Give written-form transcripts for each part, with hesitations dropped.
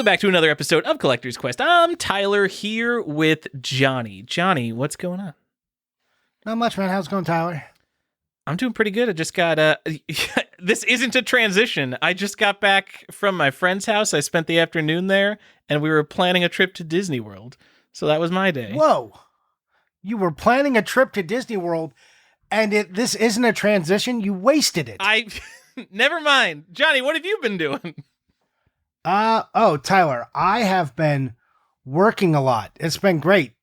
Welcome back to another episode of Collector's Quest. I'm Tyler here with Johnny. Johnny, what's going on? Not much, man. How's it going, Tyler? I'm doing pretty good. I just got this isn't a transition. I just got back from my friend's house. I spent the afternoon there, and we were planning a trip to Disney World. So that was my day. Whoa. You were planning a trip to Disney World, and this isn't a transition? You wasted it. Never mind. Johnny, what have you been doing? Tyler, I have been working a lot. It's been great.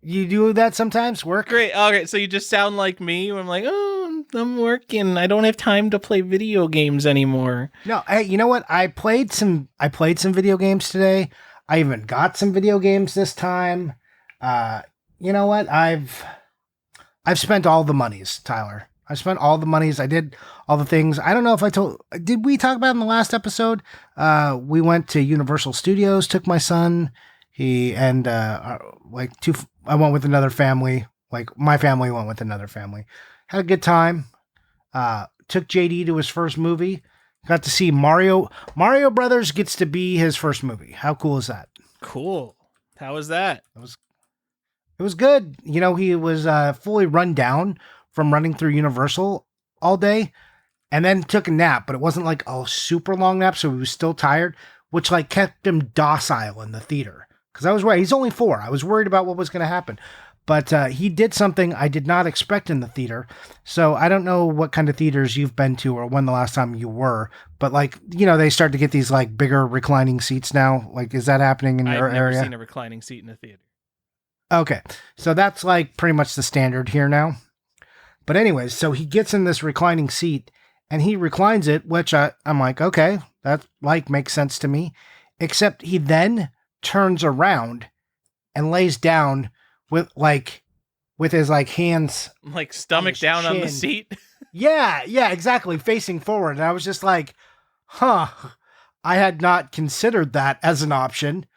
You do that sometimes? Work? Great. Okay, so you just sound like me. I'm like, oh, I'm working. I don't have time to play video games anymore. No, hey, you know what? I played some video games today. I even got some video games this time. You know what? I've spent all the monies, Tyler. I spent all the monies. I did all the things. I don't know if did we talk about in the last episode? We went to Universal Studios, took my son. I went with another family. Like my family went with another family. Had a good time. Took JD to his first movie. Got to see Mario. Mario Brothers gets to be his first movie. How cool is that? Cool. How was that? It was good. You know, he was fully run down from running through Universal all day, and then took a nap, but it wasn't like a super long nap, so he was still tired, which like kept him docile in the theater. Because I was worried. He's only 4. I was worried about what was going to happen. But he did something I did not expect in the theater. So I don't know what kind of theaters you've been to or when the last time you were. But like, you know, they start to get these like bigger reclining seats now. Like, is that happening in your area? I've never seen a reclining seat in a theater. Okay. So that's like pretty much the standard here now. But anyways, so he gets in this reclining seat and he reclines it, which I'm like, okay, that like makes sense to me. Except he then turns around and lays down with his like hands like stomach down chin. On the seat. Yeah, exactly. Facing forward. And I was just like, I had not considered that as an option.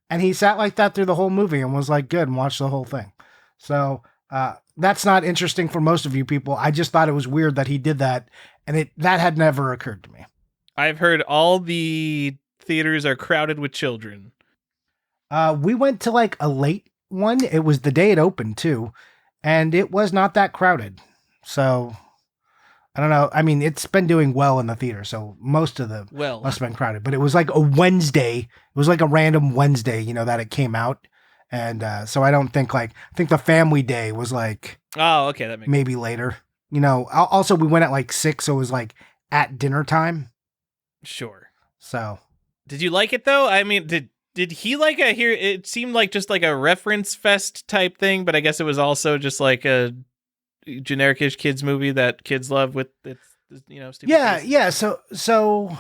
And he sat like that through the whole movie and was like, good, and watched the whole thing. So, that's not interesting for most of you people. I just thought it was weird that he did that. And that had never occurred to me. I've heard all the theaters are crowded with children. We went to like a late one. It was the day it opened too. And it was not that crowded. So I don't know. I mean, it's been doing well in the theater. So most of the must have been crowded, but it was like a Wednesday. It was like a random Wednesday, you know, that it came out. And so I don't think I think the family day was like, oh, okay. That makes maybe sense. Later, you know, also we went at like 6. So it was like at dinner time. Sure. So did you like it though? I mean, did he like it here? It seemed like just like a reference fest type thing, but I guess it was also just like a generic-ish kids movie that kids love with its, you know, stupid faces. Yeah. So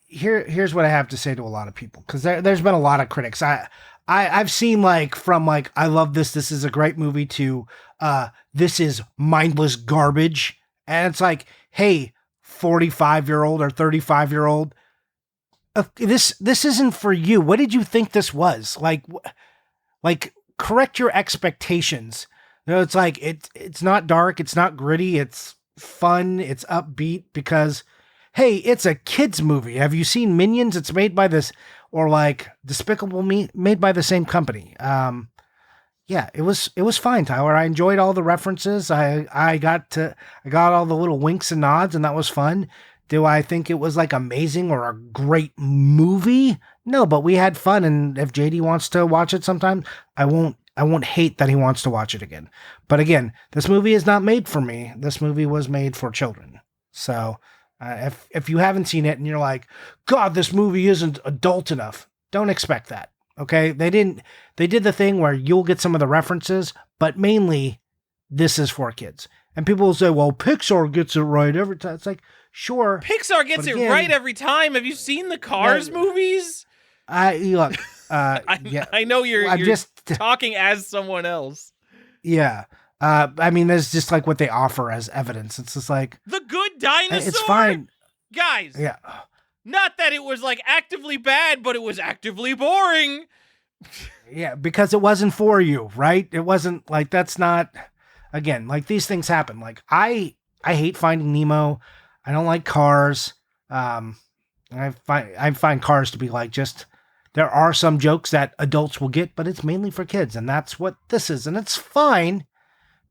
here's what I have to say to a lot of people, because there's been a lot of critics. I've seen like from like, I love this is a great movie, to this is mindless garbage. And it's like, hey, 45-year-old or 35-year-old, this isn't for you. What did you think this was? Like correct your expectations. You know, it's like, it's not dark. It's not gritty. It's fun. It's upbeat because, hey, it's a kid's movie. Have you seen Minions? It's made by this, or like Despicable Me, made by the same company. Yeah, it was fine, Tyler. I enjoyed all the references. I got all the little winks and nods, and that was fun. Do I think it was like amazing or a great movie? No, but we had fun. And if JD wants to watch it sometime, I won't hate that he wants to watch it again. But again, this movie is not made for me. This movie was made for children. So if you haven't seen it and you're like, God, this movie isn't adult enough, don't expect that. Okay. They did the thing where you'll get some of the references, but mainly this is for kids. And people will say, well, Pixar gets it right every time. It's like, sure. Pixar gets it right every time. Have you seen the Cars movies? Look, I know you're just talking as someone else. Yeah. I mean, there's just like what they offer as evidence. It's just like The Good Dinosaur. It's fine. Guys. Yeah. Not that it was like actively bad, but it was actively boring. Yeah, because it wasn't for you, right? It wasn't like, that's not, again, like these things happen. Like I hate Finding Nemo. I don't like Cars. I find Cars to be like just there are some jokes that adults will get, but it's mainly for kids, and that's what this is, and it's fine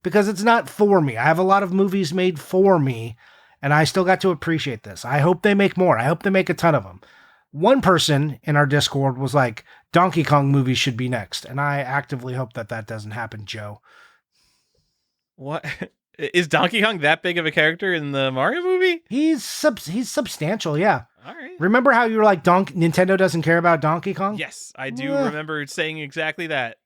because it's not for me. I have a lot of movies made for me, and I still got to appreciate this. I hope they make more. I hope they make a ton of them. One person in our Discord was like, Donkey Kong movies should be next, and I actively hope that that doesn't happen, Joe. What is Donkey Kong that big of a character in the Mario movie? He's substantial, yeah. All right. Remember how you were like, Nintendo doesn't care about Donkey Kong? Yes, I do remember saying exactly that.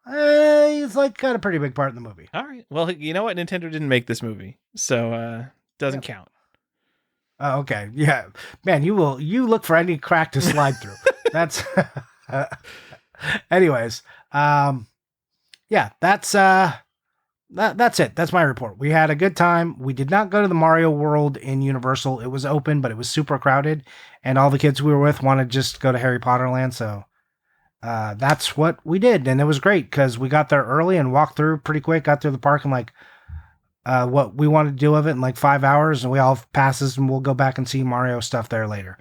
He's like got a pretty big part in the movie. All right. Well, you know what? Nintendo didn't make this movie, so doesn't count. Oh, okay. Yeah. Man, you look for any crack to slide through. That's anyways. Yeah, that's it. That's my report. We had a good time. We did not go to the Mario World in Universal. It was open, but it was super crowded, and all the kids we were with wanted to just go to Harry Potter Land, so that's what we did, and it was great because we got there early and walked through pretty quick, got through the park in like what we wanted to do of it in like 5 hours, and we all have passes, and we'll go back and see Mario stuff there later.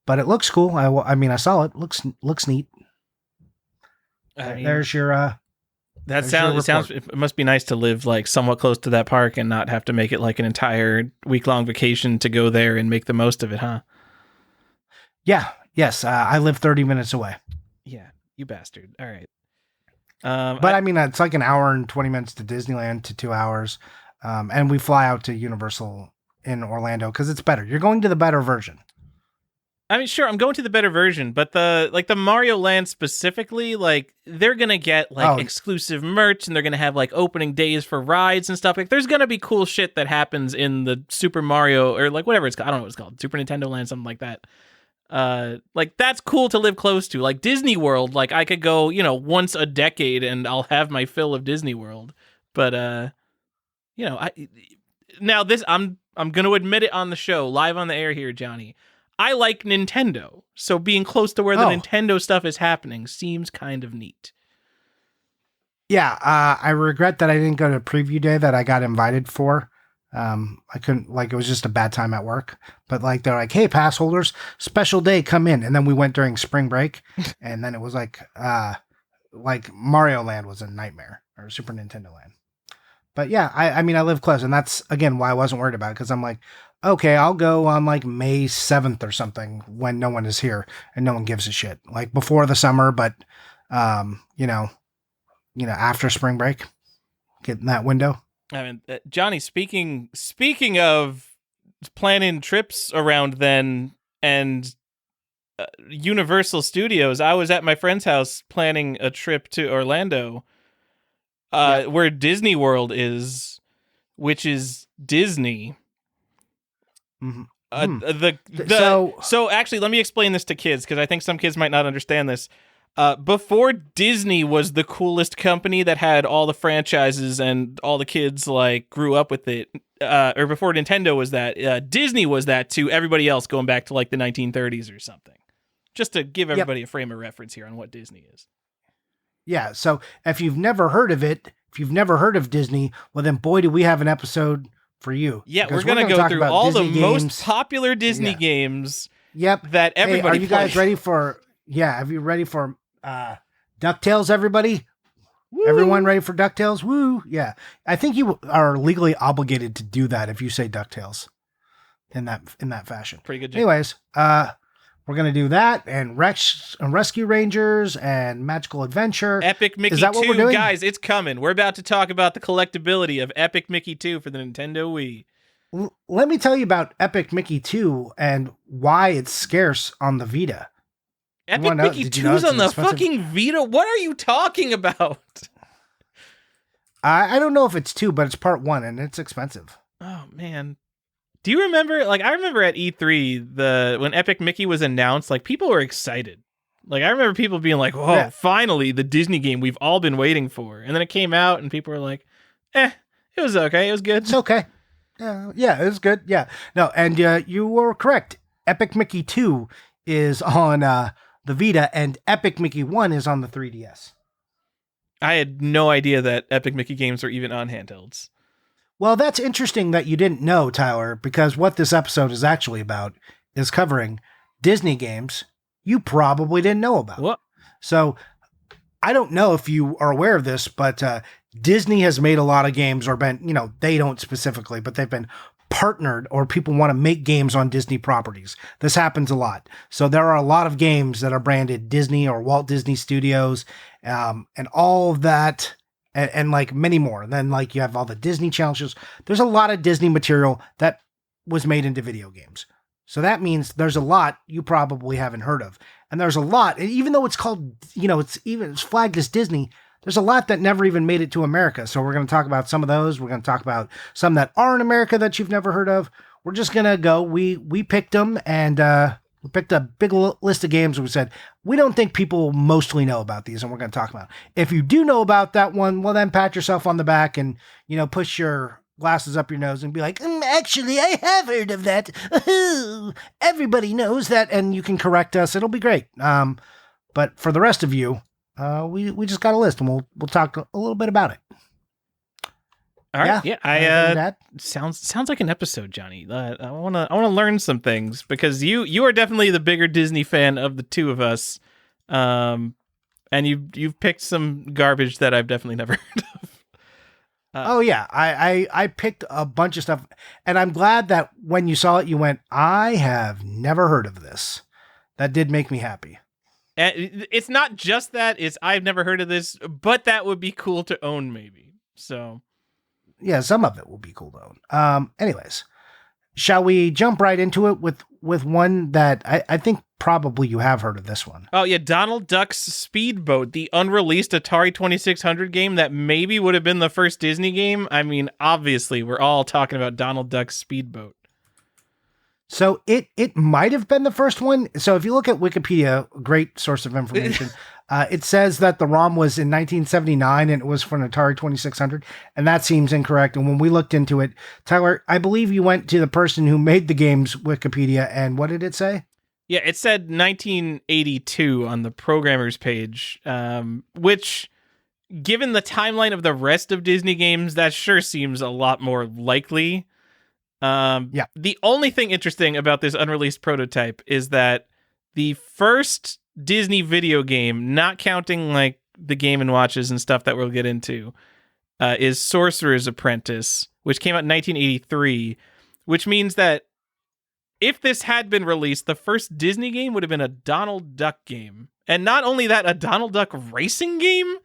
But it looks cool. I mean, I saw it. Looks neat. There's your that sounds. It must be nice to live like somewhat close to that park and not have to make it like an entire week-long vacation to go there and make the most of it, huh? Yeah. Yes. I live 30 minutes away. Yeah, you bastard. All right. But I mean, it's like an hour and 20 minutes to Disneyland to 2 hours. And we fly out to Universal in Orlando because it's better. You're going to the better version. I mean, sure, I'm going to the better version, but the Mario Land specifically, like they're gonna get like exclusive merch, and they're gonna have like opening days for rides and stuff. Like, there's gonna be cool shit that happens in the Super Mario or like whatever it's called. I don't know what it's called, Super Nintendo Land, something like that. Like that's cool to live close to. Like Disney World, like I could go, once a decade, and I'll have my fill of Disney World. But I'm gonna admit it on the show, live on the air here, Johnny. I like Nintendo, so being close to where the Nintendo stuff is happening seems kind of neat. Yeah, I regret that I didn't go to preview day that I got invited for. I couldn't, like, it was just a bad time at work. But like, they're like, hey, pass holders, special day, come in. And then we went during spring break, and then it was like Mario Land was a nightmare, or Super Nintendo Land. But yeah, I mean, I live close, and that's again why I wasn't worried about it, because I'm like, okay, I'll go on like May 7th or something when no one is here and no one gives a shit. Like before the summer, but after spring break, get in that window. I mean, Johnny, speaking of planning trips around then and Universal Studios, I was at my friend's house planning a trip to Orlando, where Disney World is, which is Disney. Mm-hmm. So actually, let me explain this to kids, because I think some kids might not understand this. Before Disney was the coolest company that had all the franchises and all the kids like grew up with it, or before Nintendo was that, Disney was that to everybody else going back to like the 1930s or something. Just to give everybody a frame of reference here on what Disney is. Yeah, so if you've never heard of it, if you've never heard of Disney, well then boy do we have an episode for you. Yeah, we're going to go through all Disney the games. Most popular Disney games. Yep. That everybody Are you guys ready for have you ready for DuckTales, everybody? Woo. Everyone ready for DuckTales? Woo! Yeah. I think you are legally obligated to do that if you say DuckTales in that fashion. Pretty good job. Anyways, we're going to do that, and Rescue Rangers and Magical Adventure. Epic Mickey 2, guys, it's coming. We're about to talk about the collectability of Epic Mickey 2 for the Nintendo Wii. Let me tell you about Epic Mickey 2 and why it's scarce on the Vita. Epic Mickey 2's on the fucking Vita? What are you talking about? I don't know if it's 2, but it's part 1, and it's expensive. Oh, man. Do you remember, like, I remember at E3, when Epic Mickey was announced, like, people were excited. Like, I remember people being like, whoa, finally, the Disney game we've all been waiting for. And then it came out, and people were like, it was okay. It was good. It's okay. Yeah, it was good. Yeah. No, and you were correct. Epic Mickey 2 is on the Vita, and Epic Mickey 1 is on the 3DS. I had no idea that Epic Mickey games were even on handhelds. Well, that's interesting that you didn't know, Tyler, because what this episode is actually about is covering Disney games you probably didn't know about. What? So I don't know if you are aware of this, but Disney has made a lot of games, or been, they don't specifically, but they've been partnered, or people want to make games on Disney properties. This happens a lot. So there are a lot of games that are branded Disney or Walt Disney Studios, and all of that, and like many more. And then like you have all the Disney challenges. There's a lot of Disney material that was made into video games. So that means there's a lot you probably haven't heard of. And there's a lot, even though it's called, it's flagged as Disney, there's a lot that never even made it to America. So we're going to talk about some of those. We're going to talk about some that are in America that you've never heard of. We're just going to go. We picked them, and we picked a big list of games. And we said, we don't think people mostly know about these, and we're going to talk about it. If you do know about that one, well, then pat yourself on the back and, push your glasses up your nose and be like, actually, I have heard of that. Everybody knows that, and you can correct us. It'll be great. But for the rest of you, we just got a list, and we'll talk a little bit about it. All right. Yeah. Sounds like an episode, Johnny. I want to learn some things, because you are definitely the bigger Disney fan of the two of us. And you've picked some garbage that I've definitely never heard of. Oh yeah, I picked a bunch of stuff, and I'm glad that when you saw it, you went, I have never heard of this. That did make me happy. And it's not just that; it's I've never heard of this, but that would be cool to own, maybe. So, yeah, some of it will be cool to own. Anyways, shall we jump right into it with one that I think probably you have heard of this one? Oh yeah, Donald Duck's Speedboat, the unreleased Atari 2600 game that maybe would have been the first Disney game. I mean, obviously, we're all talking about Donald Duck's Speedboat. So it might have been the first one. So if you look at Wikipedia, a great source of information, it says that the ROM was in 1979 and it was for an Atari 2600, and that seems incorrect. And when we looked into it, Tyler, I believe you went to the person who made the game's Wikipedia, and what did it say? Yeah, it said 1982 on the programmer's page, which, given the timeline of the rest of Disney games, that sure seems a lot more likely. Yeah. The only thing interesting about this unreleased prototype is that the first Disney video game, not counting like the Game & Watches and stuff that we'll get into, is Sorcerer's Apprentice, which came out in 1983, which means that if this had been released, the first Disney game would have been a Donald Duck game. And not only that, a Donald Duck racing game?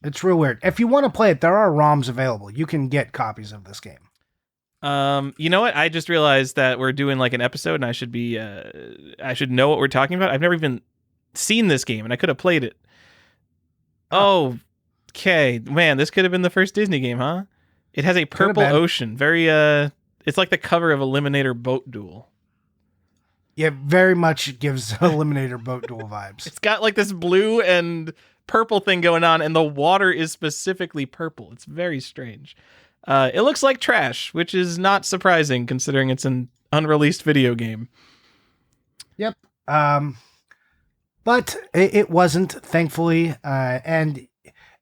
It's real weird. If you want to play it, there are ROMs available. You can get copies of this game. You know what? I just realized that we're doing like an episode, and I should know what we're talking about. I've never even seen this game, and I could have played it. Oh, okay. Man, this could have been the first Disney game, huh? It has a purple ocean. Very, it's like the cover of Eliminator Boat Duel. Yeah, very much gives Eliminator Boat Duel vibes. It's got like this blue and purple thing going on, and the water is specifically purple. It's very strange. It looks like trash, which is not surprising considering it's an unreleased video game. Yep. But it wasn't, thankfully. And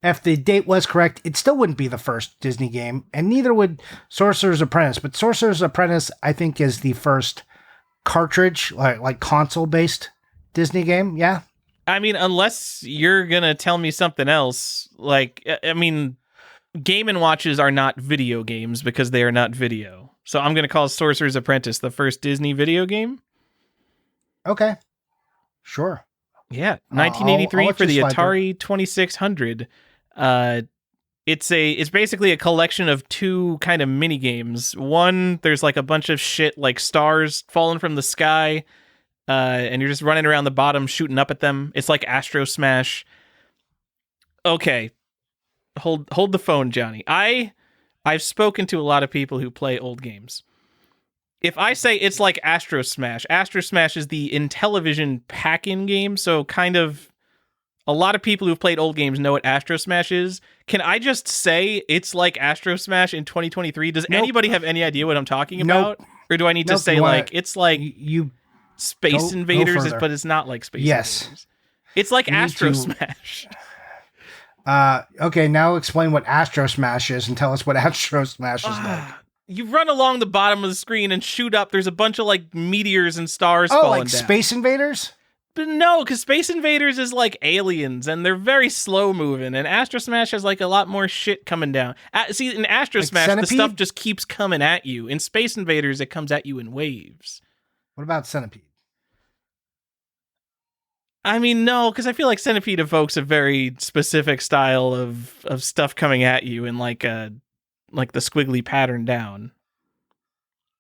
if the date was correct, it still wouldn't be the first Disney game, and neither would Sorcerer's Apprentice. But Sorcerer's Apprentice, I think, is the first cartridge, like console-based Disney game. Yeah. I mean, unless you're gonna tell me something else, like, I mean, Game & Watches are not video games because they are not video. So I'm gonna call Sorcerer's Apprentice the first Disney video game. Okay. Sure. Yeah, 1983 I'll for the Atari 2600. It's basically a collection of two kind of mini games. One, there's like a bunch of shit like stars falling from the sky, and you're just running around the bottom shooting up at them. It's like Astro Smash. Okay, hold the phone, Johnny. I've spoken to a lot of people who play old games. If I say it's like Astro Smash is the Intellivision pack-in game, so kind of a lot of people who've played old games know what Astro Smash is. Can I just say it's like Astro Smash in 2023? Does anybody have any idea what I'm talking about? Or do I need to say like it's like Space Invaders, but it's not like Space Invaders? It's like Astro Smash. Okay, now explain what Astro Smash is and tell us what Astro Smash is like. you run along the bottom of the screen and shoot up. There's a bunch of like meteors and stars Oh, falling like down. Space Invaders? But no, because Space Invaders is like aliens, and they're very slow moving. And Astro Smash has like a lot more shit coming down. See, in Astro Like Smash, Centipede? the stuff just keeps coming at you. In Space Invaders, it comes at you in waves. What about Centipede? I mean, no, because I feel like Centipede evokes a very specific style of stuff coming at you in like the squiggly pattern down.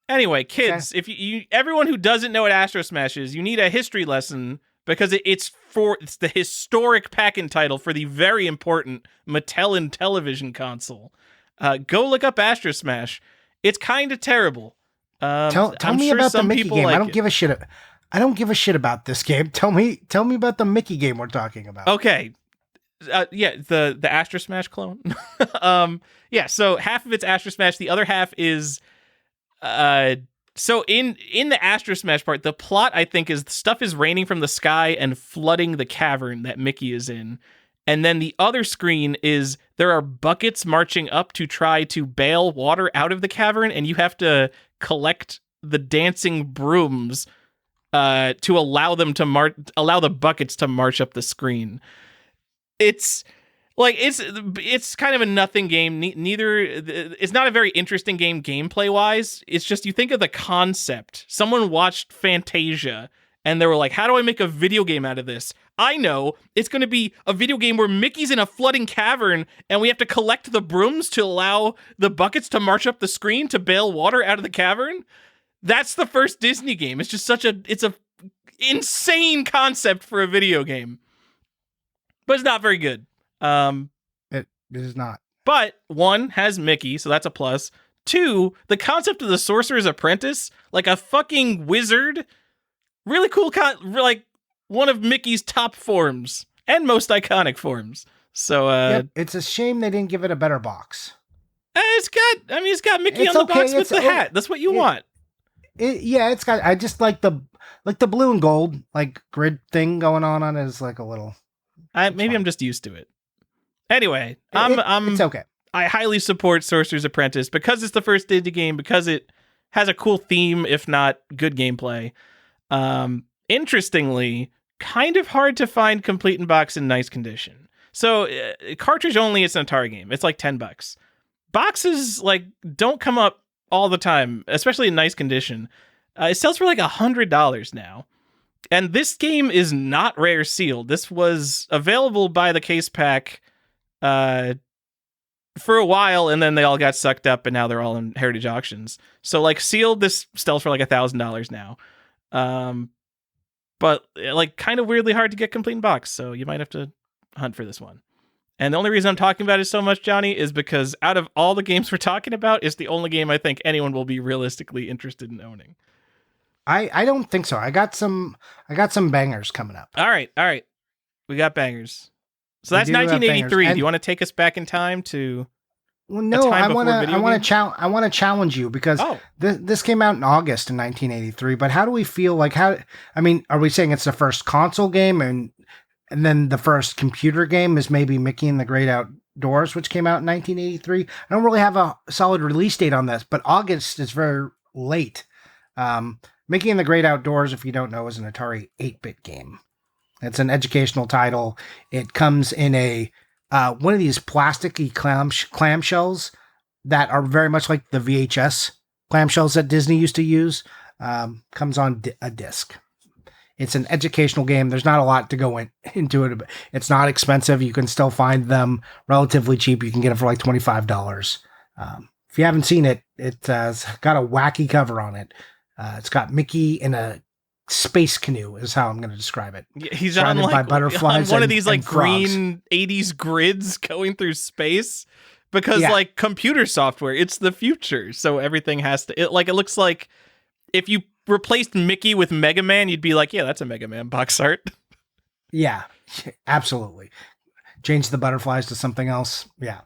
Anyway, kids, if you everyone who doesn't know what Astro Smash is, you need a history lesson because it's the historic pack-in title for the very important Mattel television console. Go look up Astro Smash. It's kind of terrible. Tell me sure about the some Mickey people game. like I don't it. give a shit. I don't give a shit about this game. Tell me about the Mickey game we're talking about. Okay. Yeah, the Astro Smash clone. Yeah, so half of it's Astro Smash, the other half is so in the Astro Smash part, the plot I think is stuff is raining from the sky and flooding the cavern that Mickey is in. And then the other screen is there are buckets marching up to try to bail water out of the cavern, and you have to collect the dancing brooms to allow them to allow the buckets to march up the screen. It's like it's kind of a nothing game. Neither it's not a very interesting game gameplay wise. It's just you think of the concept. Someone watched Fantasia and they were like, "How do I make a video game out of this?" I know it's going to be a video game where Mickey's in a flooding cavern and we have to collect the brooms to allow the buckets to march up the screen to bail water out of the cavern. That's the first Disney game. It's just it's a insane concept for a video game. But it's not very good. It is not. But one has Mickey, so that's a plus. Two, the concept of the Sorcerer's Apprentice, like a fucking wizard, really cool, like one of Mickey's top forms and most iconic forms. So Yep, it's a shame they didn't give it a better box. It's got Mickey It's on the okay, box with the hat. That's what you want. It's got. I just like the blue and gold like grid thing going on it is like a little. Maybe I'm just used to it. Anyway, it's okay. I highly support Sorcerer's Apprentice because it's the first Disney game, because it has a cool theme, if not good gameplay. Interestingly, kind of hard to find complete in box in nice condition. So cartridge only, it's an Atari game. It's like $10. Boxes like don't come up all the time, especially in nice condition. It sells for like $100 now. And this game is not rare sealed. This was available by the case pack for a while, and then they all got sucked up, and now they're all in heritage auctions. So like sealed, this sells for like $1,000 now. But like kind of weirdly hard to get complete in box, so you might have to hunt for this one. And the only reason I'm talking about it so much, Johnny, is because out of all the games we're talking about, it's the only game I think anyone will be realistically interested in owning. I don't think so. I got some bangers coming up. All right. We got bangers. So that's 1983. Do you want to take us back in time to? Well, no, I want to challenge you because this came out in August in 1983. But how do we feel like are we saying it's the first console game and then the first computer game is maybe Mickey and the Great Outdoors, which came out in 1983? I don't really have a solid release date on this, but August is very late. Mickey and the Great Outdoors, if you don't know, is an Atari 8-bit game. It's an educational title. It comes in a one of these plasticky clamshells that are very much like the VHS clamshells that Disney used to use. Comes on a disc. It's an educational game. There's not a lot to go into it. It's not expensive. You can still find them relatively cheap. You can get it for like $25. If you haven't seen it, it's got a wacky cover on it. It's got Mickey in a space canoe is how I'm going to describe it. Yeah, he's on like by butterflies on one of these like frogs. green 80s grids going through space because like computer software, it's the future. So everything has to, it looks like if you replaced Mickey with Mega Man, you'd be like, yeah, that's a Mega Man box art. Yeah, absolutely. Change the butterflies to something else. Yeah.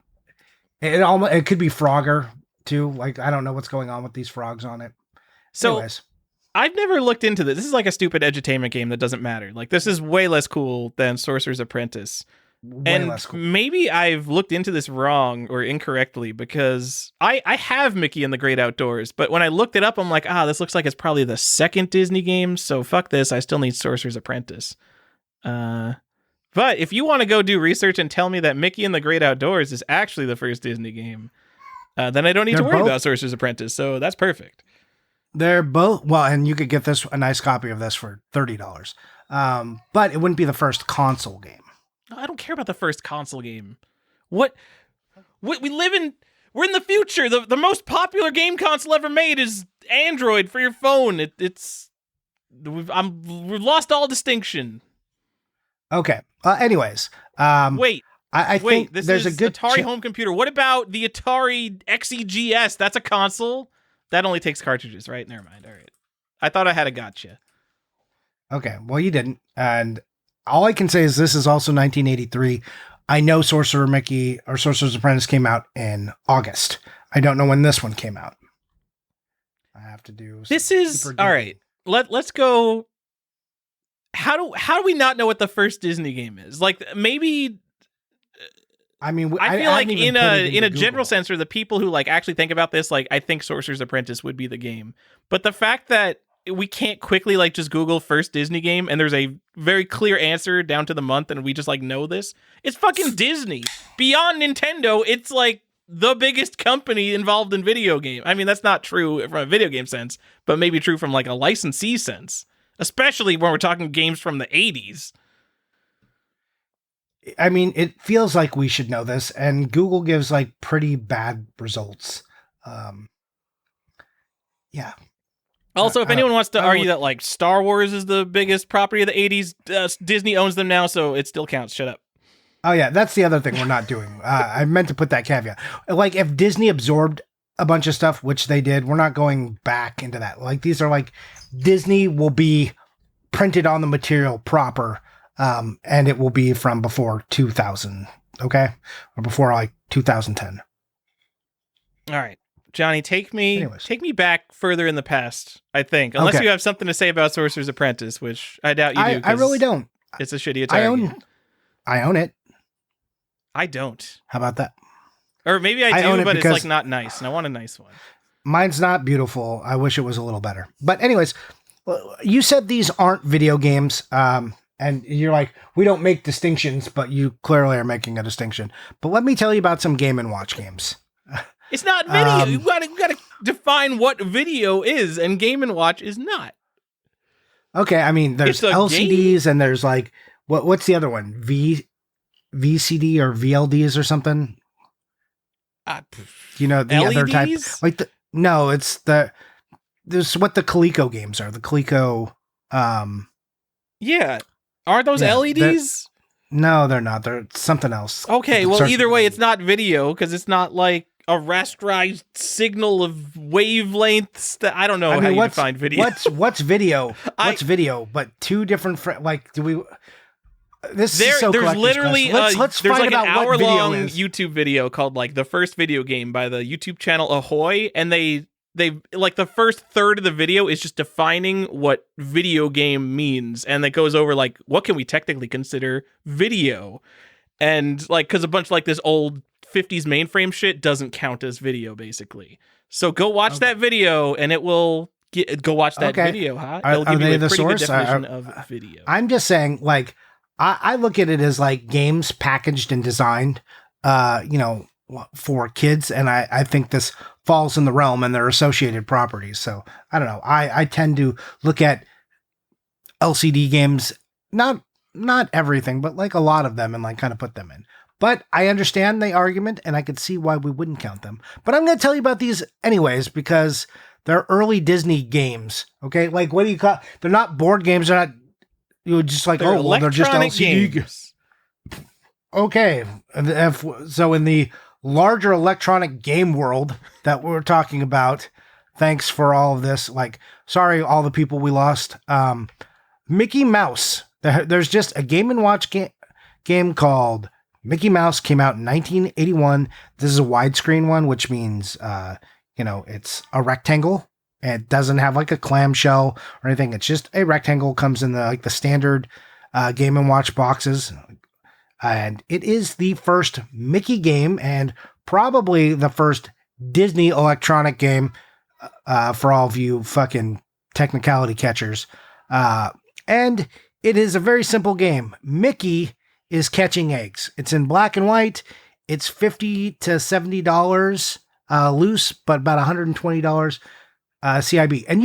It could be Frogger too. Like, I don't know what's going on with these frogs on it. So anyways. I've never looked into this. This is like a stupid edutainment game that doesn't matter. Like, this is way less cool than Sorcerer's Apprentice. way And less cool. maybe I've looked into this wrong or incorrectly, because I have Mickey and the Great Outdoors, but when I looked it up, I'm like, this looks like it's probably the second Disney game, so fuck this. I still need Sorcerer's Apprentice. But if you want to go do research and tell me that Mickey and the Great Outdoors is actually the first Disney game, then I don't need to worry about Sorcerer's Apprentice, so that's perfect. They're both, well, and you could get a nice copy of this for $30. But it wouldn't be the first console game. I don't care about the first console game. What we're in the future. The most popular game console ever made is Android for your phone. We've lost all distinction. Okay. Anyways, wait. I think this there's is a good Atari home computer. What about the Atari XEGS? That's a console. That only takes cartridges, right? Never mind. All right. I thought I had a gotcha. Okay. Well, you didn't. And all I can say is this is also 1983. I know Sorcerer's Apprentice came out in August. I don't know when this one came out. I have to do. This is all right. Let's go. How do we not know what the first Disney game is? Like, maybe. I mean, I feel like in a general sense, or the people who like actually think about this, like, I think Sorcerer's Apprentice would be the game. But the fact that we can't quickly like just Google first Disney game and there's a very clear answer down to the month and we just like know this, it's fucking Disney. Beyond Nintendo, it's like the biggest company involved in video game. I mean, that's not true from a video game sense, but maybe true from like a licensee sense, especially when we're talking games from the 80s. I mean, it feels like we should know this, and Google gives like pretty bad results. Yeah. Also, if anyone wants to argue that like Star Wars is the biggest property of the 80s, Disney owns them now, so it still counts. Shut up. Oh yeah, that's the other thing we're not doing. I meant to put that caveat. Like, if Disney absorbed a bunch of stuff, which they did, we're not going back into that. Like, these are like, Disney will be printed on the material proper. And it will be from before 2000, okay? Or before like 2010. All right. Johnny, take me back further in the past, I think. Unless you have something to say about Sorcerer's Apprentice, which I doubt you do. I really don't. It's a shitty Atari game. I own it. I don't. How about that? Or maybe I do, but it's like not nice, and I want a nice one. Mine's not beautiful. I wish it was a little better. But anyways, you said these aren't video games. And you're like, we don't make distinctions, but you clearly are making a distinction. But let me tell you about some Game & Watch games. It's not video. You gotta define what video is, and Game & Watch is not. Okay, I mean, there's LCDs game? And there's like, what's the other one? VCD or VLDs or something? You know, the LEDs? other type. Like there's what the Coleco games are. The Coleco. Yeah. Are those LEDs? No, they're not. They're something else. Okay, well, either way, it's not video because it's not like a rasterized signal of wavelengths. That I don't know how you define video. What's video? What's video? But two different. Do we? This is so there's literally let's there's find like an hour-long YouTube video called like the first video game by the YouTube channel Ahoy, and they like the first third of the video is just defining what video game means, and it goes over like what can we technically consider video, and like because a bunch of like this old 50s mainframe shit doesn't count as video basically. So go watch that video, and it will go watch that video. It'll give you a pretty good definition of video. I'm just saying, like, I look at it as like games packaged and designed, for kids, and I think this falls in the realm, and their associated properties. So I don't know. I tend to look at LCD games, not everything, but like a lot of them, and like kind of put them in. But I understand the argument, and I could see why we wouldn't count them. But I'm going to tell you about these anyways, because they're early Disney games. Okay, like what do you call? They're not board games. They're not. You would just like, they're they're just LCD games. Okay, so in the larger electronic game world that we're talking about, thanks for all of this. Like, sorry, all the people we lost. Mickey Mouse. There's just a Game & Watch game called Mickey Mouse. Came out in 1981. This is a widescreen one, which means, it's a rectangle. It doesn't have like a clamshell or anything. It's just a rectangle. Comes in the standard Game & Watch boxes. And it is the first Mickey game and probably the first Disney electronic game for all of you fucking technicality catchers. And it is a very simple game. Mickey is catching eggs. It's in black and white. It's $50 to $70 loose, but about $120 CIB. And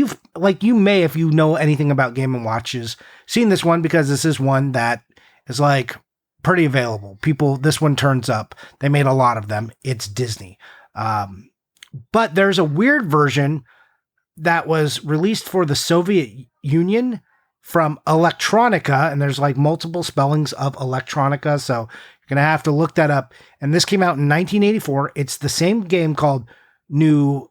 you may, if you know anything about Game & Watches, seen this one because this is one that is like pretty available. This one turns up. They made a lot of them. It's Disney. But there's a weird version that was released for the Soviet Union from Electronica, and there's like multiple spellings of Electronica, so you're gonna have to look that up. And this came out in 1984. It's the same game called New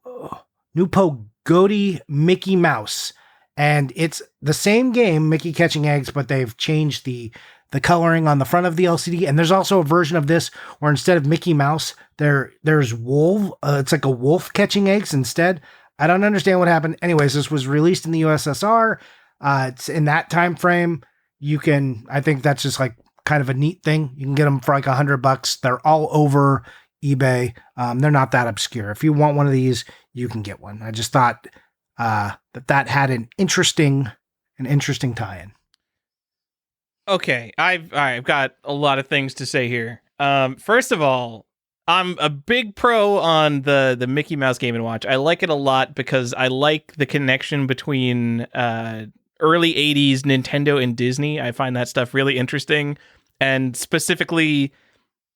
Pogodi Mickey Mouse, and it's the same game, Mickey catching eggs, but they've changed the coloring on the front of the LCD. And there's also a version of this where instead of Mickey Mouse, there's wolf. It's like a wolf catching eggs instead. I don't understand what happened. Anyways, this was released in the USSR. It's in that time frame. I think that's just like kind of a neat thing. You can get them for like $100. They're all over eBay. They're not that obscure. If you want one of these, you can get one. I just thought that had an interesting tie-in. Okay, I've got a lot of things to say here. First of all, I'm a big pro on the Mickey Mouse Game & Watch. I like it a lot because I like the connection between early 80s Nintendo and Disney. I find that stuff really interesting. And specifically,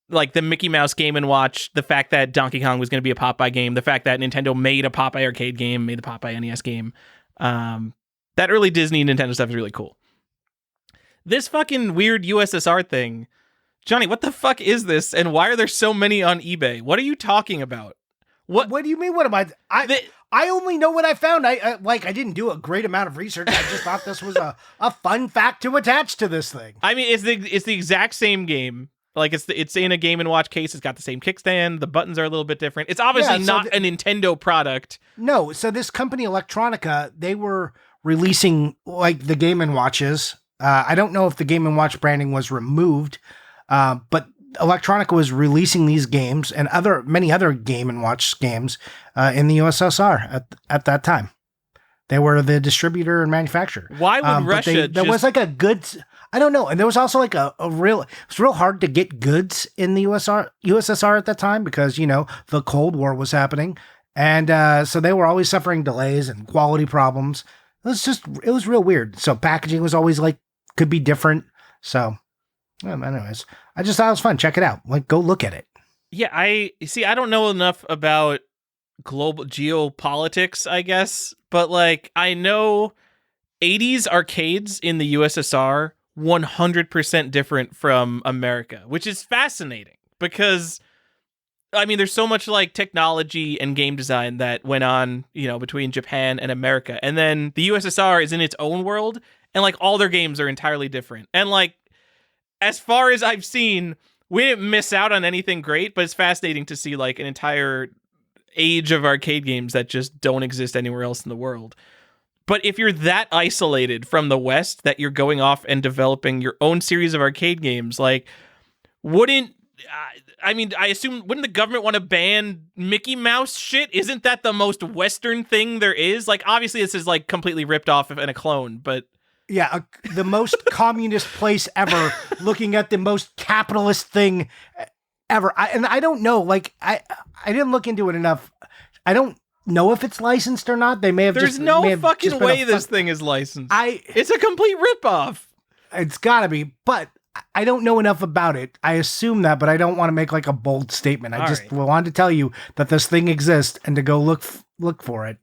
like the Mickey Mouse Game & Watch, the fact that Donkey Kong was going to be a Popeye game, the fact that Nintendo made a Popeye arcade game, made the Popeye NES game. That early Disney Nintendo stuff is really cool. This fucking weird USSR thing, Johnny, what the fuck is this? And why are there so many on eBay? What are you talking about? What do you mean? What am I only know what I found. I didn't do a great amount of research. I just thought this was a fun fact to attach to this thing. I mean, it's the exact same game. Like it's in a Game & Watch case. It's got the same kickstand. The buttons are a little bit different. It's obviously not a Nintendo product. No. So this company Electronica, they were releasing like the Game & Watches. I don't know if the Game & Watch branding was removed, but Electronica was releasing these games and many other Game & Watch games in the USSR at that time. They were the distributor and manufacturer. Why would Russia? There was like a goods. I don't know, and there was also like it was real hard to get goods in the USSR at that time because the Cold War was happening, and so they were always suffering delays and quality problems. It was real weird. So packaging was always like could be different. So, anyways, I just thought it was fun. Check it out. Like, go look at it. Yeah, I don't know enough about global geopolitics, I guess, but like I know 80s arcades in the USSR 100% different from America, which is fascinating because I mean there's so much like technology and game design that went on, between Japan and America. And then the USSR is in its own world and like all their games are entirely different. And like as far as I've seen, we didn't miss out on anything great, but it's fascinating to see like an entire age of arcade games that just don't exist anywhere else in the world. But if you're that isolated from the West that you're going off and developing your own series of arcade games, like I assume, wouldn't the government want to ban Mickey Mouse shit? Isn't that the most Western thing there is? Like, obviously this is like completely ripped off and a clone, but yeah, the most communist place ever, looking at the most capitalist thing ever. I don't know, like, I didn't look into it enough. I don't know if it's licensed or not. They may have. There's no fucking way this thing is licensed. It's a complete ripoff. It's gotta be, but I don't know enough about it. I assume that, but I don't want to make like a bold statement. I just wanted to tell you that this thing exists and to go look for it.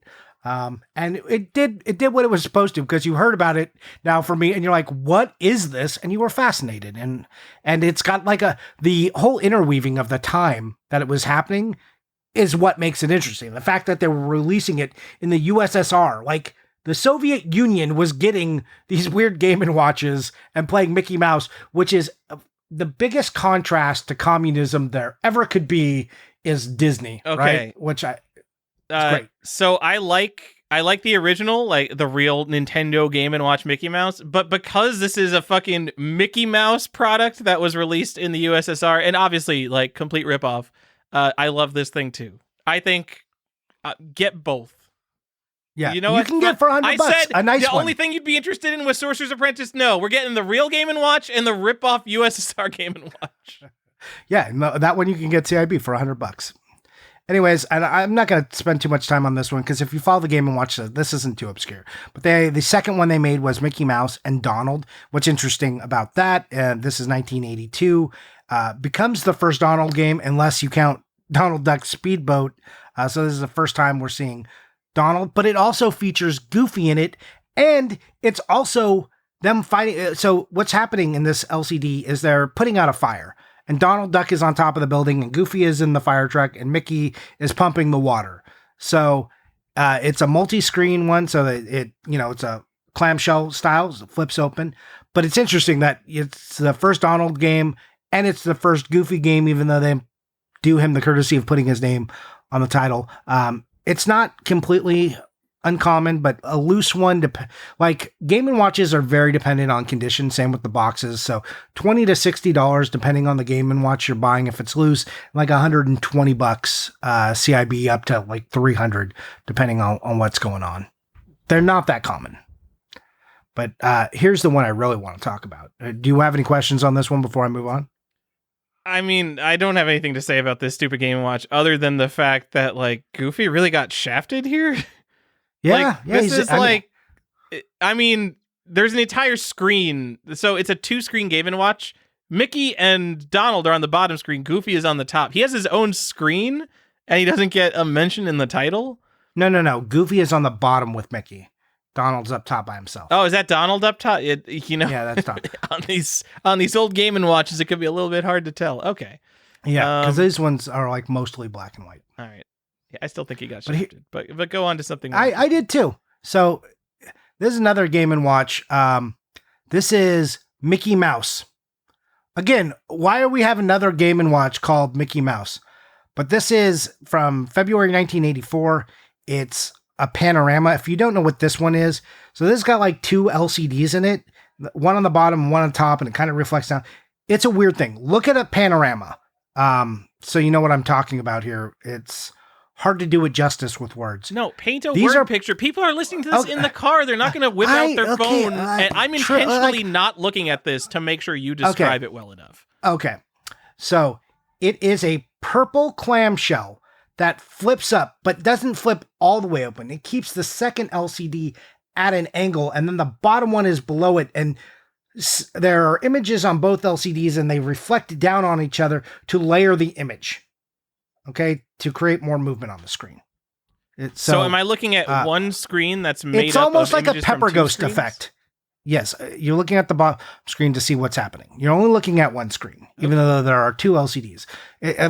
And it did what it was supposed to, because you heard about it now from me and you're like, what is this? And you were fascinated. And it's got like the whole interweaving of the time that it was happening is what makes it interesting. The fact that they were releasing it in the USSR, like the Soviet Union was getting these weird Game & Watches and playing Mickey Mouse, which is the biggest contrast to communism there ever could be, is Disney. Okay. Right? Which great. So I like I like the original, like the real Nintendo Game and Watch Mickey Mouse, but because this is a fucking Mickey Mouse product that was released in the USSR and obviously like complete ripoff, I love this thing too. I think get both. Yeah, you know you what? can get for $100 I said a nice the one. only thing you'd be interested in was Sorcerer's Apprentice. No, we're getting the real Game and Watch and the ripoff USSR Game and Watch. Yeah, no, that one you can get CIB for $100. Anyways, and I'm not going to spend too much time on this one because if you follow the Game and Watch, this isn't too obscure. But the second one they made was Mickey Mouse and Donald. What's interesting about that, this is 1982, becomes the first Donald game unless you count Donald Duck's Speedboat. So this is the first time we're seeing Donald, but it also features Goofy in it, and it's also them fighting. So what's happening in this LCD is they're putting out a fire. And Donald Duck is on top of the building, and Goofy is in the fire truck, and Mickey is pumping the water. So it's a multi-screen one, so that it's a clamshell style, so it flips open. But it's interesting that it's the first Donald game, and it's the first Goofy game, even though they do him the courtesy of putting his name on the title. It's not completely uncommon, but a loose one. Like Game and Watches are very dependent on condition. Same with the boxes. So $20 to $60 depending on the Game and Watch you're buying. If it's loose, like $120 CIB up to like 300 depending on what's going on. They're not that common. But here's the one I really want to talk about. Do you have any questions on this one before I move on? I mean, I don't have anything to say about this stupid Game & Watch other than the fact that like Goofy really got shafted here. Yeah, this is I mean, there's an entire screen. So it's a 2-screen Game & Watch. Mickey and Donald are on the bottom screen. Goofy is on the top. He has his own screen and he doesn't get a mention in the title. No. Goofy is on the bottom with Mickey. Donald's up top by himself. Oh, is that Donald up top? Yeah, that's Donald. on these old Game & Watches, it could be a little bit hard to tell. Okay. Yeah, because these ones are like mostly black and white. All right. Yeah, I still think he got shafted, but go on to something. I did too. So this is another Game & Watch. This is Mickey Mouse. Again, why are we have another Game & Watch called Mickey Mouse? But this is from February 1984. It's a panorama. If you don't know what this one is, so this has got like 2 LCDs in it, one on the bottom, one on top, and it kind of reflects down. It's a weird thing. Look at a panorama. So you know what I'm talking about here. It's hard to do it justice with words. No, paint a word picture. People are listening to this in the car. They're not going to whip out their phone. And I'm intentionally not looking at this to make sure you describe it well enough. Okay. So it is a purple clamshell that flips up, but doesn't flip all the way open. It keeps the second LCD at an angle, and then the bottom one is below it. And there are images on both LCDs, and they reflect down on each other to layer the image. Okay, to create more movement on the screen. So am I looking at one screen that's made up of It's almost like a pepper ghost screens? effect. Yes, you're looking at the bottom screen to see what's happening. You're only looking at one screen, even though there are 2 LCDs.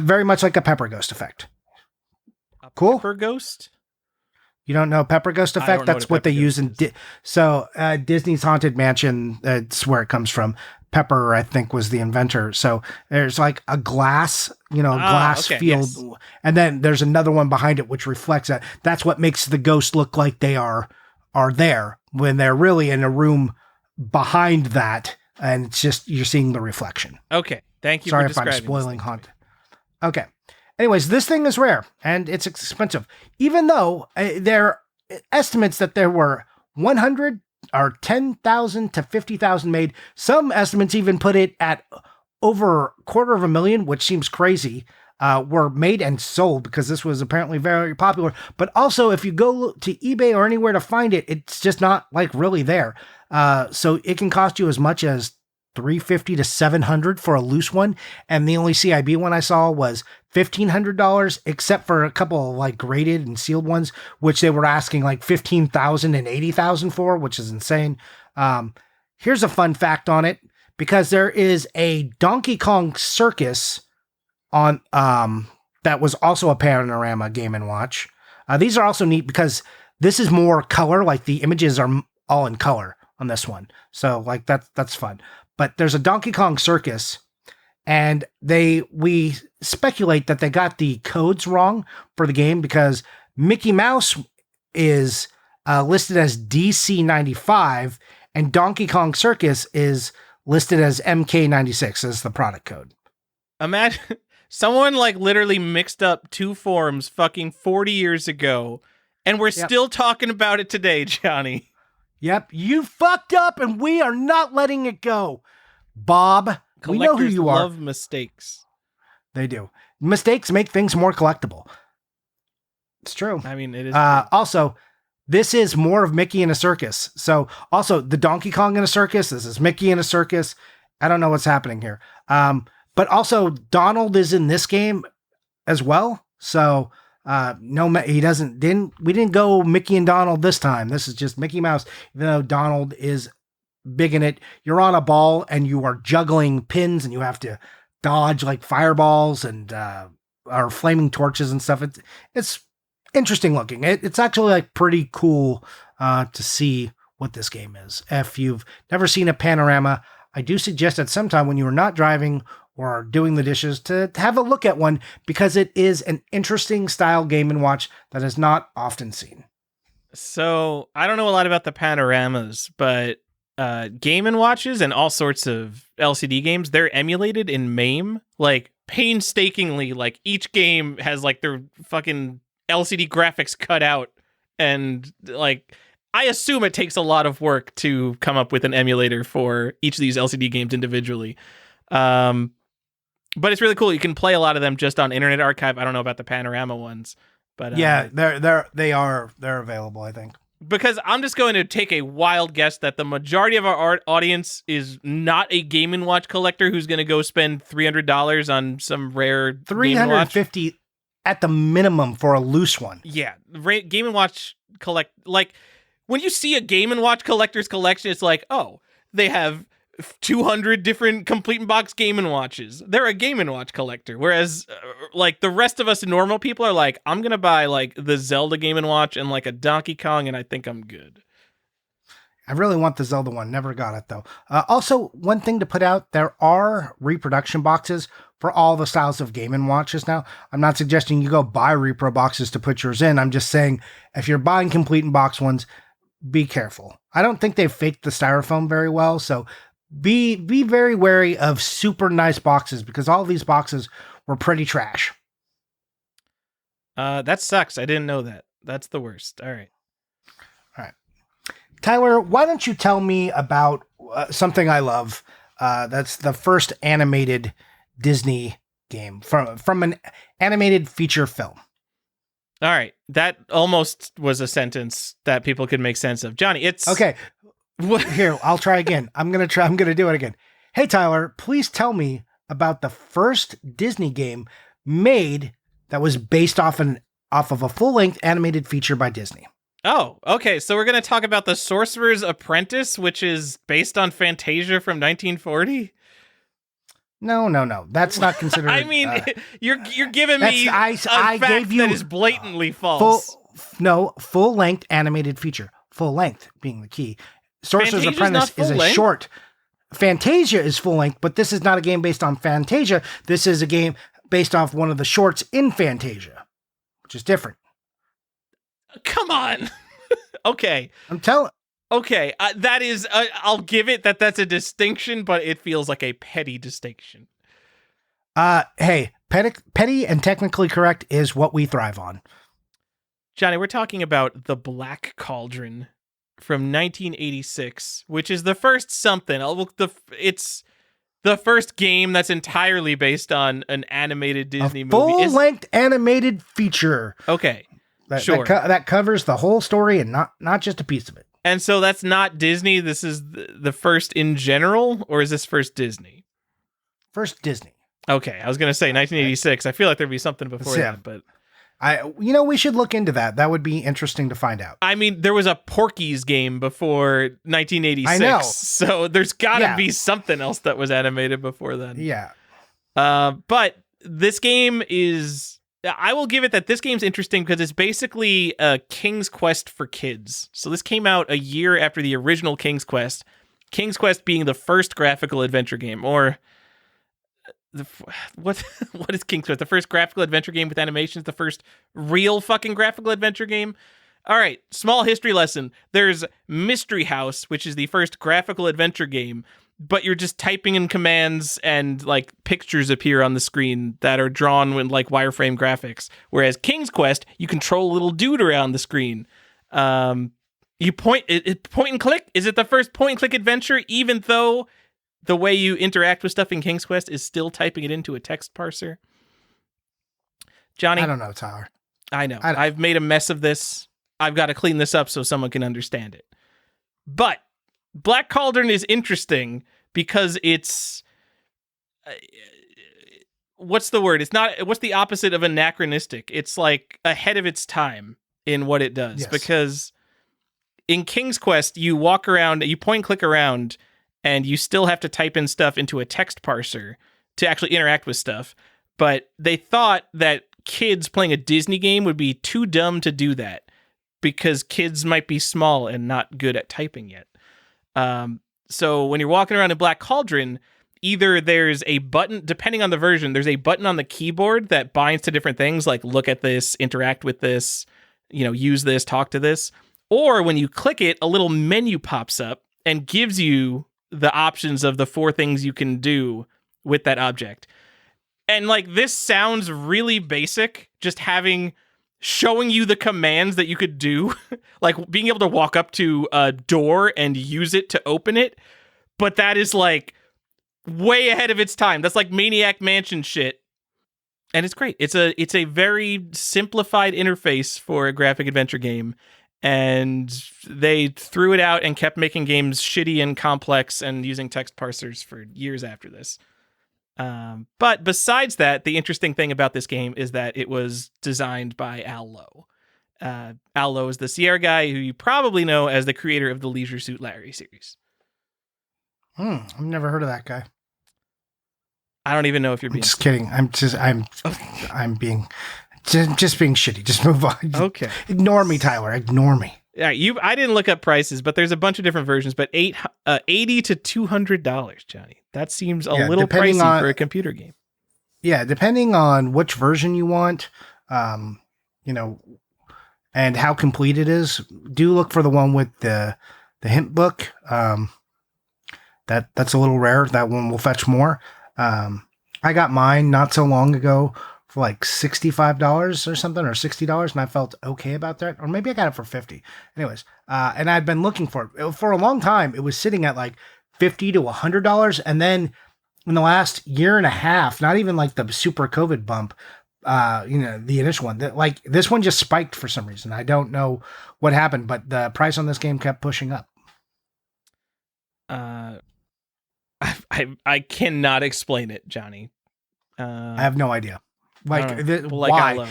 Very much like a pepper ghost effect. Cool. Pepper ghost? You don't know pepper ghost effect? That's what they use in Disney's Haunted Mansion. That's where it comes from. Pepper, I think, was the inventor. So there's like a glass, field. Yes. And then there's another one behind it, which reflects that. That's what makes the ghost look like they are there when they're really in a room behind that. And it's just, you're seeing the reflection. Okay. Thank you. Sorry if I'm spoiling Haunted. Okay. Anyways, this thing is rare and it's expensive, even though there are estimates that there were 100 or 10,000 to 50,000 made. Some estimates even put it at over $250,000, which seems crazy, were made and sold because this was apparently very popular. But also, if you go to eBay or anywhere to find it, it's just not like really there. So it can cost you as much as $350 to $700 for a loose one, and the only CIB one I saw was $1,500, except for a couple of like graded and sealed ones, which they were asking like $15,000 and $80,000 for, which is insane. Here's a fun fact on it, because there is a Donkey Kong Circus on that was also a panorama Game & Watch. These are also neat because this is more color, like the images are all in color on this one, so like that's fun. But there's a Donkey Kong Circus, and we speculate that they got the codes wrong for the game because Mickey Mouse is listed as DC95, and Donkey Kong Circus is listed as MK96 as the product code. Imagine someone like literally mixed up two forms fucking 40 years ago, and we're still talking about it today, Johnny. Yep, you fucked up, and we are not letting it go. Bob, we know who you are. Love mistakes. They do. Mistakes make things more collectible. It's true. I mean, it is. Also, this is more of Mickey in a circus. So, also, the Donkey Kong in a circus. This is Mickey in a circus. I don't know what's happening here. But also, Donald is in this game as well. So, we didn't go Mickey and Donald this time. This is just Mickey Mouse, even though Donald is big in it. You're on a ball and you are juggling pins and you have to dodge like fireballs and or flaming torches and stuff. It's interesting looking. It's actually like pretty cool to see what this game is. If you've never seen a panorama, I do suggest that sometime when you are not driving or doing the dishes to have a look at one, because it is an interesting style Game & Watch that is not often seen. So I don't know a lot about the panoramas, but Game & Watches and all sorts of LCD games, they're emulated in MAME, like painstakingly. Like each game has like their fucking LCD graphics cut out, and like I assume it takes a lot of work to come up with an emulator for each of these LCD games individually. But it's really cool. You can play a lot of them just on Internet Archive. I don't know about the panorama ones, but yeah, they're available, I think. Because I'm just going to take a wild guess that the majority of our audience is not a Game & Watch collector who's going to go spend $300 on some rare $350 at the minimum for a loose one. Yeah, Game & Watch collect, like when you see a Game & Watch collector's collection, it's like, oh, they have 200 different complete in box Game & Watches. They're a Game & Watch collector. Whereas like the rest of us normal people are like, I'm going to buy like the Zelda Game & Watch and like a Donkey Kong, and I think I'm good. I really want the Zelda one. Never got it though. Also, one thing to put out, there are reproduction boxes for all the styles of Game & Watches now. I'm not suggesting you go buy repro boxes to put yours in. I'm just saying if you're buying complete in box ones, be careful. I don't think they've faked the styrofoam very well, so be very wary of super nice boxes, because all these boxes were pretty trash. That sucks. I didn't know that. That's the worst. All right. Tyler, why don't you tell me about something I love? That's the first animated Disney game from an animated feature film. All right. That almost was a sentence that people could make sense of. Johnny, it's... Okay. Here, I'll try again. I'm going to do it again. Hey, Tyler, please tell me about the first Disney game made that was based off of a full-length animated feature by Disney. Oh, okay. So we're going to talk about The Sorcerer's Apprentice, which is based on Fantasia from 1940? No. That's not considered. I mean, you're giving me a fact gave you that is blatantly false. Full-length animated feature. Full length being the key. Sorcerer's Apprentice is a short. Fantasia is full length, but this is not a game based on Fantasia. This is a game based off one of the shorts in Fantasia, which is different. Come on. Okay. I'm telling. Okay, that is, I'll give it that's a distinction, but it feels like a petty distinction. Hey, petty and technically correct is what we thrive on. Johnny, we're talking about The Black Cauldron from 1986, which is the first something. It's the first game that's entirely based on an animated Disney movie. Full-length animated feature. Okay, sure. That covers the whole story and not just a piece of it. And so that's not Disney? This is the first in general? Or is this first Disney? First Disney. Okay, I was going to say 1986. I feel like there'd be something before that, but... we should look into that. That would be interesting to find out. I mean, there was a Porky's game before 1986. I know. So there's got to be something else that was animated before then. Yeah. But this game is... I will give it that this game's interesting because it's basically a King's Quest for kids. So this came out a year after the original King's Quest. King's Quest being the first graphical adventure game, or what is King's Quest? The first graphical adventure game with animations, the first real fucking graphical adventure game. All right, small history lesson. There's Mystery House, which is the first graphical adventure game, but you're just typing in commands and like pictures appear on the screen that are drawn with like wireframe graphics. Whereas King's Quest, you control a little dude around the screen. You point and click. Is it the first point and click adventure, even though the way you interact with stuff in King's Quest is still typing it into a text parser? Johnny? I don't know, Tyler. I know. I've made a mess of this. I've got to clean this up so someone can understand it. But Black Cauldron is interesting because it's... what's the word? It's not... What's the opposite of anachronistic? It's like ahead of its time in what it does. Yes. Because in King's Quest, you walk around, you point and click around, and you still have to type in stuff into a text parser to actually interact with stuff. But they thought that kids playing a Disney game would be too dumb to do that because kids might be small and not good at typing yet. So when you're walking around in Black Cauldron, either there's a button, depending on the version, there's a button on the keyboard that binds to different things, like look at this, interact with this, use this, talk to this. Or when you click it, a little menu pops up and gives you the options of the 4 things you can do with that object. And like, this sounds really basic, just showing you the commands that you could do, like being able to walk up to a door and use it to open it. But that is like way ahead of its time. That's like Maniac Mansion shit. And it's great. It's a very simplified interface for a graphic adventure game. And they threw it out and kept making games shitty and complex and using text parsers for years after this. But besides that, the interesting thing about this game is that it was designed by Al Lowe. Al Lowe is the Sierra guy who you probably know as the creator of the Leisure Suit Larry series. I've never heard of that guy. I don't even know if you're being... I'm just kidding. I'm being shitty. Just move on. Okay. Ignore me, Tyler. Ignore me. Yeah, I didn't look up prices, but there's a bunch of different versions, but $80 to $200, Johnny. That seems a little pricey for a computer game. Yeah, depending on which version you want, and how complete it is. Do look for the one with the hint book. That's a little rare. That one will fetch more. I got mine not so long ago for like $65 or something, or $60, and I felt okay about that. Or maybe I got it for $50. Anyways, and I'd been looking for it. For a long time. It was sitting at like $50 to $100, and then in the last year and a half, not even like the super COVID bump, the initial one, like this one just spiked for some reason. I don't know what happened, but the price on this game kept pushing up. I cannot explain it, Johnny. I have no idea. Why?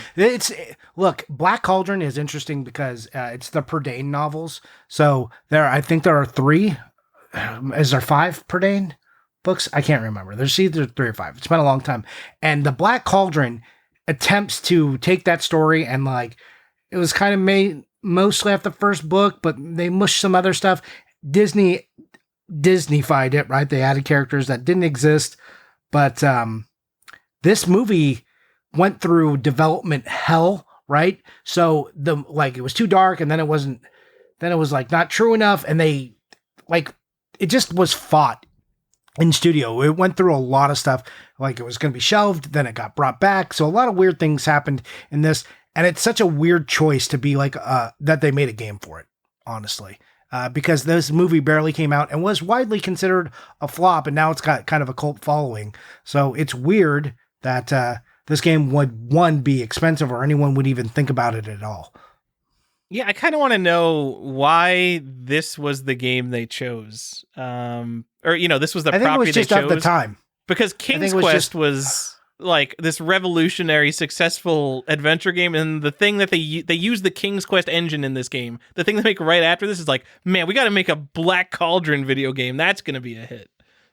Look, Black Cauldron is interesting because it's the Purdain novels. So I think there are 3. Is there 5 Purdain books? I can't remember. There's either 3 or 5. It's been a long time. And the Black Cauldron attempts to take that story and like it was kind of made mostly after the first book, but they mushed some other stuff. Disneyfied it, right? They added characters that didn't exist, but this movie went through development hell, right? So it was too dark, and then it was like not true enough, and they it just was fought in studio. It went through a lot of stuff, like it was going to be shelved, then it got brought back. So a lot of weird things happened in this, and it's such a weird choice to be like that they made a game for it, honestly. Because this movie barely came out and was widely considered a flop, and now it's got kind of a cult following. So it's weird that this game would, be expensive or anyone would even think about it at all. Yeah, I kind of want to know why this was the game they chose. This was the property they chose. I think it was just at the time. Because King's Quest was like this revolutionary, successful adventure game, and the thing that they use the King's Quest engine in this game. The thing they make right after this is like, man, we got to make a Black Cauldron video game. That's going to be a hit.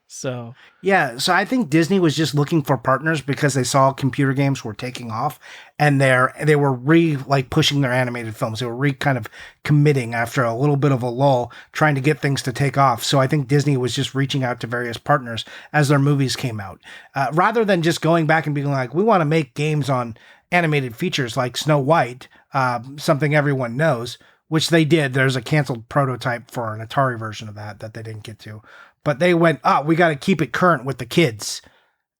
So yeah, so I think Disney was just looking for partners because they saw computer games were taking off, and they were pushing their animated films. They were kind of committing after a little bit of a lull, trying to get things to take off. So I think Disney was just reaching out to various partners as their movies came out, rather than just going back and being like, we want to make games on animated features like Snow White, something everyone knows, which they did. There's a canceled prototype for an Atari version of that they didn't get to. But they went, we got to keep it current with the kids.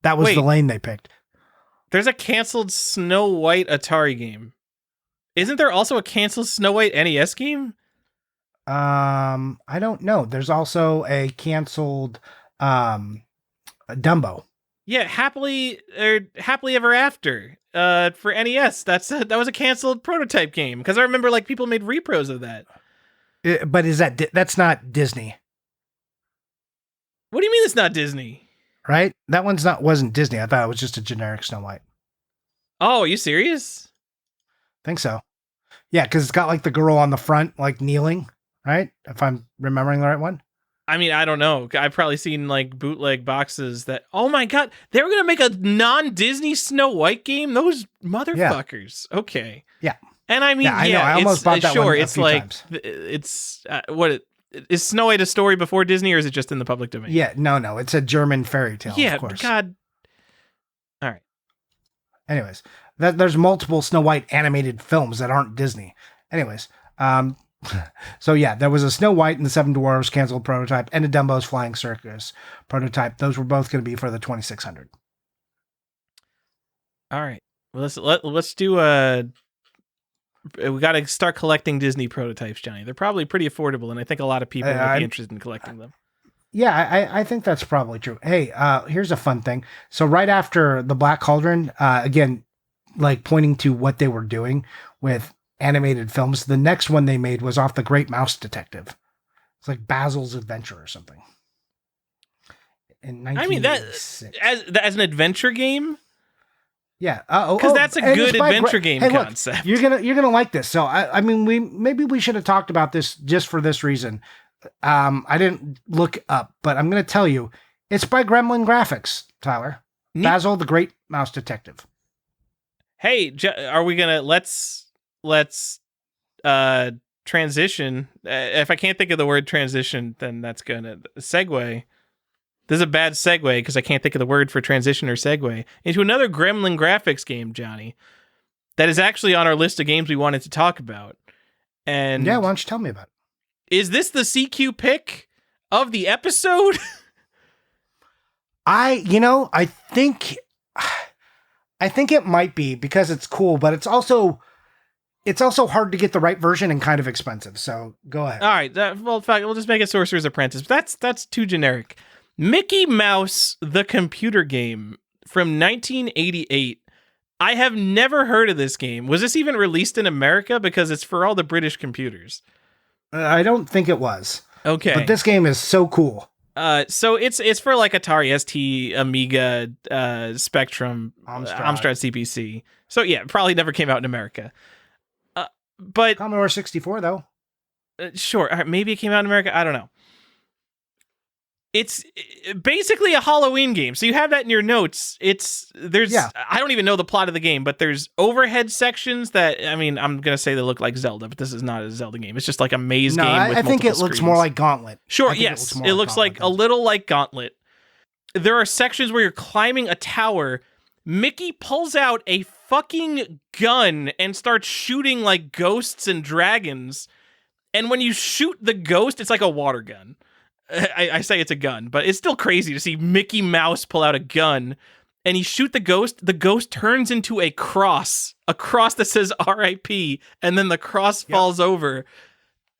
That was the lane they picked. There's a canceled Snow White Atari game. Isn't there also a canceled Snow White NES game? I don't know. There's also a canceled Dumbo. Yeah, Happily Ever After for NES. That was a canceled prototype game because I remember like people made repros of that. But that's not Disney? What do you mean it's not Disney? Right? That wasn't Disney. I thought it was just a generic Snow White. Oh, are you serious? Think so. Yeah, because it's got like the girl on the front, like kneeling, right? If I'm remembering the right one. I mean, I don't know. I've probably seen like bootleg boxes that, oh my God, they were going to make a non-Disney Snow White game? Those motherfuckers. Yeah. Okay. Yeah. And I mean, yeah, I know. I almost bought that one a few times. It's is Snow White a story before Disney or is it just in the public domain? Yeah, no. It's a German fairy tale, of course. God. All right. Anyways, there's multiple Snow White animated films that aren't Disney. Anyways, so yeah, there was a Snow White and the Seven Dwarfs canceled prototype and a Dumbo's Flying Circus prototype. Those were both going to be for the 2600. All right. Well, let's do we got to start collecting Disney prototypes, Johnny. They're probably pretty affordable, and I think a lot of people would be interested in collecting them. Yeah, I think that's probably true. Hey, here's a fun thing. So right after the Black Cauldron, again, like pointing to what they were doing with animated films, the next one they made was off The Great Mouse Detective. It's like Basil's Adventure or something. In 1986. I mean, that as an adventure game. Yeah, because that's a good adventure game concept. Look, you're gonna like this. So I mean, we should have talked about this just for this reason. I didn't look up, but I'm gonna tell you, it's by Gremlin Graphics, Tyler. Basil the Great Mouse Detective. Hey, are we gonna let's transition? If I can't think of the word transition, then that's gonna segue. This is a bad segue because I can't think of the word for transition or segue into another Gremlin Graphics game, Johnny, that is actually on our list of games we wanted to talk about. And yeah, why don't you tell me about it? Is this the CQ pick of the episode? I think it might be because it's cool, but it's also hard to get the right version and kind of expensive. So go ahead. All right. In fact, we'll just make it Sorcerer's Apprentice. That's too generic. Mickey Mouse, the computer game from 1988. I have never heard of this game. Was this even released in America? Because it's for all the British computers. I don't think it was. Okay. But this game is so cool. So it's for like Atari ST, Amiga, Spectrum, Amstrad CPC. So yeah, it probably never came out in America. But Commodore 64 though. Sure. Maybe it came out in America. I don't know. It's basically a Halloween game. So you have that in your notes. I don't even know the plot of the game, but there's overhead sections that, I mean, I'm going to say they look like Zelda, but this is not a Zelda game. It's just like a maze game with I think it looks screens. more like Gauntlet. Sure, yes. It looks like a little like Gauntlet. There are sections where you're climbing a tower. Mickey pulls out a fucking gun and starts shooting like ghosts and dragons. And when you shoot the ghost, it's like a water gun. I say it's a gun, but it's still crazy to see Mickey Mouse pull out a gun and he shoot the ghost turns into a cross that says RIP, and then the cross falls over.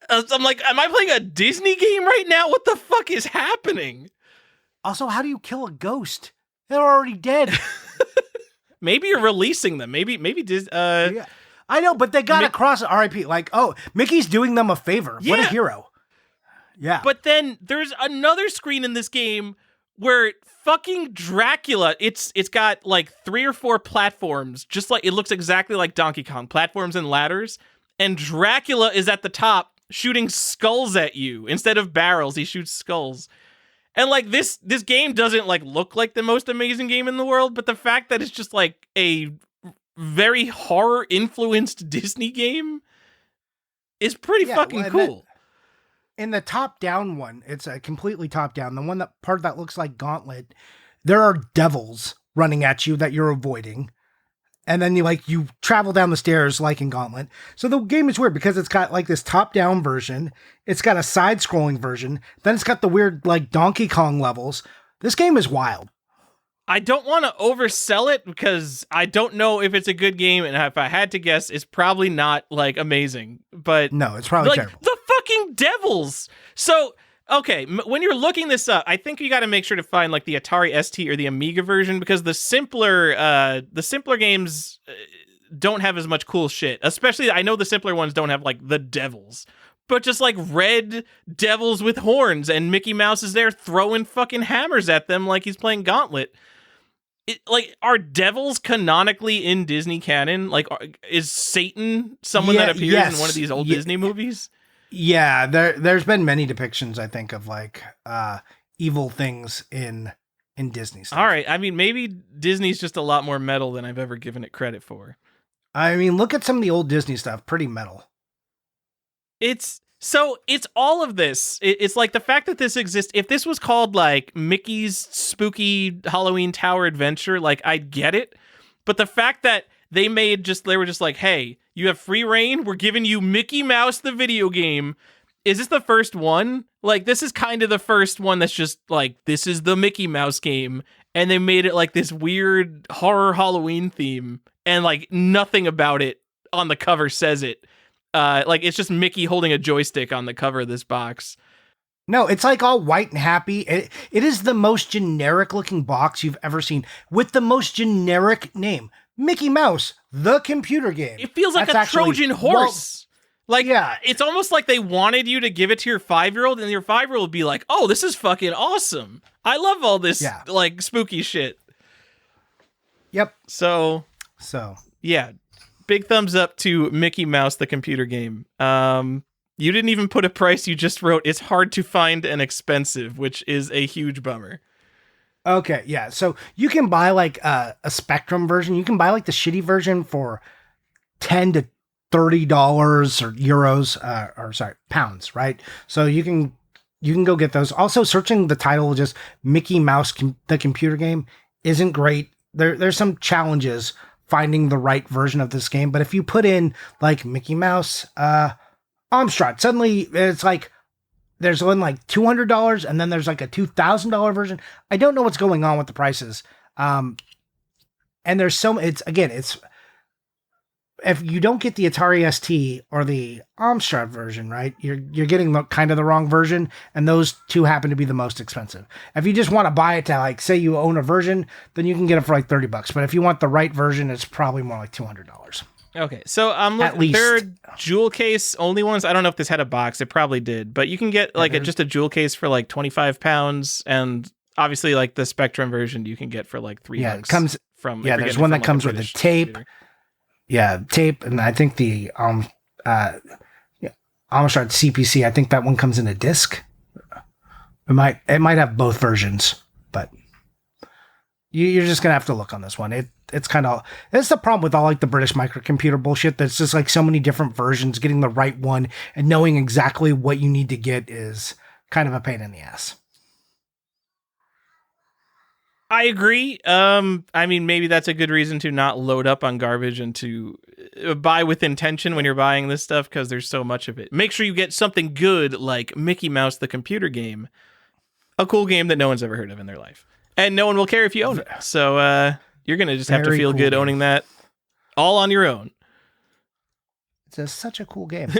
I'm like, am I playing a Disney game right now? What the fuck is happening? Also, how do you kill a ghost? They're already dead. Maybe you're releasing them. Maybe yeah. I know, but they got a cross RIP. Like, oh, Mickey's doing them a favor. Yeah. What a hero. Yeah. But then there's another screen in this game where fucking Dracula, it's got like 3 or 4 platforms, just like it looks exactly like Donkey Kong, platforms and ladders, and Dracula is at the top shooting skulls at you. Instead of barrels, he shoots skulls. And like this game doesn't like look like the most amazing game in the world, but the fact that it's just like a very horror influenced Disney game is pretty fucking cool. In the top-down one, it's a completely top-down. The one that looks like Gauntlet, there are devils running at you that you're avoiding. and then you travel down the stairs like in Gauntlet. So the game is weird because it's got like this top-down version, it's got a side-scrolling version, then it's got the weird like Donkey Kong levels. This game is wild. I don't want to oversell it because I don't know if it's a good game, and if I had to guess, it's probably not like amazing. But no, it's probably like terrible. the fucking devils. So okay, when you're looking this up, I think you got to make sure to find like the Atari ST or the Amiga version because the simpler games don't have as much cool shit. Especially, I know the simpler ones don't have like the devils, but just like red devils with horns, and Mickey Mouse is there throwing fucking hammers at them like he's playing Gauntlet. Are devils canonically in Disney canon? Like, is Satan someone that appears in one of these old Disney movies? Yeah, there's been many depictions, I think, of like evil things in Disney stuff. All right, I mean, maybe Disney's just a lot more metal than I've ever given it credit for. I mean, look at some of the old Disney stuff, pretty metal. It's all of this. It's like the fact that this exists. If this was called like Mickey's Spooky Halloween Tower Adventure, like I'd get it. But the fact that they were just like, hey, you have free reign. We're giving you Mickey Mouse, the video game. Is this the first one? Like, this is kind of the first one that's just like, this is the Mickey Mouse game. And they made it like this weird horror Halloween theme. And like nothing about it on the cover says it. Like it's just Mickey holding a joystick on the cover of this box. No, it's like all white and happy. It is the most generic looking box you've ever seen with the most generic name. Mickey Mouse, the computer game. It feels like a Trojan horse. Yeah. It's almost like they wanted you to give it to your 5-year-old and your 5-year-old would be like, oh, this is fucking awesome. I love all this like spooky shit. Yep. So yeah. Big thumbs up to Mickey Mouse, the computer game. You didn't even put a price. You just wrote, it's hard to find and expensive, which is a huge bummer. Okay, yeah. So you can buy like a Spectrum version. You can buy like the shitty version for $10 to $30 or euros, pounds, right? So you can go get those. Also, searching the title just Mickey Mouse, the computer game isn't great. There's some challenges finding the right version of this game. But if you put in like Mickey Mouse, Amstrad, suddenly it's like there's one like $200 and then there's like a $2,000 version. I don't know what's going on with the prices. And there's it's if you don't get the Atari ST or the Amstrad version, right, you're getting kind of the wrong version, and those two happen to be the most expensive. If you just want to buy it to like say you own a version, then you can get it for like $30. But if you want the right version, it's probably more like $200. Okay, so at least there are jewel case only ones. I don't know if this had a box. It probably did, but you can get like just a jewel case for like £25, and obviously like the Spectrum version you can get for like $3. It comes from there's one that comes with a tape. Computer. Yeah, tape, and I think the Amstrad CPC. I think that one comes in a disc. It might have both versions, but you're just gonna have to look on this one. It's the problem with all like the British microcomputer bullshit. That's just like so many different versions. Getting the right one and knowing exactly what you need to get is kind of a pain in the ass. I agree. I mean, maybe that's a good reason to not load up on garbage and to buy with intention when you're buying this stuff, because there's so much of it. Make sure you get something good like Mickey Mouse, the computer game, a cool game that no one's ever heard of in their life, and no one will care if you own it. So you're gonna just have to feel good owning that all on your own. It's such a cool game.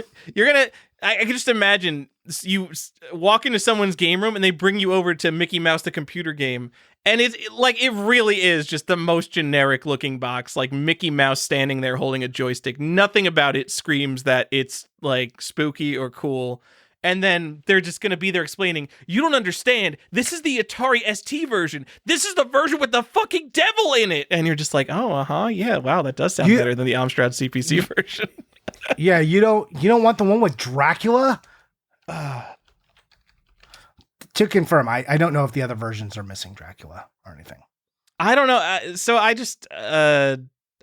I can just imagine you walk into someone's game room and they bring you over to Mickey Mouse, the computer game. And it really is just the most generic looking box, like Mickey Mouse standing there holding a joystick. Nothing about it screams that it's like spooky or cool. And then they're just going to be there explaining, you don't understand. This is the Atari ST version. This is the version with the fucking devil in it. And you're just like, oh, yeah, wow, that does sound better than the Amstrad CPC version. Yeah, you don't want the one with Dracula? To confirm, I don't know if the other versions are missing Dracula or anything. I don't know. So I just I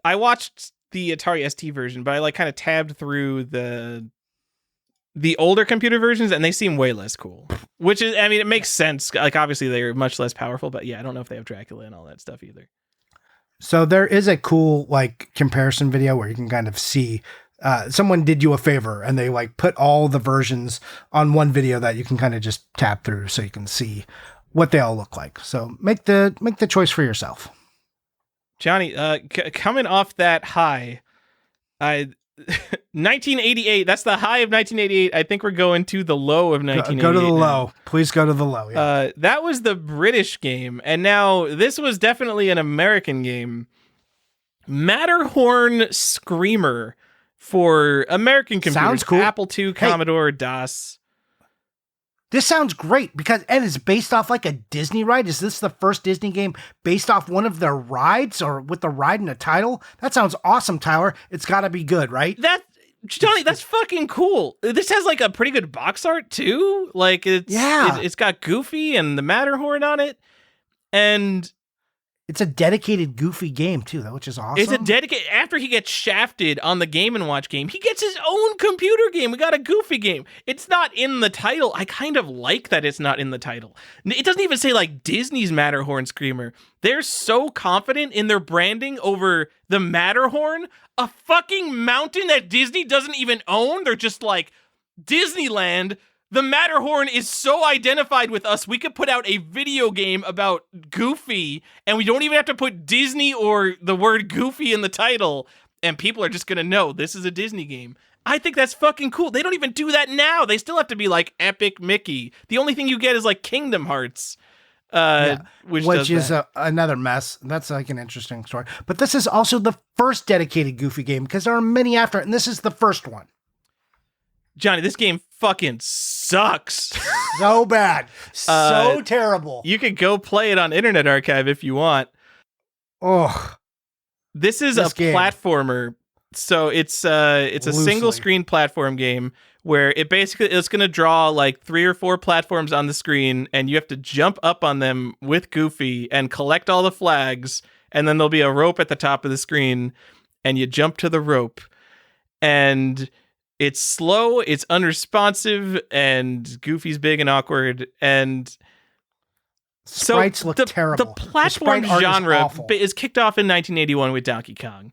watched the Atari ST version, but I like kind of tabbed through the older computer versions, and they seem way less cool. Which is, I mean, it makes sense. Like obviously they're much less powerful, but yeah, I don't know if they have Dracula and all that stuff either. So there is a cool like comparison video where you can kind of see someone did you a favor and they like put all the versions on one video that you can kind of just tap through so you can see what they all look like. So make the choice for yourself. Johnny, coming off that high, 1988. That's the high of 1988. I think we're going to the low of 1988. Go to the now. low. Please go to the low. Yeah. That was the British game, and now this was definitely an American game. Matterhorn Screamer for American computers. Sounds cool. Apple II, Commodore, DOS. This sounds great because it's based off like a Disney ride. Is this the first Disney game based off one of their rides or with the ride in the title? That sounds awesome, Tyler. It's got to be good, right? Johnny, that's fucking cool. This has like a pretty good box art too. Like it's got Goofy and the Matterhorn on it, and it's a dedicated Goofy game too, though, which is awesome. It's a dedicated. After he gets shafted on the Game & Watch game, he gets his own computer game. We got a Goofy game. It's not in the title. I kind of like that it's not in the title. It doesn't even say like Disney's Matterhorn Screamer. They're so confident in their branding over the Matterhorn, a fucking mountain that Disney doesn't even own. They're just like, Disneyland. The Matterhorn is so identified with us, we could put out a video game about Goofy, and we don't even have to put Disney or the word Goofy in the title, and people are just gonna know this is a Disney game. I think that's fucking cool. They don't even do that now. They still have to be like Epic Mickey. The only thing you get is like Kingdom Hearts, which is another mess. That's like an interesting story. But this is also the first dedicated Goofy game because there are many after it, and this is the first one. Johnny, this game fucking sucks. So bad. So terrible. You could go play it on Internet Archive if you want. Oh. This is a platformer. So it's a single screen platform game where it's going to draw like 3 or 4 platforms on the screen, and you have to jump up on them with Goofy and collect all the flags, and then there'll be a rope at the top of the screen, and you jump to the rope. And it's slow, it's unresponsive, and Goofy's big and awkward, and sprites look terrible. The platform genre is kicked off in 1981 with Donkey Kong,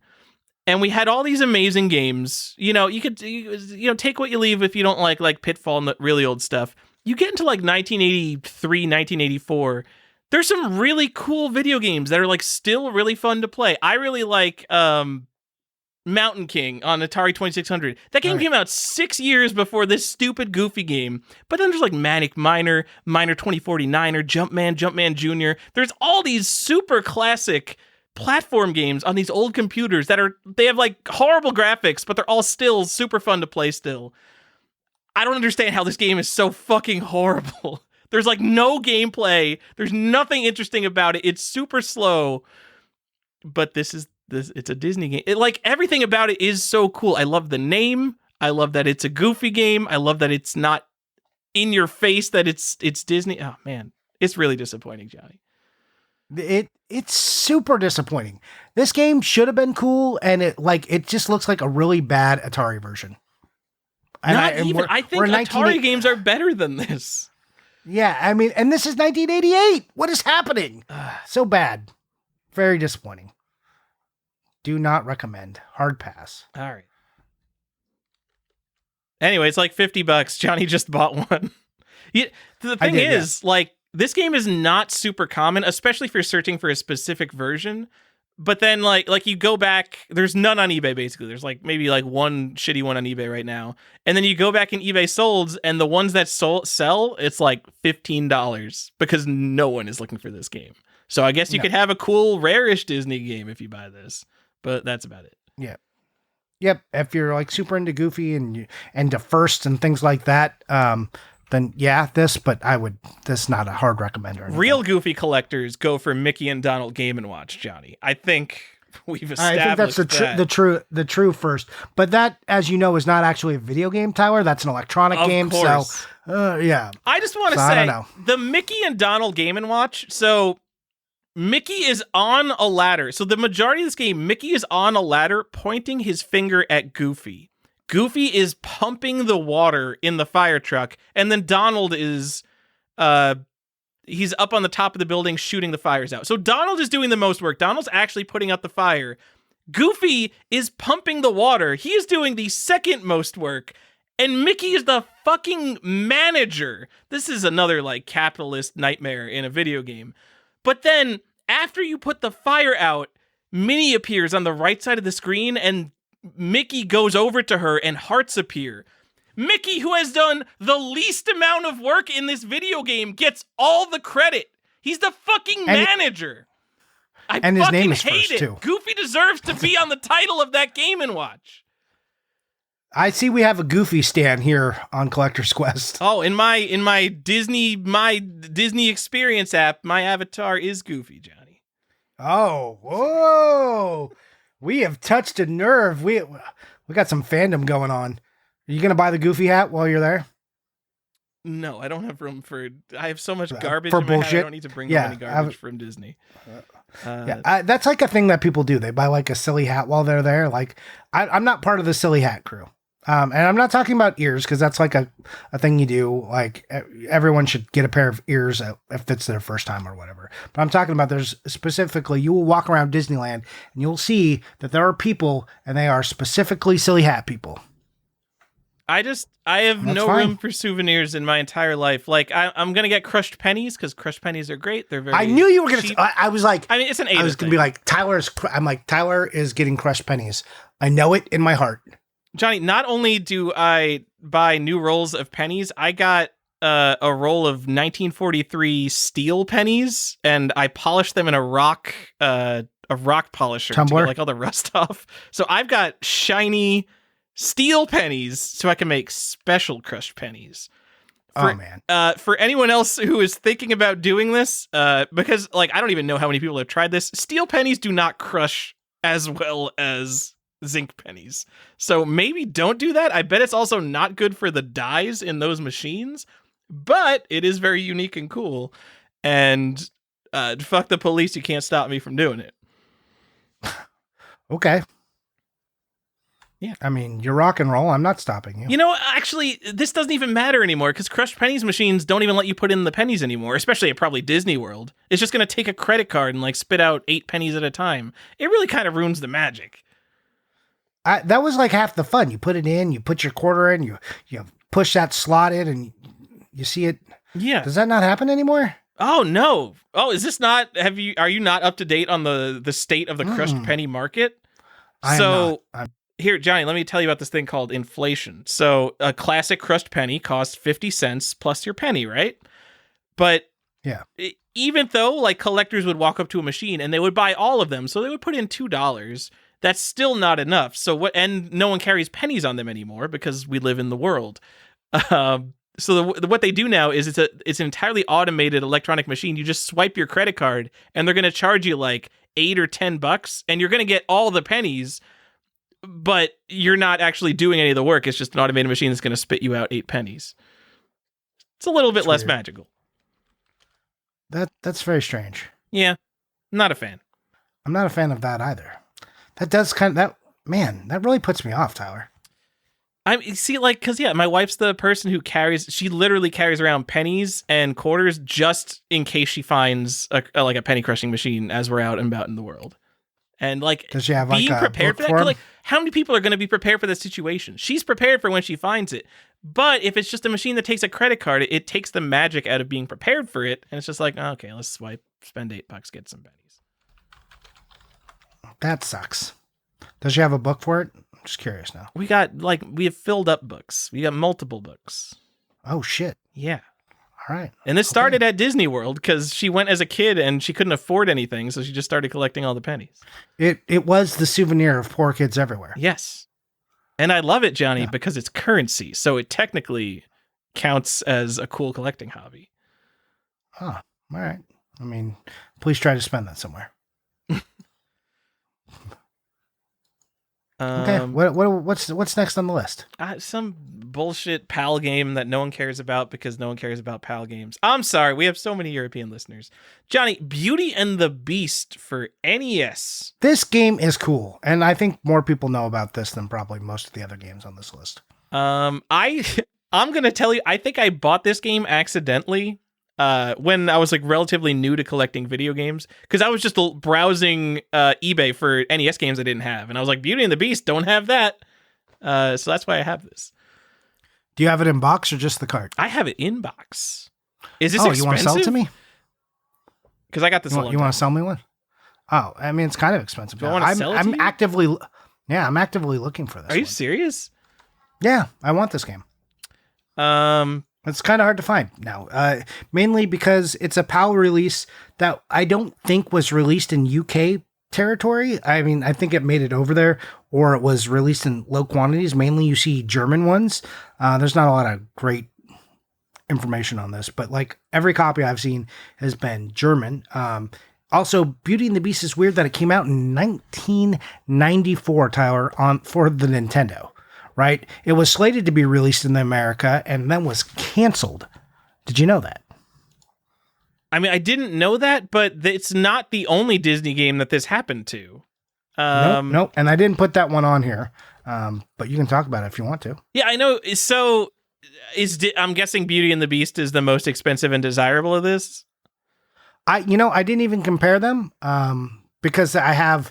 and we had all these amazing games. You know, you could take what you leave if you don't like Pitfall and the really old stuff. You get into like 1983, 1984. There's some really cool video games that are like still really fun to play. I really like Mountain King on Atari 2600. That game came out 6 years before this stupid Goofy game. But then there's like Manic Miner, Miner 2049er, Jumpman Jr. There's all these super classic platform games on these old computers they have like horrible graphics, but they're all still super fun to play still. I don't understand how this game is so fucking horrible. There's like no gameplay. There's nothing interesting about it. It's super slow. But it's a Disney game. Everything about it is so cool. I love the name. I love that it's a Goofy game. I love that it's not in your face that it's Disney. Oh man, it's really disappointing, Johnny. It's super disappointing. This game should have been cool, and it just looks like a really bad Atari version. And I think Atari games are better than this. Yeah, I mean, and this is 1988. What is happening? So bad. Very disappointing. Do not recommend. Hard pass. All right. Anyway, it's like $50. Johnny just bought one. The thing is, this game is not super common, especially if you're searching for a specific version. But then, like you go back, there's none on eBay, basically. There's maybe one shitty one on eBay right now. And then you go back in eBay solds, and the ones that sell, it's like $15 because no one is looking for this game. So I guess you could have a cool, rare-ish Disney game if you buy this. But that's about it. Yeah. Yep. If you're super into Goofy and to first and things like that, then this, but this is not a hard recommender. Real Goofy collectors go for Mickey and Donald Game & Watch, Johnny. I think we've established I think that's the true first. But that, as you know, is not actually a video game, Tyler. That's an electronic game. Course. So, yeah. I just want to say, the Mickey and Donald Game & Watch, so Mickey is on a ladder. So the majority of this game, Mickey is on a ladder pointing his finger at Goofy. Goofy is pumping the water in the fire truck, and then Donald is he's up on the top of the building shooting the fires out. So Donald is doing the most work. Donald's actually putting out the fire. Goofy is pumping the water. He is doing the second most work. And Mickey is the fucking manager. This is another like capitalist nightmare in a video game. But then after you put the fire out, Minnie appears on the right side of the screen and Mickey goes over to her and hearts appear. Mickey, who has done the least amount of work in this video game, gets all the credit. He's the fucking manager. I and fucking his name is hate first, it. too. Goofy deserves to be on the title of that Game & Watch. I see we have a Goofy stand here on Collector's Quest. Oh, in my Disney Experience app, my avatar is Goofy, Johnny. Oh, whoa. We have touched a nerve. We got some fandom going on. Are you going to buy the Goofy hat while you're there? No, I don't have room for... I have so much garbage for in my bullshit. Hat, I don't need to bring home any garbage from Disney. That's like a thing that people do. They buy like a silly hat while they're there. Like, I'm not part of the silly hat crew. And I'm not talking about ears because that's like a thing you do. Like everyone should get a pair of ears if it's their first time or whatever. But I'm talking about there's specifically, you will walk around Disneyland and you'll see that there are people and they are specifically silly hat people. I have no room for souvenirs in my entire life. Like I'm going to get crushed pennies because crushed pennies are great. They're very I knew you were going to, I was like, I mean, it's an I was going to be like, Tyler is getting crushed pennies. I know it in my heart. Johnny, not only do I buy new rolls of pennies, I got a roll of 1943 steel pennies, and I polished them in a rock polisher Tumbler? to get like all the rust off. So I've got shiny steel pennies, so I can make special crushed pennies. For anyone else who is thinking about doing this, because like I don't even know how many people have tried this, steel pennies do not crush as well as zinc pennies. So maybe don't do that. I bet it's also not good for the dyes in those machines, but it is very unique and cool. And fuck the police, you can't stop me from doing it. Okay. Yeah. I mean, you're rock and roll. I'm not stopping you. You know, actually, this doesn't even matter anymore because crushed pennies machines don't even let you put in the pennies anymore, especially at probably Disney World. It's just going to take a credit card and like spit out 8 pennies at a time. It really kind of ruins the magic. That was like half the fun. You put it in, you put your quarter in, you push that slot in, and you see it. Yeah. Does that not happen anymore? Oh no. Oh, is this not? Are you not up to date on the state of the crushed penny market? Here, Johnny, let me tell you about this thing called inflation. So a classic crushed penny costs 50 cents plus your penny, right? But yeah, even though like collectors would walk up to a machine and they would buy all of them, so they would put in $2. That's still not enough. So what? And no one carries pennies on them anymore because we live in the world. So what they do now is it's an entirely automated electronic machine. You just swipe your credit card, and they're going to charge you like $8 or $10, and you're going to get all the pennies, but you're not actually doing any of the work. It's just an automated machine that's going to spit you out 8 pennies. It's a little bit less magical. That's very strange. Yeah, not a fan. I'm not a fan of that either. That does that really puts me off, Tyler. Because my wife's the person who she literally carries around pennies and quarters just in case she finds a penny crushing machine as we're out and about in the world. And like, does she have being like prepared for that? 'Cause, like, how many people are going to be prepared for this situation? She's prepared for when she finds it. But if it's just a machine that takes a credit card, it takes the magic out of being prepared for it. And it's just like, okay, let's swipe, spend $8, get some pennies. That sucks. Does she have a book for it? I'm just curious now. We have filled up books. We got multiple books. Oh, shit. Yeah. All right. And this started at Disney World because she went as a kid and she couldn't afford anything. So she just started collecting all the pennies. It was the souvenir of poor kids everywhere. Yes. And I love it, Johnny, because it's currency. So it technically counts as a cool collecting hobby. Huh. All right. I mean, please try to spend that somewhere. Okay. What's next on the list? Some bullshit PAL game that no one cares about because no one cares about PAL games. I'm sorry, we have so many European listeners. Johnny, Beauty and the Beast for NES. This game is cool, and I think more people know about this than probably most of the other games on this list. I'm gonna tell you, I think I bought this game accidentally. when I was like relatively new to collecting video games, because I was just browsing eBay for NES games I didn't have, and I was like, Beauty and the Beast don't have that, so that's why I have this. Do you have it in box or just the cart? I have it in box. Is this expensive? expensive? You want to sell it to me? Because I got this. You want to sell me one? Oh, I mean, it's kind of expensive. Do I want to sell it to you? I'm actively looking for this. Are you serious? Yeah, I want this game. It's kind of hard to find now, mainly because it's a PAL release that I don't think was released in UK territory. I mean, I think it made it over there, or it was released in low quantities. Mainly you see German ones. There's not a lot of great information on this, but like every copy I've seen has been German. Also, Beauty and the Beast is weird that it came out in 1994, Tyler, for the Nintendo. Right? It was slated to be released in America and then was canceled. Did you know that? I mean, I didn't know that, but it's not the only Disney game that this happened to. Nope. And I didn't put that one on here. But you can talk about it if you want to. Yeah, I know. So I'm guessing Beauty and the Beast is the most expensive and desirable of this. I didn't even compare them because I have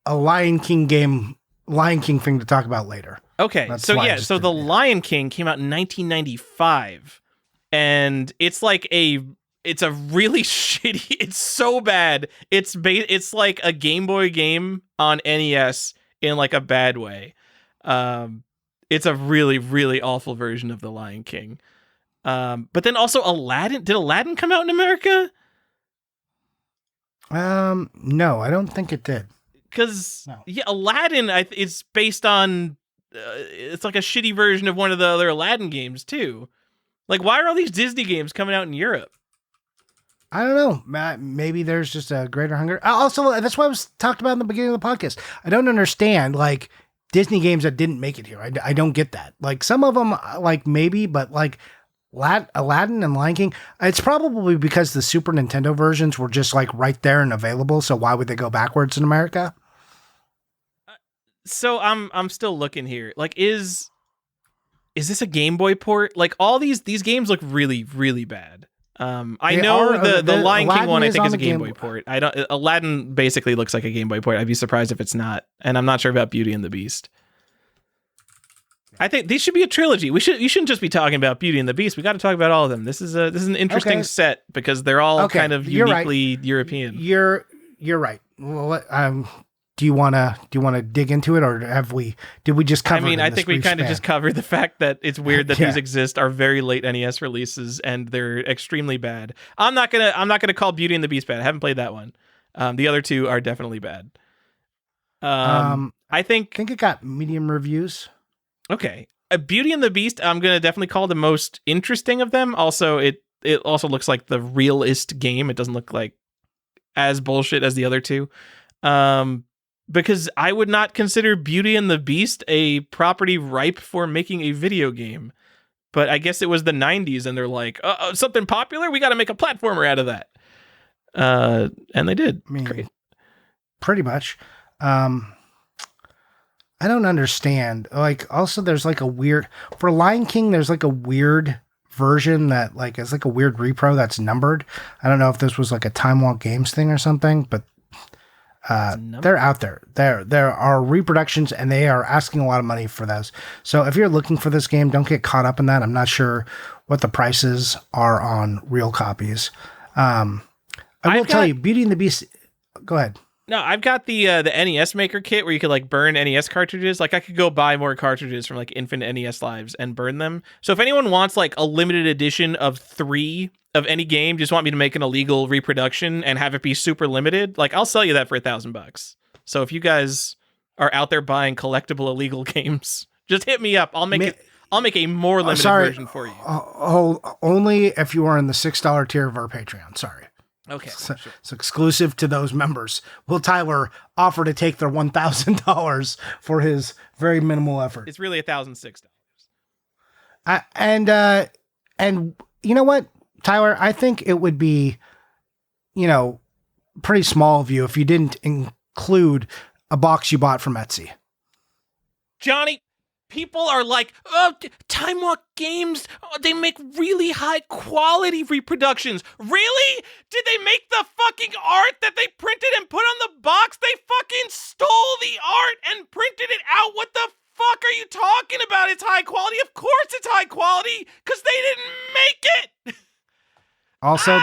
a Lion King thing to talk about later. Okay, so the Lion King came out in 1995, and it's a really shitty. It's so bad. It's like a Game Boy game on NES in like a bad way. It's a really, really awful version of the Lion King. But then also Aladdin. Did Aladdin come out in America? No, I don't think it did. Because Aladdin, it's based on, it's like a shitty version of one of the other Aladdin games too. Like, why are all these Disney games coming out in Europe? I don't know. Maybe there's just a greater hunger. Also, that's what I was talked about in the beginning of the podcast. I don't understand like Disney games that didn't make it here. I don't get that. Like some of them, like maybe, but like Aladdin and Lion King, it's probably because the Super Nintendo versions were just like right there and available. So why would they go backwards in America? So I'm still looking here. Like, is this a Game Boy port? Like, all these games look really, really bad. I know the Lion King one I think is a Game Boy port. Aladdin basically looks like a Game Boy port. I'd be surprised if it's not. And I'm not sure about Beauty and the Beast. I think these should be a trilogy. You shouldn't just be talking about Beauty and the Beast. We got to talk about all of them. This is an interesting set because they're all kind of uniquely European. You're right. Well, do you want to dig into it, or did we just cover? I mean, I think we kind of just covered the fact that it's weird that these exist, are very late NES releases, and they're extremely bad. I'm not gonna call Beauty and the Beast bad. I haven't played that one. The other two are definitely bad. I think it got medium reviews. Okay, Beauty and the Beast, I'm gonna definitely call the most interesting of them. Also, it also looks like the realest game. It doesn't look like as bullshit as the other two. Because I would not consider Beauty and the Beast a property ripe for making a video game. But I guess it was the 90s and they're like, something popular? We got to make a platformer out of that. And they did. I mean, great. Pretty much. I don't understand. Like, also there's like for Lion King, there's like a weird version that like is like a weird repro that's numbered. I don't know if this was like a Time Walk Games thing or something, but they're out there. There are reproductions and they are asking a lot of money for those. So if you're looking for this game, don't get caught up in that. I'm not sure what the prices are on real copies. I will tell you, Beauty and the Beast. Go ahead. No, I've got the NES Maker kit where you could like burn NES cartridges. Like I could go buy more cartridges from like Infinite NES Lives and burn them. So if anyone wants like a limited edition of 3 of any game, just want me to make an illegal reproduction and have it be super limited, like I'll sell you that for $1,000. So if you guys are out there buying collectible illegal games, just hit me up. I'll make a more limited version for you. Only if you are in the $6 tier of our Patreon. Sorry. Okay. So, it's exclusive to those members. Will Tyler offer to take their $1,000 for his very minimal effort? It's really $1,006. And you know what, Tyler, I think it would be, pretty small of you if you didn't include a box you bought from Etsy. Johnny, People are like, oh, Time Walk Games, they make really high quality reproductions. Really? Did they make the fucking art that they printed and put on the box? They fucking stole the art and printed it out. What the fuck are you talking about? It's high quality. Of course it's high quality, because they didn't make it. Also,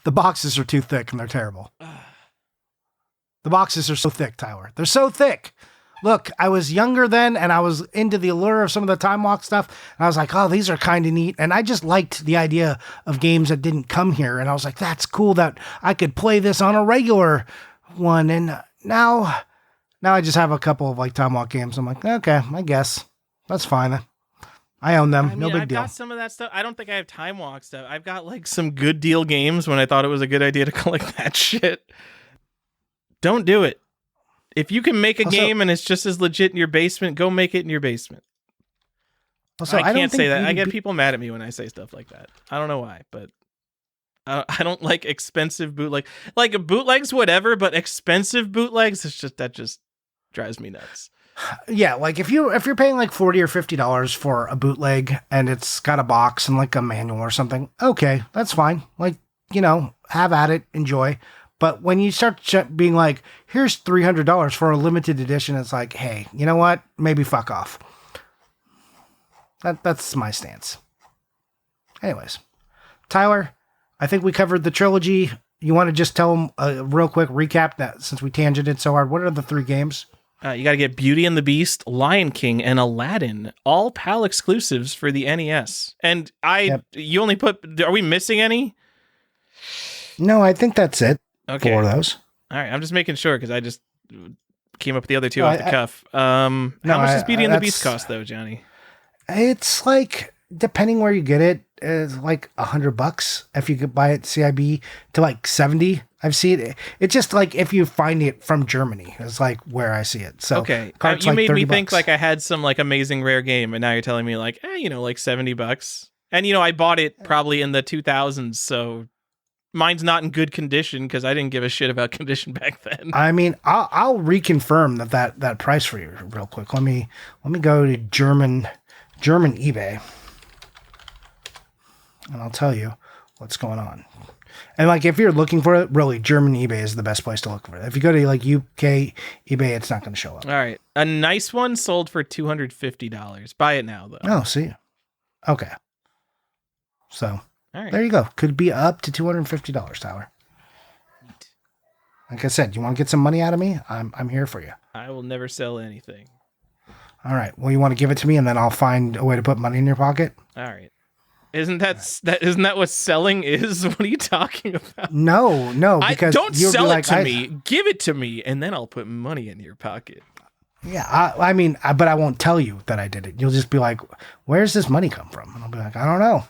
the boxes are too thick and they're terrible. The boxes are so thick, Tyler. They're so thick. Look, I was younger then, and I was into the allure of some of the Time Walk stuff, and I was like, oh, these are kind of neat, and I just liked the idea of games that didn't come here, and I was like, that's cool that I could play this on a regular one, and now I just have a couple of, like, Time Walk games. I'm like, okay, I guess. That's fine. I own them. No big deal. I've got some of that stuff. I don't think I have Time Walk stuff. I've got, like, some good deal games when I thought it was a good idea to collect that shit. Don't do it. If you can make a game and it's just as legit in your basement, go make it in your basement. Also, I can't say that. I get people mad at me when I say stuff like that. I don't know why, but I don't like expensive bootleg. Like bootlegs, whatever, but expensive bootlegs, that just drives me nuts. Yeah, like if you're paying like $40 or $50 for a bootleg and it's got a box and like a manual or something, okay, that's fine. Like, have at it, enjoy. But when you start being like, here's $300 for a limited edition, it's like, hey, you know what? Maybe fuck off. That's my stance. Anyways, Tyler, I think we covered the trilogy. You want to just tell them a real quick recap that since we tangented so hard, what are the 3 games? You got to get Beauty and the Beast, Lion King, and Aladdin, all PAL exclusives for the NES. And you only are we missing any? No, I think that's it. Okay. 4 of those. All right, I'm just making sure because I just came up with the other 2 off the cuff. How much does Beauty and the Beast cost, though, Johnny? It's like, depending where you get it, it's like $100 if you could buy it CIB to like 70. I've seen it. It's just like if you find it from Germany, it's like where I see it. So okay, you made me think like I had some like amazing rare game, and now you're telling me like, like $70. And I bought it probably in the 2000s, so. Mine's not in good condition because I didn't give a shit about condition back then. I mean, I'll reconfirm that price for you real quick. Let me go to German eBay, and I'll tell you what's going on. And like, if you're looking for it, really, German eBay is the best place to look for it. If you go to like UK eBay, it's not going to show up. All right, a nice one sold for $250. Buy it now, though. Oh, see, okay, so. All right. There you go. Could be up to $250, Tyler. Neat. Like I said, you want to get some money out of me? I'm here for you. I will never sell anything. All right. Well, you want to give it to me, and then I'll find a way to put money in your pocket? All right. Isn't that what selling is? What are you talking about? No, because don't sell it to me. Give it to me, and then I'll put money in your pocket. Yeah, I mean, but I won't tell you that I did it. You'll just be like, "Where's this money come from?" And I'll be like, "I don't know."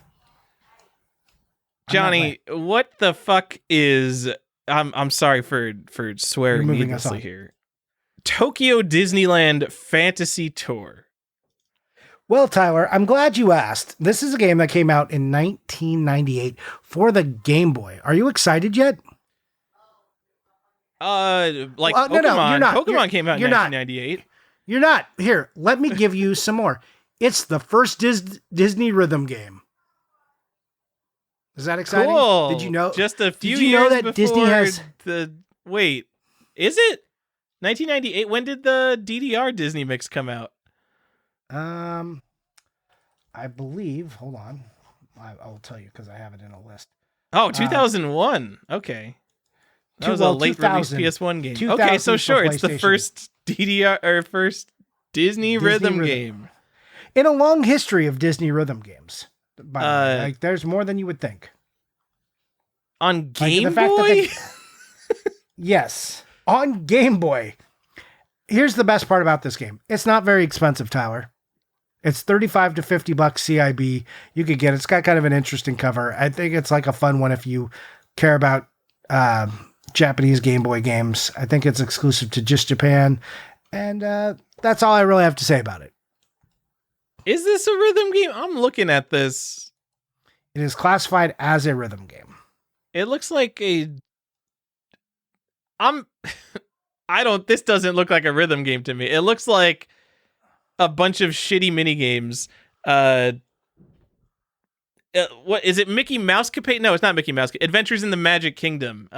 Johnny, what the fuck is... I'm sorry for swearing needlessly here. Tokyo Disneyland Fantasy Tour. Well, Tyler, I'm glad you asked. This is a game that came out in 1998 for the Game Boy. Are you excited yet? Pokemon. No, you're not. Pokemon came out in 1998. You're not. Here, let me give you some more. It's the first Disney rhythm game. Is that exciting? Cool. Did you know? Just a few did you years know that before Disney has Wait, is it 1998? When did the DDR Disney mix come out? I believe. Hold on, I'll tell you because I have it in a list. Oh, 2001. Okay, that was a late release PS1 game. Okay, so sure, it's the first DDR or first Disney rhythm game in a long history of Disney rhythm games. By the way, like, there's more than you would think. On Game Boy? Yes, on Game Boy. Here's the best part about this game. It's not very expensive, Tyler. It's $35 to $50 CIB. You could get it. It's got kind of an interesting cover. I think it's like a fun one if you care about Japanese Game Boy games. I think it's exclusive to just Japan. And that's all I really have to say about it. Is this a rhythm game? I'm looking at this. It is classified as a rhythm game. It looks like this doesn't look like a rhythm game to me. It looks like a bunch of shitty mini games. What is it? Mickey Mouse Capade? No, it's not Mickey Mouse. Adventures in the Magic Kingdom.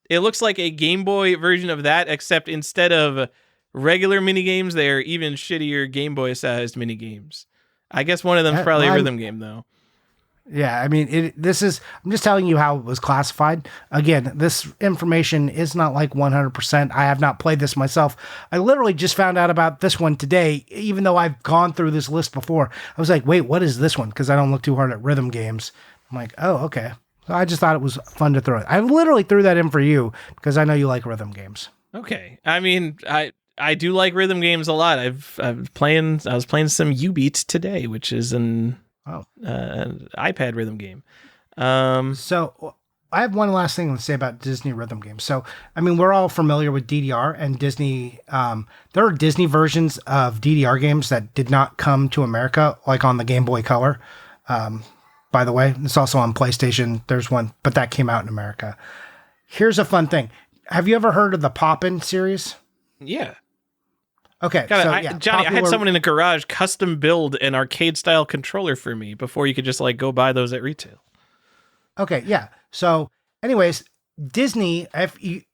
It looks like a Game Boy version of that, except instead of regular mini games, they're even shittier Game Boy sized mini games. I guess one of them's probably a rhythm game though. Yeah, I mean, I'm just telling you how it was classified. Again, this information is not like 100%. I have not played this myself. I literally just found out about this one today, even though I've gone through this list before. I was like, wait, what is this one? Because I don't look too hard at rhythm games. I'm like, oh, okay. So I just thought it was fun to throw it. I literally threw that in for you because I know you like rhythm games. Okay. I mean, I do like rhythm games a lot. I was playing some U-Beat today, which is an iPad rhythm game. So I have one last thing to say about Disney rhythm games. So, I mean, we're all familiar with DDR and Disney. There are Disney versions of DDR games that did not come to America, like on the Game Boy Color. By the way, it's also on PlayStation. There's one, but that came out in America. Here's a fun thing. Have you ever heard of the Poppin' series? Yeah. Okay. Johnny, I had someone in a garage custom build an arcade style controller for me before you could just like go buy those at retail. Okay. Yeah. So anyways, Disney,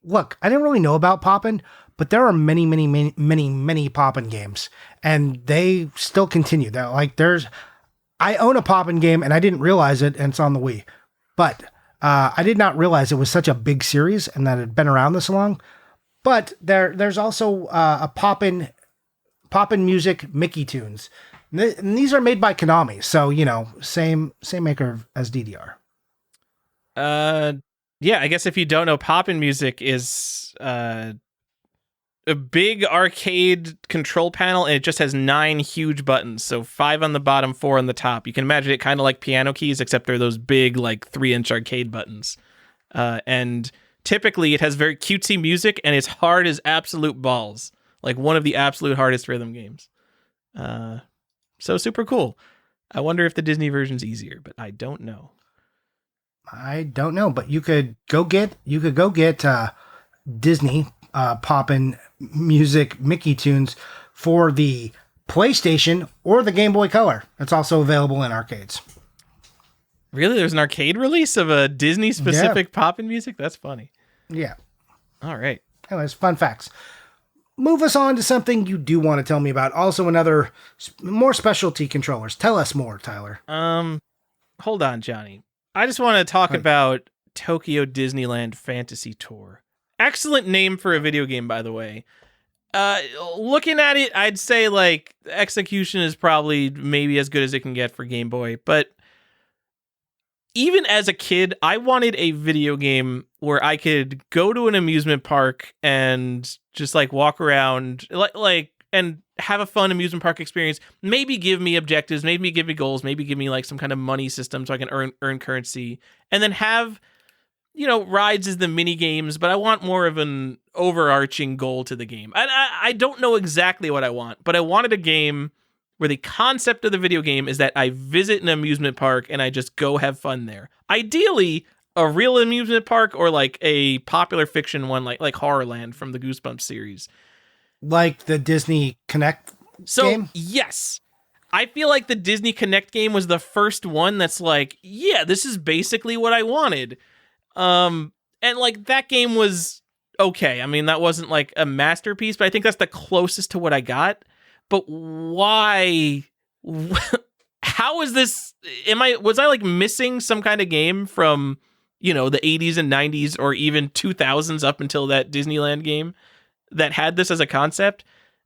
look, I didn't really know about Poppin', but there are many Poppin' games and they still continue. I own a Poppin' game and I didn't realize it, and it's on the Wii, but I did not realize it was such a big series and that it had been around this long. But there's also a Poppin' Music Mickey tunes. And these are made by Konami, so same maker as DDR. Yeah, I guess if you don't know, Poppin' Music is a big arcade control panel, and it just has 9 huge buttons. So 5 on the bottom, 4 on the top. You can imagine it kind of like piano keys, except they're those big, like 3-inch arcade buttons. And typically it has very cutesy music, and it's hard as absolute balls. Like one of the absolute hardest rhythm games. So super cool. I wonder if the Disney version's easier, but I don't know. I don't know, but you could go get Disney Poppin' Music Mickey tunes for the PlayStation or the Game Boy Color. It's also available in arcades. Really? There's an arcade release of a Disney specific Poppin' Music? That's funny. Yeah. All right. Anyways, fun facts. Move us on to something you do want to tell me about. Also, more specialty controllers. Tell us more, Tyler. Hold on, Johnny. I just want to talk about Tokyo Disneyland Fantasy Tour. Excellent name for a video game, by the way. Looking at it, I'd say like execution is probably maybe as good as it can get for Game Boy, but even as a kid, I wanted a video game where I could go to an amusement park and just like walk around and have a fun amusement park experience. Maybe give me objectives, maybe give me goals, maybe give me like some kind of money system so I can earn currency, and then have rides as the mini games, but I want more of an overarching goal to the game. I don't know exactly what I want, but I wanted a game where the concept of the video game is that I visit an amusement park and I just go have fun there. Ideally, a real amusement park or like a popular fiction one like Horrorland from the Goosebumps series. Like the Disney Connect game? Yes. I feel like the Disney Connect game was the first one that's like, yeah, this is basically what I wanted. And like that game was okay. I mean, that wasn't like a masterpiece, but I think that's the closest to what I got. But why? How is this? Was I like missing some kind of game from, the 80s and 90s or even 2000s up until that Disneyland game that had this as a concept?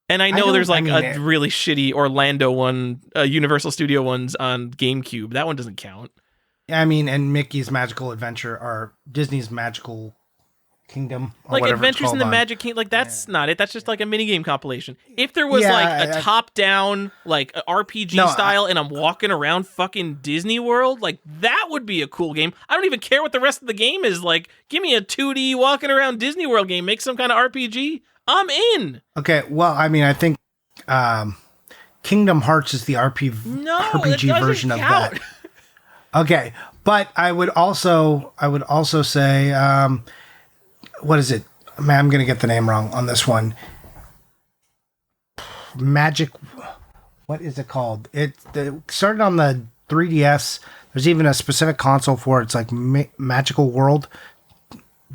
And I know there's like a really shitty Orlando one, Universal Studio ones on GameCube. That one doesn't count. I mean, and Mickey's Magical Adventure or Disney's Magical Kingdom, or like Adventures in the Magic Kingdom, like that's not it. That's just like a minigame compilation. If there was like a top-down, like a RPG style, and I'm walking around fucking Disney World, like that would be a cool game. I don't even care what the rest of the game is. Like, give me a 2D walking around Disney World game, make some kind of RPG. I'm in. Okay, well, I mean, I think Kingdom Hearts is the RPG version of that. Okay, but I would also say, what is it? Man, I'm gonna get the name wrong on this one. what is it called? It started on the 3DS. There's even a specific console for it. It's like Magical World,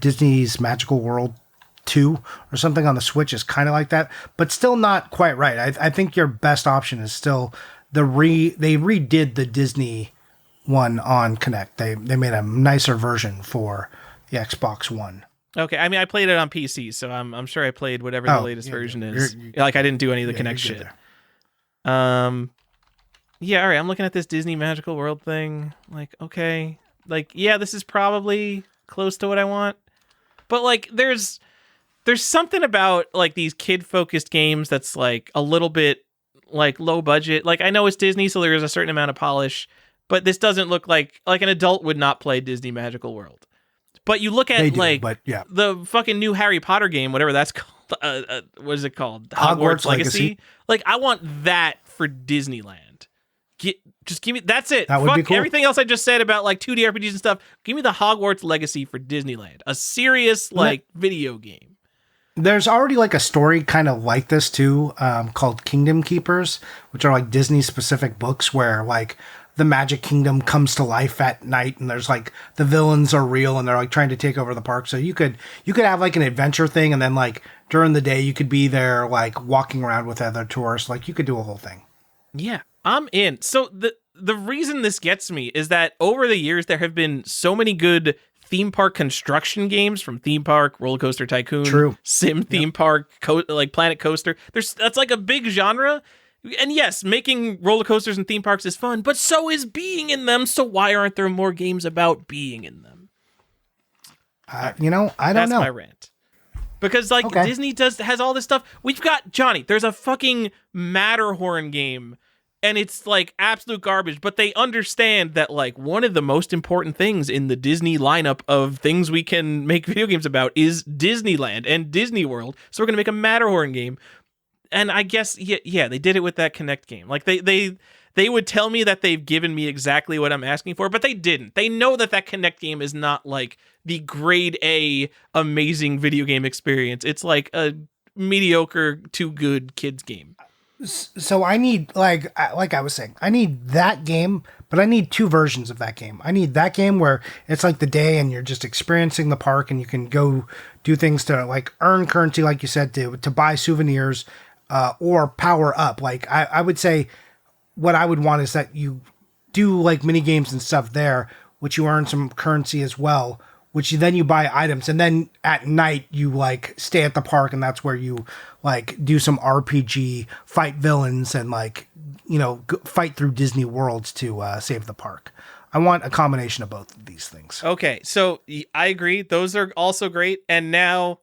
Disney's Magical World 2 or something on the Switch is kind of like that, but still not quite right. I think your best option is still they redid the Disney one on Kinect. They made a nicer version for the Xbox One. Okay, I mean, I played it on PC, so I'm sure I played whatever the latest version is. Like, I didn't do any of the Kinect shit. Yeah, all right, I'm looking at this Disney Magical World thing. Like, okay. Like, yeah, this is probably close to what I want. But, like, there's something about, like, these kid-focused games that's, like, a little bit, like, low budget. Like, I know it's Disney, so there's a certain amount of polish, but this doesn't look like an adult would not play Disney Magical World. But you look at the fucking new Harry Potter game, whatever that's called. What is it called? Hogwarts Legacy. Like, I want that for Disneyland. Just give me. That's it. That would be cool. Everything else I just said about like 2D RPGs and stuff. Give me the Hogwarts Legacy for Disneyland. A serious video game. There's already like a story kind of like this too, called Kingdom Keepers, which are like Disney specific books where like the Magic Kingdom comes to life at night, and there's like the villains are real and they're like trying to take over the park. So you could have like an adventure thing, and then like during the day you could be there like walking around with other tourists. Like you could do a whole thing. Yeah, I'm in. So the reason this gets me is that over the years there have been so many good theme park construction games, from Theme Park, Roller Coaster Tycoon, Sim Theme Park, like Planet Coaster. That's like a big genre. And yes, making roller coasters and theme parks is fun, but so is being in them. So why aren't there more games about being in them? I don't know. That's my rant. Because like Disney has all this stuff. We've got Johnny. There's a fucking Matterhorn game, and it's like absolute garbage. But they understand that like one of the most important things in the Disney lineup of things we can make video games about is Disneyland and Disney World. So we're gonna make a Matterhorn game. And I guess, yeah, they did it with that Kinect game. Like, they would tell me that they've given me exactly what I'm asking for, but they didn't. They know that Kinect game is not, like, the grade A amazing video game experience. It's, like, a mediocre to good kids game. So I need, like I was saying, I need that game, but I need two versions of that game. I need that game where it's like the day and you're just experiencing the park and you can go do things to, like, earn currency, like you said, to buy souvenirs, or power up. Like I would say what I would want is that you do like mini games and stuff there, which you earn some currency as well, which then you buy items. And then at night you like stay at the park, and that's where you like do some RPG, fight villains, and like, you know, fight through Disney worlds to save the park. I want a combination of both of these things. Okay. So I agree. Those are also great. And now,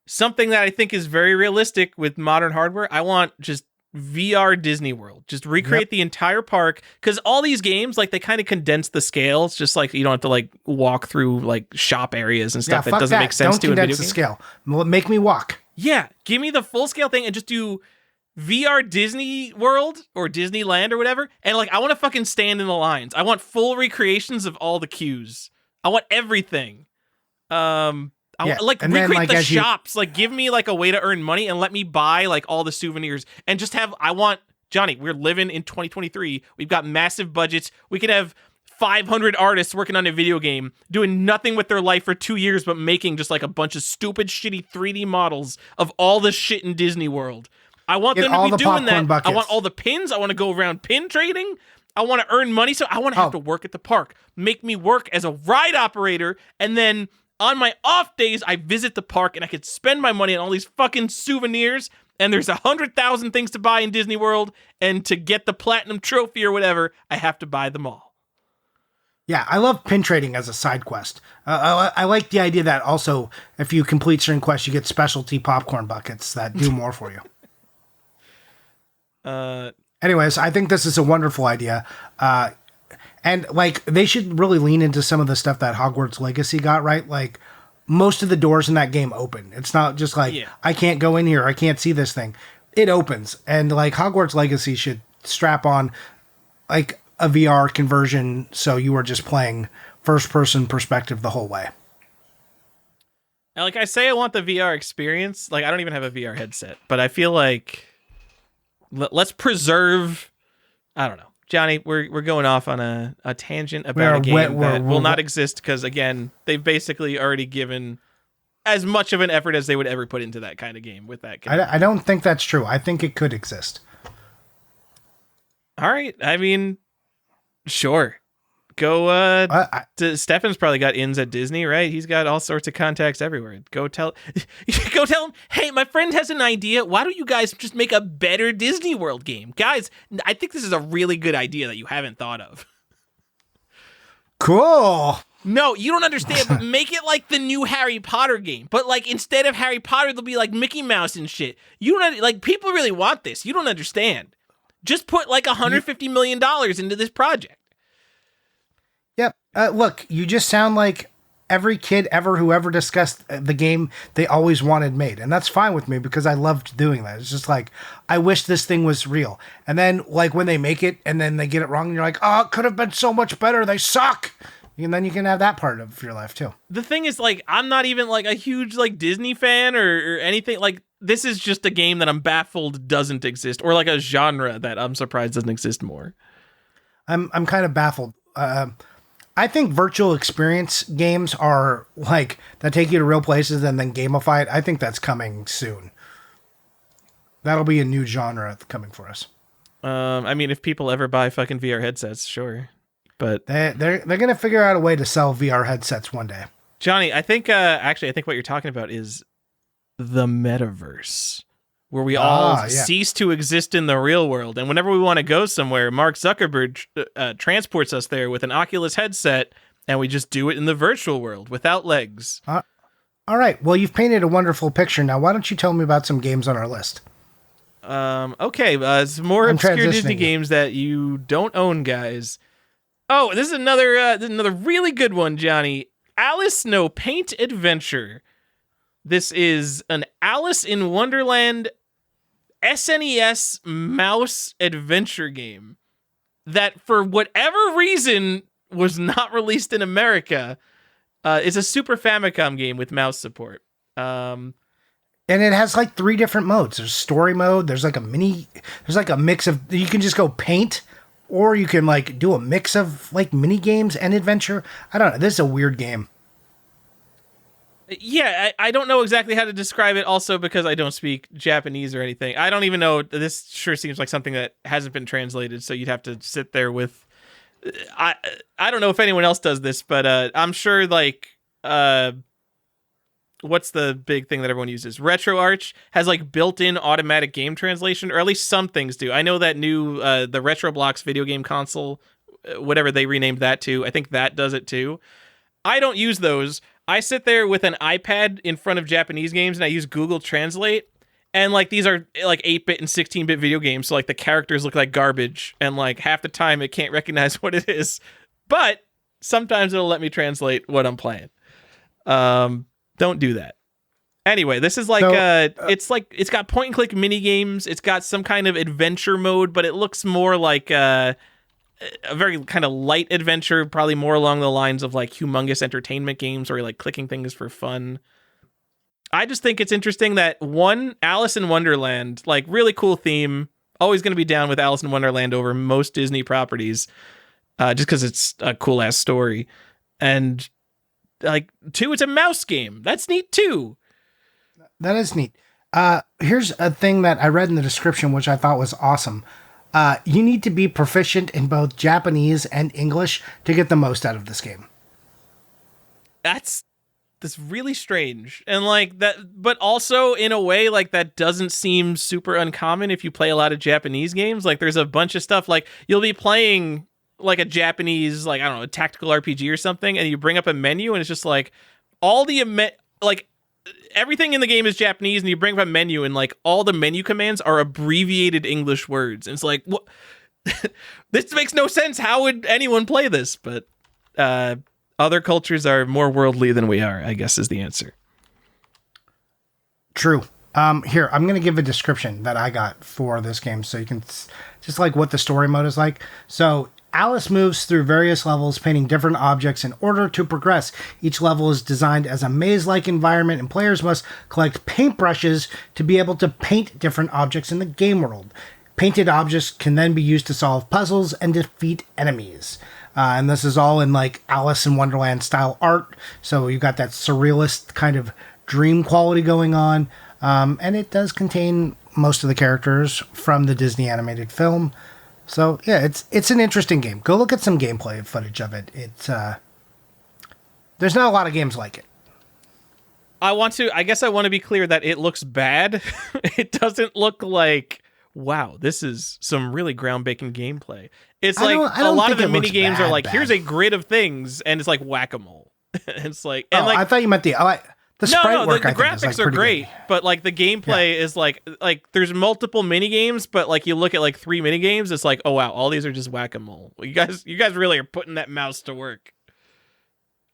something that I think is very realistic with modern hardware, I want just VR Disney World. Just recreate the entire park, because all these games, like, they kind of condense the scale. It's just like you don't have to like walk through like shop areas and stuff. It doesn't make sense to in video games. Don't condense the scale. Make me walk. Yeah, give me the full scale thing and just do VR Disney World or Disneyland or whatever. And like, I want to fucking stand in the lines. I want full recreations of all the queues. I want everything. Like, and recreate the shops. Like, give me like a way to earn money and let me buy like all the souvenirs and just have. I want Johnny. We're living in 2023. We've got massive budgets. We could have 500 artists working on a video game, doing nothing with their life for 2 years, but making just like a bunch of stupid, shitty 3D models of all the shit in Disney World. I want them to be doing that. Buckets. I want all the pins. I want to go around pin trading. I want to earn money, so I want to have to work at the park. Make me work as a ride operator, and then on my off days, I visit the park and I could spend my money on all these fucking souvenirs. And there's 100,000 things to buy in Disney World. And to get the platinum trophy or whatever, I have to buy them all. Yeah, I love pin trading as a side quest. I like the idea that also, if you complete certain quests, you get specialty popcorn buckets that do more for you. Anyways, I think this is a wonderful idea. And, like, they should really lean into some of the stuff that Hogwarts Legacy got, right? Like, most of the doors in that game open. It's not just like, I can't go in here, I can't see this thing. It opens. And, like, Hogwarts Legacy should strap on, like, a VR conversion so you are just playing first-person perspective the whole way. Like, I say I want the VR experience. Like, I don't even have a VR headset. But I feel like let's preserve. I don't know, Johnny. We're going off on a tangent about a game that will not exist because again, they've basically already given as much of an effort as they would ever put into that kind of game with that. I don't think that's true. I think it could exist. All right. I mean, sure. Go. Stefan's probably got ins at Disney, right? He's got all sorts of contacts everywhere. Go tell him, hey, my friend has an idea. Why don't you guys just make a better Disney World game? Guys, I think this is a really good idea that you haven't thought of. Cool. No, you don't understand, but make it like the new Harry Potter game. But like instead of Harry Potter, there'll be like Mickey Mouse and shit. You don't like people really want this. You don't understand. Just put like $150 million into this project. Yep. Look, you just sound like every kid ever who ever discussed the game they always wanted made. And that's fine with me because I loved doing that. It's just like, I wish this thing was real. And then like when they make it and then they get it wrong and you're like, oh, it could have been so much better. They suck. And then you can have that part of your life too. The thing is, like, I'm not even like a huge like Disney fan or anything. Like, this is just a game that I'm baffled doesn't exist, or like a genre that I'm surprised doesn't exist more. I'm kind of baffled. I think virtual experience games are like that take you to real places and then gamify it. I think that's coming soon. That'll be a new genre coming for us. I mean, if people ever buy fucking VR headsets, sure. But they're gonna figure out a way to sell VR headsets one day. Johnny, I think what you're talking about is the metaverse, where we all cease to exist in the real world, and whenever we want to go somewhere, Mark Zuckerberg transports us there with an Oculus headset, and we just do it in the virtual world without legs. All right. Well, you've painted a wonderful picture. Now, why don't you tell me about some games on our list? Okay. Some more obscure Disney games that you don't own, guys. Oh, this is another really good one, Johnny. Alice No Paint Adventure. This is an Alice in Wonderland SNES mouse adventure game that, for whatever reason, was not released in America. It's a Super Famicom game with mouse support. And it has like 3 different modes. There's story mode. There's like a mix of, you can just go paint, or you can like do a mix of like mini games and adventure. I don't know. This is a weird game. Yeah, I don't know exactly how to describe it also because I don't speak Japanese or anything. I don't even know. This sure seems like something that hasn't been translated, so you'd have to sit there with... I don't know if anyone else does this, but I'm sure like... what's the big thing that everyone uses? RetroArch has like built-in automatic game translation, or at least some things do. I know that new the RetroBlocks video game console, whatever they renamed that to, I think that does it too. I don't use those. I sit there with an iPad in front of Japanese games and I use Google Translate, and like these are like 8-bit and 16-bit video games, so like the characters look like garbage and like half the time it can't recognize what it is, but sometimes it'll let me translate what I'm playing. Don't do that. Anyway, this is like it's got point and click mini games. It's got some kind of adventure mode, but it looks more like a very kind of light adventure, probably more along the lines of like humongous entertainment games, where you're like clicking things for fun. I just think it's interesting that Alice in Wonderland, like really cool theme. Always going to be down with Alice in Wonderland over most Disney properties, just because it's a cool ass story. And like 2, it's a mouse game. That's neat too. That is neat. Here's a thing that I read in the description, which I thought was awesome. You need to be proficient in both Japanese and English to get the most out of this game. That's really strange. And like that, but also in a way like that doesn't seem super uncommon if you play a lot of Japanese games. Like there's a bunch of stuff, like you'll be playing like a Japanese, like, I don't know, a tactical RPG or something, and you bring up a menu and it's just like all the like everything in the game is Japanese, and you bring up a menu and like all the menu commands are abbreviated English words. And it's like, what? This makes no sense. How would anyone play this? But other cultures are more worldly than we are, I guess, is the answer. True. Here, I'm going to give a description that I got for this game so you can just like what the story mode is like. So Alice moves through various levels, painting different objects in order to progress. Each level is designed as a maze-like environment, and players must collect paintbrushes to be able to paint different objects in the game world. Painted objects can then be used to solve puzzles and defeat enemies. And this is all in like Alice in Wonderland style art. So you've got that surrealist kind of dream quality going on. And it does contain most of the characters from the Disney animated film. So yeah, it's an interesting game. Go look at some gameplay footage of it. It's there's not a lot of games like it. I guess I want to be clear that it looks bad. It doesn't look like, wow, this is some really groundbreaking gameplay. It's like a lot of the mini games are like, here's a grid of things, and it's like whack-a-mole. It's like, and I thought you meant the sprite work. The graphics are great, but like the gameplay is like there's multiple mini games, but like you look at like 3 mini games, it's like, oh wow, all these are just whack-a-mole. You guys really are putting that mouse to work.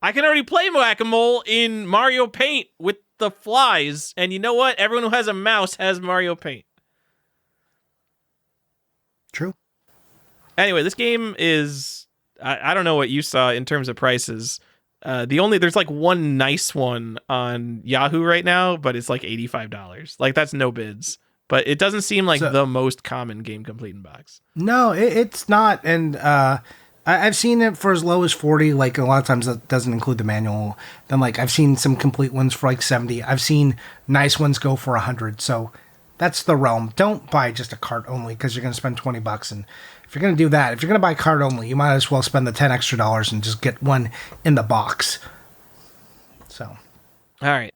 I can already play whack-a-mole in Mario Paint with the flies, and you know what? Everyone who has a mouse has Mario Paint. True. Anyway, this game is, I don't know what you saw in terms of prices. There's like one nice one on Yahoo right now, but it's like $85. Like that's no bids, but it doesn't seem like the most common game completing box. No, it's not. And I've seen it for as low as 40. Like a lot of times that doesn't include the manual. Then like I've seen some complete ones for like 70. I've seen nice ones go for 100. So that's the realm. Don't buy just a cart only because you're going to spend $20. And if you're going to do that, if you're going to buy cart only, you might as well spend the $10 extra and just get one in the box. So, all right.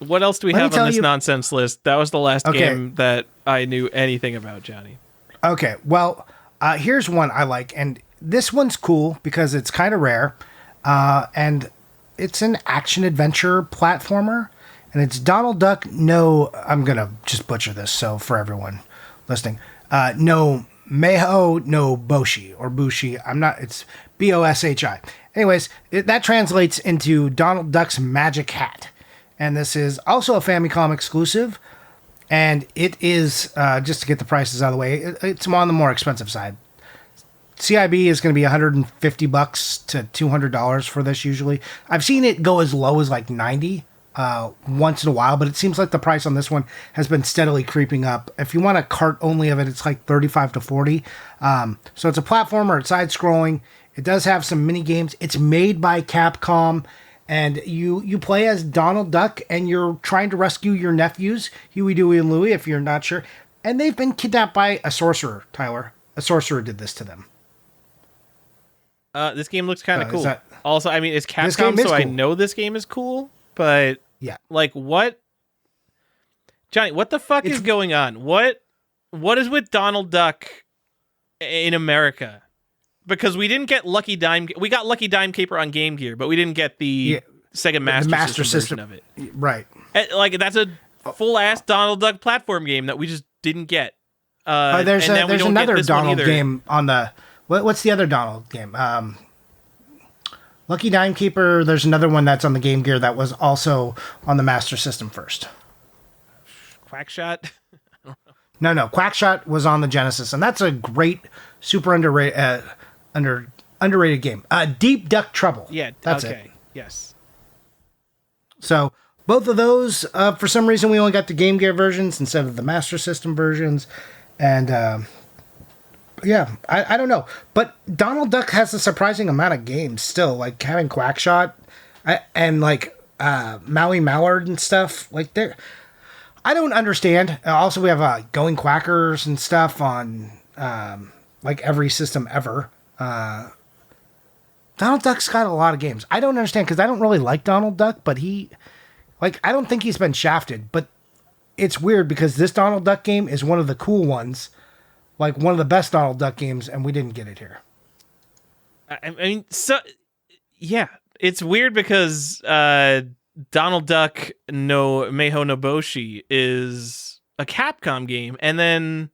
What else do we have on this nonsense list? That was the last game that I knew anything about, Johnny. Okay, well, here's one I like, and this one's cool because it's kind of rare, and it's an action-adventure platformer, and it's Donald Duck, I'm going to just butcher this, so for everyone listening, no Meho no Boshi, or Bushi, it's Boshi. Anyways, that translates into Donald Duck's Magic Hat, and this is also a Famicom exclusive, and it is, just to get the prices out of the way, it's on the more expensive side. CIB is going to be $150 to $200 for this usually. I've seen it go as low as like 90 once in a while, but it seems like the price on this one has been steadily creeping up. If you want a cart only of it, it's like 35 to 40. So it's a platformer, it's side-scrolling. It does have some mini games. It's made by Capcom, and you play as Donald Duck, and you're trying to rescue your nephews, Huey, Dewey, and Louie, if you're not sure. And they've been kidnapped by a sorcerer, Tyler. A sorcerer did this to them. This game looks kind of cool. Also, I mean, it's Capcom, so cool. I know this game is cool, but yeah, like what, Johnny? What the fuck is going on? What is with Donald Duck in America? Because we didn't get Lucky Dime. We got Lucky Dime Caper on Game Gear, but we didn't get the Sega Master System version of it. Right. Like that's a full ass Donald Duck platform game that we just didn't get. There's another Donald game on the. What's the other Donald game? Lucky Dime Keeper. There's another one that's on the Game Gear that was also on the Master System first. Quackshot? No. Quackshot was on the Genesis, and that's a great, super underrated game. Deep Duck Trouble. Yeah, that's it. Yes. So both of those, for some reason, we only got the Game Gear versions instead of the Master System versions, and yeah, I don't know. But Donald Duck has a surprising amount of games still, like having Quackshot and like Maui Mallard and stuff. Like I don't understand. Also, we have Going Quackers and stuff on like every system ever. Donald Duck's got a lot of games. I don't understand because I don't really like Donald Duck, but I don't think he's been shafted. But it's weird because this Donald Duck game is one of the cool ones. Like one of the best Donald Duck games, and we didn't get it here. I mean, yeah, it's weird because Donald Duck no Meho no Boshi is a Capcom game, and then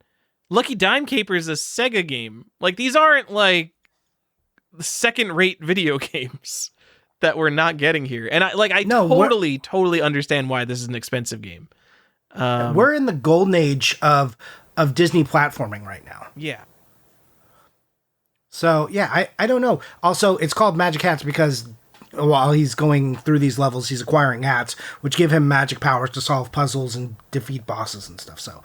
Lucky Dime Caper is a Sega game. Like these aren't like second-rate video games that we're not getting here, and I totally understand why this is an expensive game. We're in the golden age of Disney platforming right now. Yeah. So, yeah, I don't know. Also, it's called Magic Hats because while he's going through these levels, he's acquiring hats, which give him magic powers to solve puzzles and defeat bosses and stuff. So,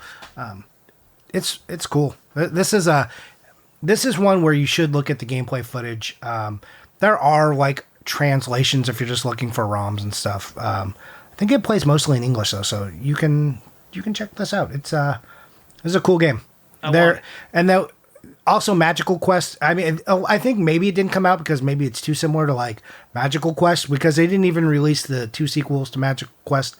it's cool. This is one where you should look at the gameplay footage. There are like translations if you're just looking for ROMs and stuff. I think it plays mostly in English though, so you can check this out. It's a cool game. Also Magical Quest. I mean, I think maybe it didn't come out because maybe it's too similar to like Magical Quest because they didn't even release the 2 sequels to Magical Quest.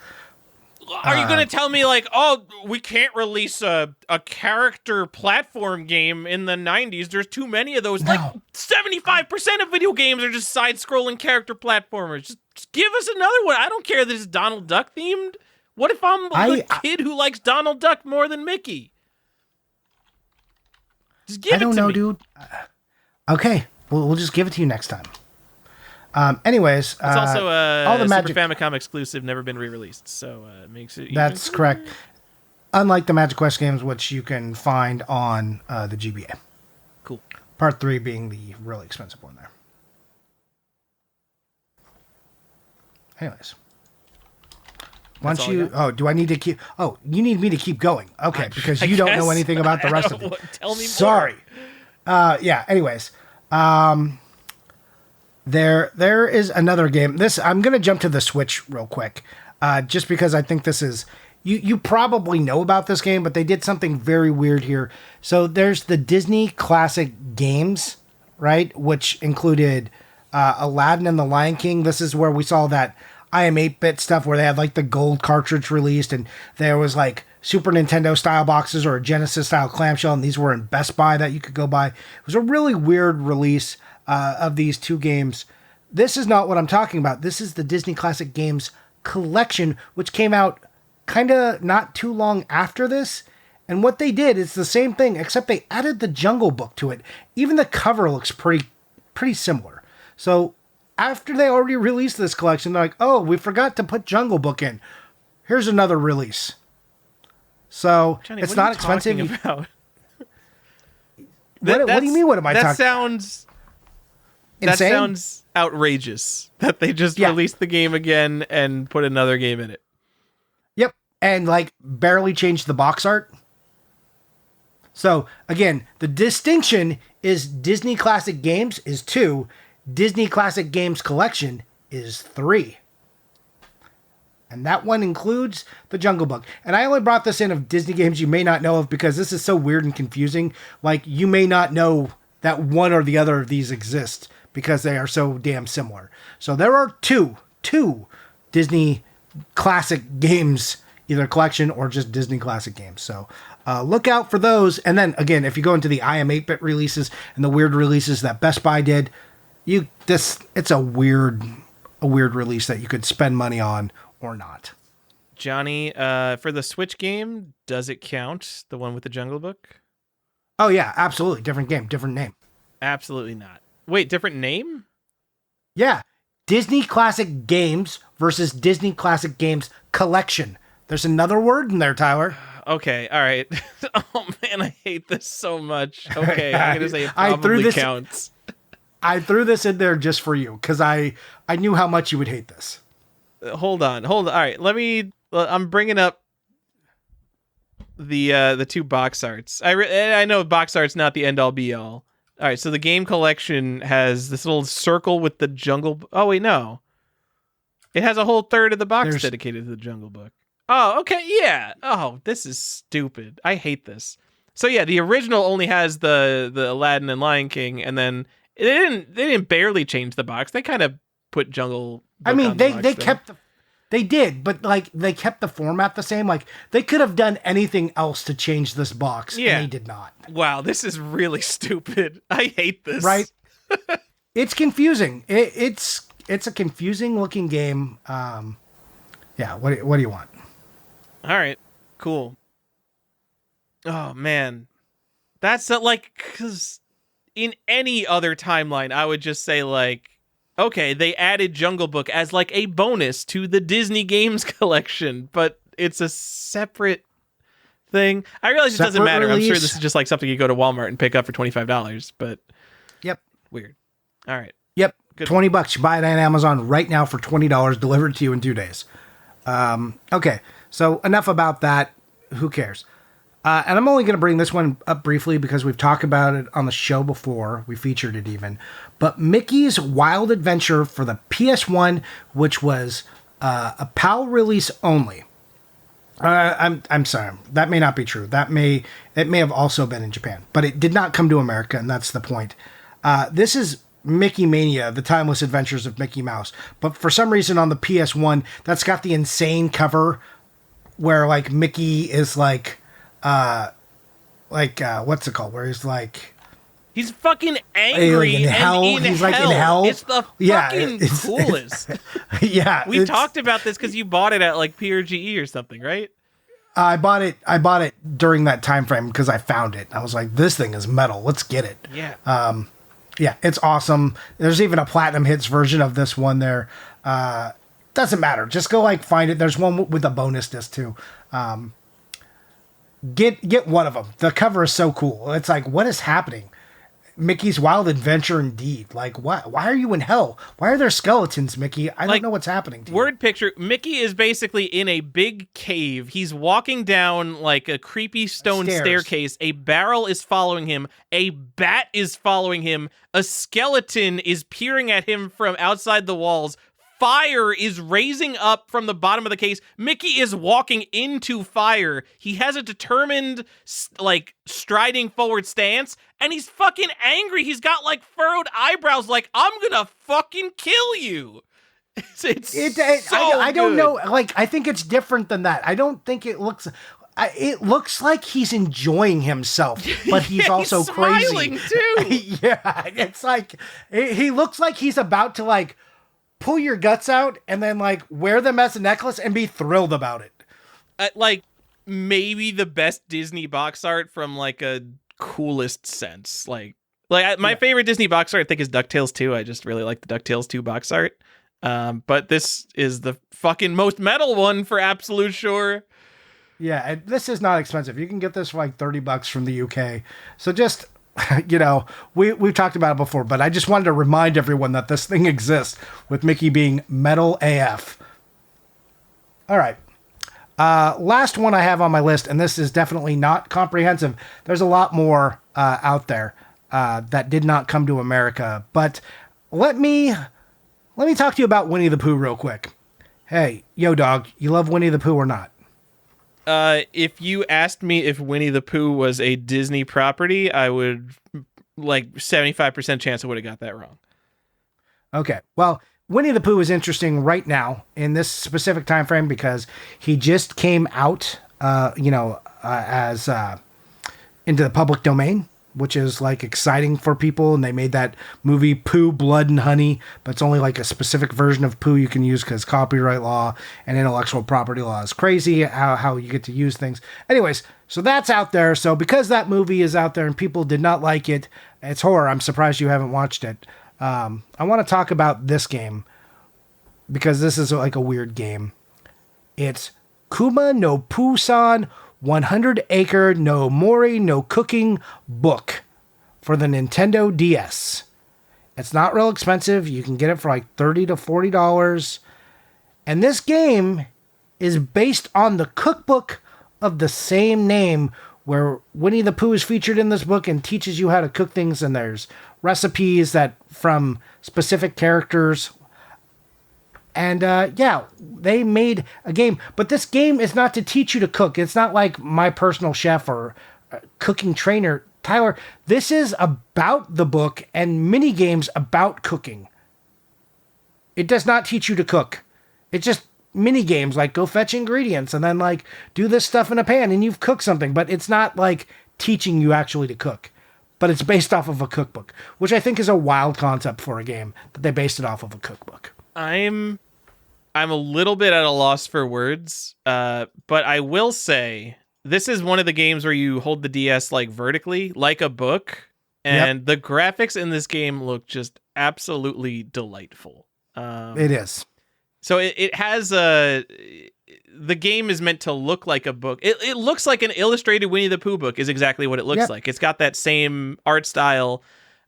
Are you going to tell me like, oh, we can't release a character platform game in the 90s? There's too many of those. No. Like 75% of video games are just side-scrolling character platformers. Just give us another one. I don't care that it's Donald Duck themed. What if I'm the kid who likes Donald Duck more than Mickey? Just give it to me. I don't know, dude. Okay, we'll just give it to you next time. Anyways, it's also all the Super Famicom exclusive, never been re-released, so it makes it. That's correct. Unlike the Magic Quest games, which you can find on the GBA. Cool. Part 3 being the really expensive one there. Anyways, once you do I need to keep? Oh, you need me to keep going? Okay, because you don't know anything about the rest of it. Tell me more. Sorry. Yeah. Anyways, There is another game. I'm going to jump to the Switch real quick, just because I think this is... You probably know about this game, but they did something very weird here. So there's the Disney Classic Games, right? Which included Aladdin and the Lion King. This is where we saw that I Am 8-Bit stuff where they had like the gold cartridge released and there was like Super Nintendo style boxes or a Genesis style clamshell, and these were in Best Buy that you could go buy. It was a really weird release of these 2 games. This is not what I'm talking about. This is the Disney Classic Games collection, which came out kind of not too long after this. And what they did is the same thing, except they added the Jungle Book to it. Even the cover looks pretty similar. So after they already released this collection, they're like, oh, we forgot to put Jungle Book in. Here's another release. So Johnny, it's not expensive. About? What do you mean? What am I talking? That sounds insane? That sounds outrageous. That they just released the game again and put another game in it. Yep, and like barely changed the box art. So again, the distinction is Disney Classic Games is 2, Disney Classic Games Collection is 3. And that one includes the Jungle Book. And I only brought this in of Disney games you may not know of because this is so weird and confusing. Like, you may not know that one or the other of these exist because they are so damn similar. So there are two Disney Classic Games, either collection or just Disney Classic Games. So look out for those. And then, again, if you go into the I Am 8-Bit releases and the weird releases that Best Buy did, it's a weird release that you could spend money on or not. Johnny, for the Switch game, does it count? The one with the Jungle Book? Oh, yeah, absolutely. Different game, different name. Absolutely not. Wait, different name? Yeah. Disney Classic Games versus Disney Classic Games Collection. There's another word in there, Tyler. Okay, all right. Oh, man, I hate this so much. Okay, I'm going to say it probably counts. I threw this in there just for you because I knew how much you would hate this. Hold on. All right, I'm bringing up the 2 box arts. I know box art's not the end all be all. All right, so the game collection has this little circle with the Jungle. Oh wait, no. It has a whole third of the box dedicated to the Jungle Book. Oh, okay, yeah. Oh, this is stupid. I hate this. So yeah, the original only has the Aladdin and Lion King, and then they didn't barely change the box. They kind of put Jungle Book on the box, they kept they did, but like they kept the format the same. Like they could have done anything else to change this box, and they did not. Wow, this is really stupid. I hate this. Right? It's confusing. It's a confusing looking game. Yeah. What do you want? All right. Cool. Oh man, that's not like because in any other timeline, I would just say like, okay, they added Jungle Book as like a bonus to the Disney Games collection, but it's a separate thing. I realize it doesn't matter. Release. I'm sure this is just like something you go to Walmart and pick up for $25, but yep, weird. All right. Yep, good. $20. You buy it on Amazon right now for $20, delivered to you in 2 days. Okay, so enough about that. Who cares? And I'm only going to bring this one up briefly because we've talked about it on the show before. We featured it even. But Mickey's Wild Adventure for the PS1, which was a PAL release only. I'm sorry. That may not be true. It may have also been in Japan, but it did not come to America, and that's the point. This is Mickey Mania, The Timeless Adventures of Mickey Mouse. But for some reason on the PS1, that's got the insane cover where like Mickey is like what's it called? Where he's like he's fucking angry in hell. He's like in hell. It's the fucking coolest. Yeah, we talked about this because you bought it at like PRGE or something, right? I bought it during that time frame because I found it. I was like, this thing is metal. Let's get it. Yeah. Yeah, it's awesome. There's even a Platinum Hits version of this one there. Doesn't matter. Just go like find it. There's one with a bonus disc too. Get one of them. The cover is so cool. It's like, what is happening? Mickey's Wild Adventure indeed. Like, what? Why are you in hell? Why are there skeletons, Mickey? I don't know what's happening to you. Word picture, Mickey is basically in a big cave. He's walking down like a creepy stone staircase. A barrel is following him. A bat is following him. A skeleton is peering at him from outside the walls. Fire is raising up from the bottom of the case. Mickey is walking into fire. He has a determined, like, striding forward stance, and he's fucking angry. He's got, like, furrowed eyebrows, like, I'm gonna fucking kill you. I don't know. Like, I think it's different than that. I don't think it looks... It looks like he's enjoying himself, but he's also he's crazy. Smiling, too. Yeah, it's like... He looks like he's about to, like, pull your guts out and then like wear them as a necklace and be thrilled about it. Like maybe the best Disney box art from like a coolest sense. My favorite Disney box art I think is DuckTales 2. I just really like the DuckTales 2 box art. But this is the fucking most metal one for absolute sure. Yeah, and this is not expensive. You can get this for like $30 from the UK. So just we've talked about it before, but I just wanted to remind everyone that this thing exists with Mickey being metal AF. All right. Last one I have on my list, and this is definitely not comprehensive. There's a lot more out there that did not come to America, but let me talk to you about Winnie the Pooh real quick. Hey, yo dog, you love Winnie the Pooh or not? If you asked me if Winnie the Pooh was a Disney property, I would, 75% chance I would have got that wrong. Okay. Well, Winnie the Pooh is interesting right now in this specific time frame because he just came out, as into the public domain, which is like exciting for people. And they made that movie Pooh, Blood and Honey, but it's only like a specific version of Pooh you can use because copyright law and intellectual property law is crazy how you get to use things. Anyways, so that's out there. So because that movie is out there and people did not like it, it's horror. I'm surprised you haven't watched it. I want to talk about this game because this is like a weird game. It's Kuma no Poo-san 100 Acre no Mori no Cooking Book for the Nintendo DS. It's not real expensive. You can get it for like $30 to $40. And this game is based on the cookbook of the same name where Winnie the Pooh is featured in this book and teaches you how to cook things. And there's recipes that from specific characters. And they made a game. But this game is not to teach you to cook. It's not like My Personal Chef or Cooking Trainer. Tyler, this is about the book and mini games about cooking. It does not teach you to cook. It's just mini games like go fetch ingredients and then like do this stuff in a pan and you've cooked something. But it's not like teaching you actually to cook. But it's based off of a cookbook, which I think is a wild concept for a game that they based it off of a cookbook. I'm a little bit at a loss for words, but I will say this is one of the games where you hold the DS like vertically, like a book, and the graphics in this game look just absolutely delightful. It is. So it has the game is meant to look like a book. It looks like an illustrated Winnie the Pooh book is exactly what it looks like. It's got that same art style,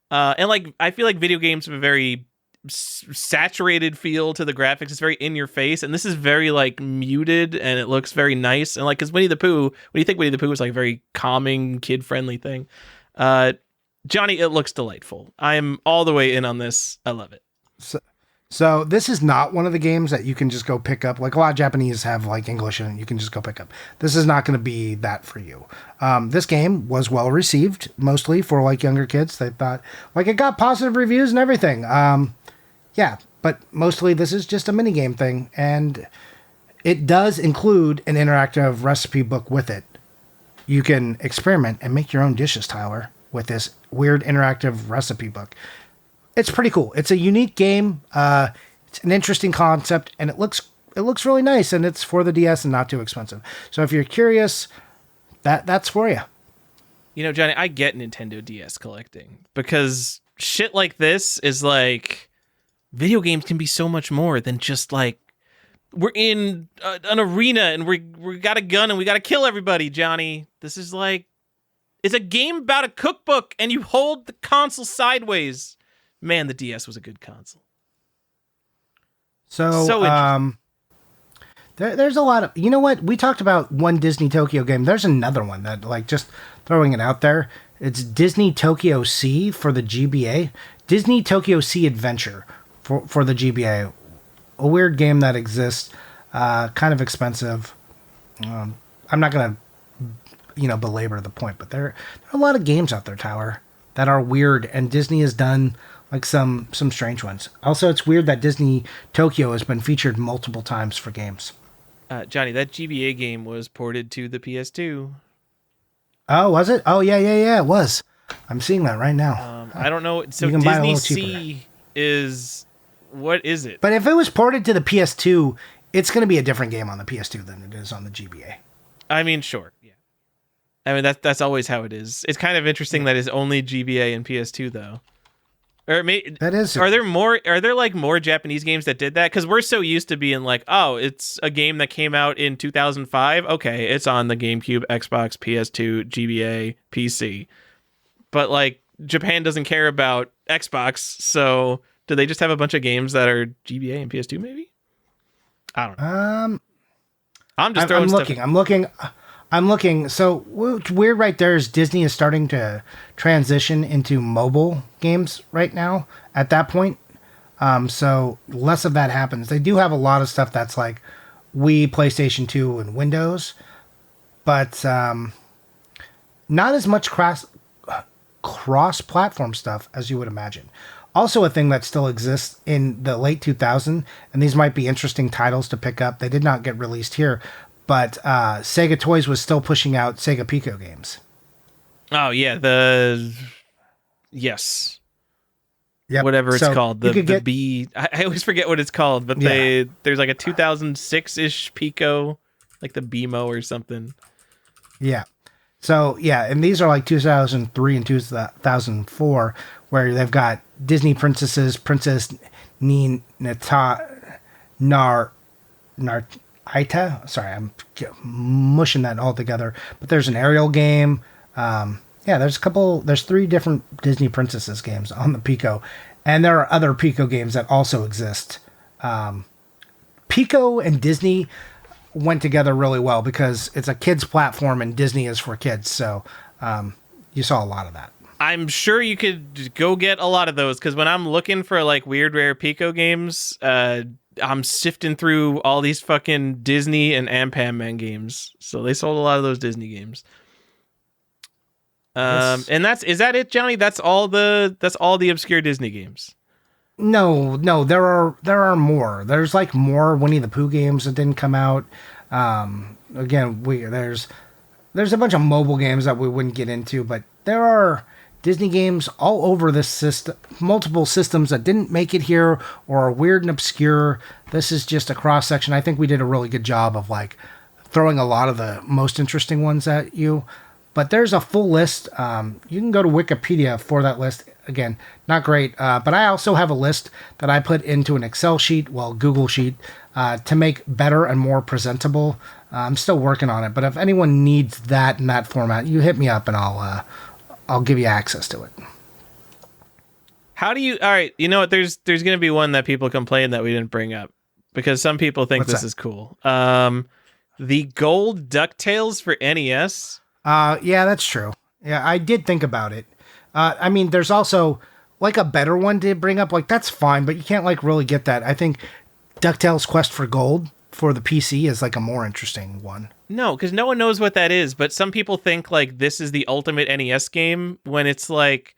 and like I feel like video games have a very saturated feel to the graphics. It's very in your face, and this is very like muted, and it looks very nice. And like, because Winnie the Pooh, when you think Winnie the Pooh is like a very calming, kid friendly thing, Johnny, it looks delightful. I'm all the way in on this. I love it. So this is not one of the games that you can just go pick up. Like a lot of Japanese have like English and you can just go pick up. This is not going to be that for you. This game was well received, mostly for like younger kids. They thought like it got positive reviews and everything. Yeah, but mostly this is just a mini game thing, and it does include an interactive recipe book with it. You can experiment and make your own dishes, Tyler, with this weird interactive recipe book. It's pretty cool. It's a unique game. It's an interesting concept, and it looks really nice, and it's for the DS and not too expensive. So if you're curious, that's for you. You know, Johnny, I get Nintendo DS collecting because shit like this is like video games can be so much more than just like we're in an arena and we got a gun and we got to kill everybody, Johnny. This is like it's a game about a cookbook and you hold the console sideways. Man, the DS was a good console. So there's a lot of, you know what? We talked about one Disney Tokyo game. There's another one that, like, just throwing it out there. It's Disney Tokyo Sea for the GBA. Disney Tokyo Sea Adventure for the GBA. A weird game that exists, kind of expensive. I'm not going to, belabor the point, but there are a lot of games out there, Tyler, that are weird, and Disney has done like some strange ones. Also, it's weird that Disney Tokyo has been featured multiple times for games. Johnny, that GBA game was ported to the PS2. Oh, was it? Oh, yeah, it was. I'm seeing that right now. I don't know. So Disney Sea is, what is it? But if it was ported to the PS2, it's going to be a different game on the PS2 than it is on the GBA. I mean, sure. Yeah. I mean, that's always how it is. It's kind of interesting that it's only GBA and PS2 though. Or that is. Are there like more Japanese games that did that? Because we're so used to being like, oh, it's a game that came out in 2005. Okay, it's on the GameCube, Xbox, PS2, GBA, PC. But like Japan doesn't care about Xbox, so do they just have a bunch of games that are GBA and PS2? Maybe. I don't know. I'm just throwing stuff. I'm looking. So what's weird right there is Disney is starting to transition into mobile games right now at that point. So less of that happens. They do have a lot of stuff that's like Wii, PlayStation 2, and Windows, but not as much cross-platform stuff as you would imagine. Also a thing that still exists in the late 2000s, and these might be interesting titles to pick up. They did not get released here, but Sega Toys was still pushing out Sega Pico games. Oh, yeah. Yes. Yep. Whatever it's called. I always forget what it's called, but there's like a 2006-ish Pico, like the BMO or something. Yeah. So, yeah, and these are like 2003 and 2004, where they've got Disney princesses, Princess Narita. Sorry, I'm mushing that all together. But there's an Ariel game. There's three different Disney princesses games on the Pico. And there are other Pico games that also exist. Pico and Disney went together really well because it's a kids platform and Disney is for kids. So you saw a lot of that. I'm sure you could go get a lot of those because when I'm looking for like weird, rare Pico games, I'm sifting through all these fucking Disney and Ampam Man games. So they sold a lot of those Disney games. Yes. And is that it, Johnny? That's all the obscure Disney games. No, there are more. There's like more Winnie the Pooh games that didn't come out. Again, there's a bunch of mobile games that we wouldn't get into, but there are Disney games all over this system, multiple systems that didn't make it here or are weird and obscure. This is just a cross section. I think we did a really good job of like throwing a lot of the most interesting ones at you. But there's a full list. You can go to Wikipedia for that list. Again, not great. But I also have a list that I put into an Excel sheet, Google sheet, to make better and more presentable. I'm still working on it. But if anyone needs that in that format, you hit me up and I'll give you access to it. How do you? All right, you know what? There's going to be one that people complain that we didn't bring up because some people think What's this that? is cool. The gold DuckTales for NES. Yeah, that's true. Yeah, I did think about it. I mean, there's also like a better one to bring up. Like that's fine, but you can't like really get that. I think DuckTales Quest for Gold for the PC is like a more interesting one. No, because no one knows what that is. But some people think like this is the ultimate NES game when it's like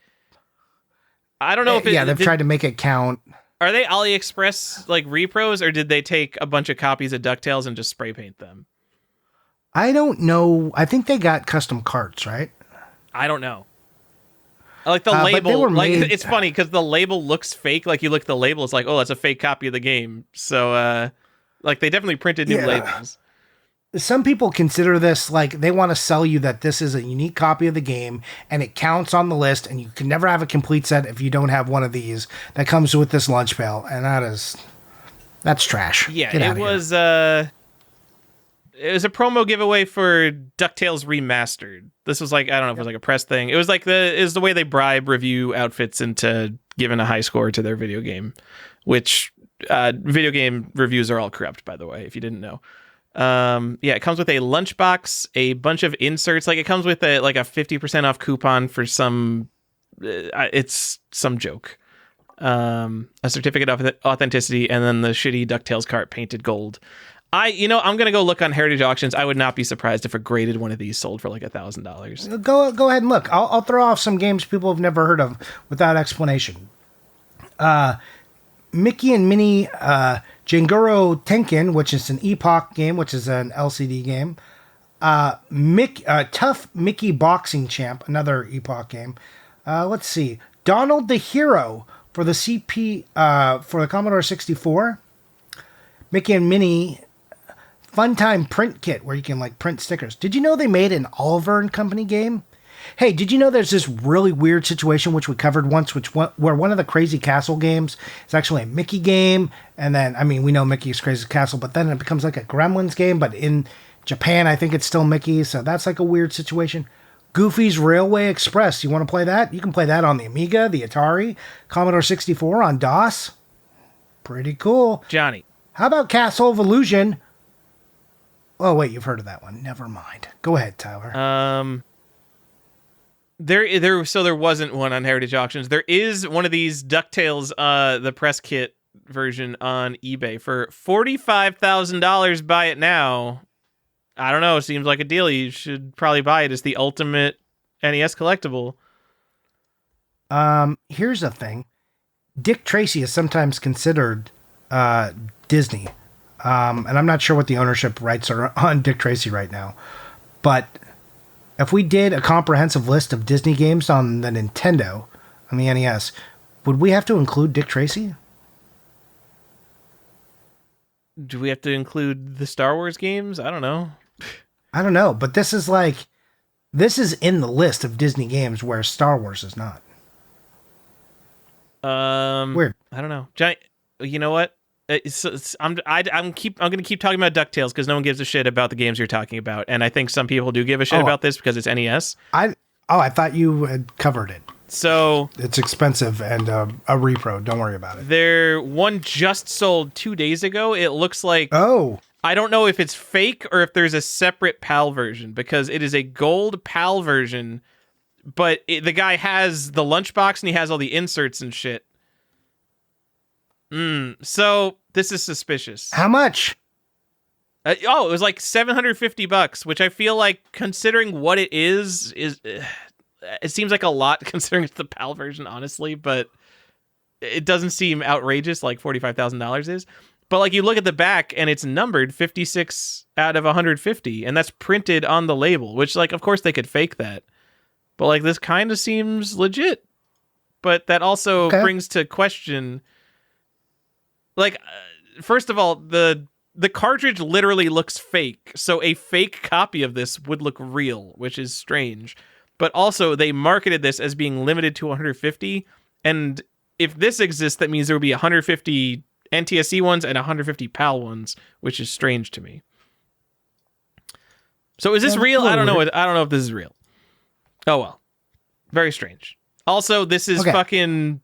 I don't know if Yeah, they've tried to make it count. are they AliExpress like repros or did they take a bunch of copies of DuckTales and just spray paint them? I don't know. I think they got custom carts, right? I don't know. I like the But they label. were Like made- it's funny because the label looks fake. Like you look at the label, it's like, oh, that's a fake copy of the game. So, like they definitely printed new Yeah. labels. Some people consider this like they want to sell you that this is a unique copy of the game and it counts on the list, and you can never have a complete set if you don't have one of these that comes with this lunch pail, and that's trash. Yeah, Get it outta here. was. It was a promo giveaway for DuckTales Remastered. This was like I don't know if it was like a press thing. It was like the way they bribe review outfits into giving a high score to their video game, which video game reviews are all corrupt, by the way, if you didn't know. Yeah, it comes with a lunchbox, a bunch of inserts. Like it comes with a 50% off coupon for some. It's some joke. A certificate of authenticity, and then the shitty DuckTales cart painted gold. I'm gonna go look on Heritage Auctions. I would not be surprised if a graded one of these sold for like $1,000. Go ahead and look. I'll throw off some games people have never heard of without explanation. Mickey and Minnie Janguro Tenkin, which is an Epoch game, which is an LCD game. Tough Mickey Boxing Champ, another Epoch game. Let's see. Donald the Hero for the for the Commodore 64. Mickey and Minnie Funtime Print Kit, where you can like print stickers. Did you know they made an Oliver and Company game? Hey, did you know there's this really weird situation which we covered once, where one of the Crazy Castle games is actually a Mickey game, and then we know Mickey's Crazy Castle, but then it becomes like a Gremlins game, but in Japan I think it's still Mickey, so that's like a weird situation. Goofy's Railway Express. You want to play that? You can play that on the Amiga, the Atari, Commodore 64 on DOS. Pretty cool. Johnny. How about Castle of Illusion? Oh, wait, you've heard of that one. Never mind. Go ahead, Tyler. There wasn't one on Heritage Auctions. There is one of these DuckTales, the press kit version on eBay for $45,000. Buy it now. I don't know. It seems like a deal. You should probably buy it. It's the ultimate NES collectible. Here's the thing. Dick Tracy is sometimes considered Disney. And I'm not sure what the ownership rights are on Dick Tracy right now. But if we did a comprehensive list of Disney games on the Nintendo, on the NES, would we have to include Dick Tracy? Do we have to include the Star Wars games? I don't know. I don't know, but this is in the list of Disney games where Star Wars is not. Weird. I don't know. Johnny, you know what? I'm gonna keep talking about DuckTales because no one gives a shit about the games you're talking about, and I think some people do give a shit about this because it's NES. I thought you had covered it. So it's expensive and a repro. Don't worry about it. There one just sold 2 days ago. It looks like I don't know if it's fake or if there's a separate PAL version because it is a gold PAL version, but the guy has the lunchbox and he has all the inserts and shit. So this is suspicious. How much? It was like $750, which I feel like, considering what it is it seems like a lot considering it's the PAL version, honestly. But it doesn't seem outrageous like $45,000 is. But like you look at the back and it's numbered 56 out of 150, and that's printed on the label. Which, like, of course they could fake that, but like this kind of seems legit. But that also brings to question. Like, first of all, the cartridge literally looks fake, so a fake copy of this would look real, which is strange. But also, they marketed this as being limited to 150, and if this exists, that means there would be 150 NTSC ones and 150 PAL ones, which is strange to me. So is this real? I don't know. I don't know if this is real. Oh well, very strange. Also, this is fucking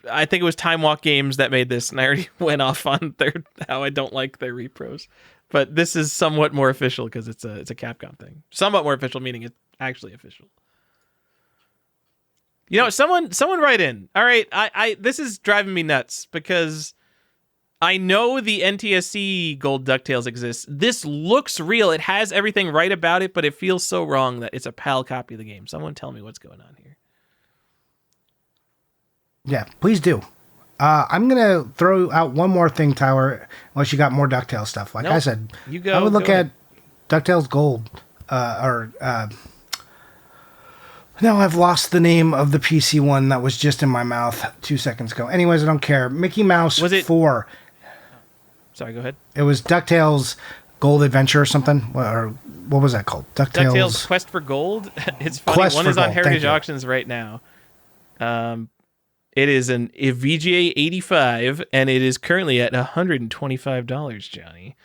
I think it was Time Walk Games that made this, and I already went off on how I don't like their repros. But this is somewhat more official because it's a Capcom thing. Somewhat more official, meaning it's actually official. You know, someone write in. All right, I this is driving me nuts because I know the NTSC Gold DuckTales exists. This looks real. It has everything right about it, but it feels so wrong that it's a PAL copy of the game. Someone tell me what's going on here. Yeah, please do. I'm going to throw out one more thing, Tyler, unless you got more DuckTales stuff. Like I said, you go, I would look go at DuckTales Gold. No, I've lost the name of the PC one that was just in my mouth 2 seconds ago. Anyways, I don't care. Mickey Mouse was it 4. Sorry, go ahead. It was DuckTales Gold Adventure or something. Or what was that called? DuckTales Quest for Gold. It's funny. Quest one for is on Gold. Heritage Auctions right now. It is an VGA 85, and it is currently at $125, Johnny.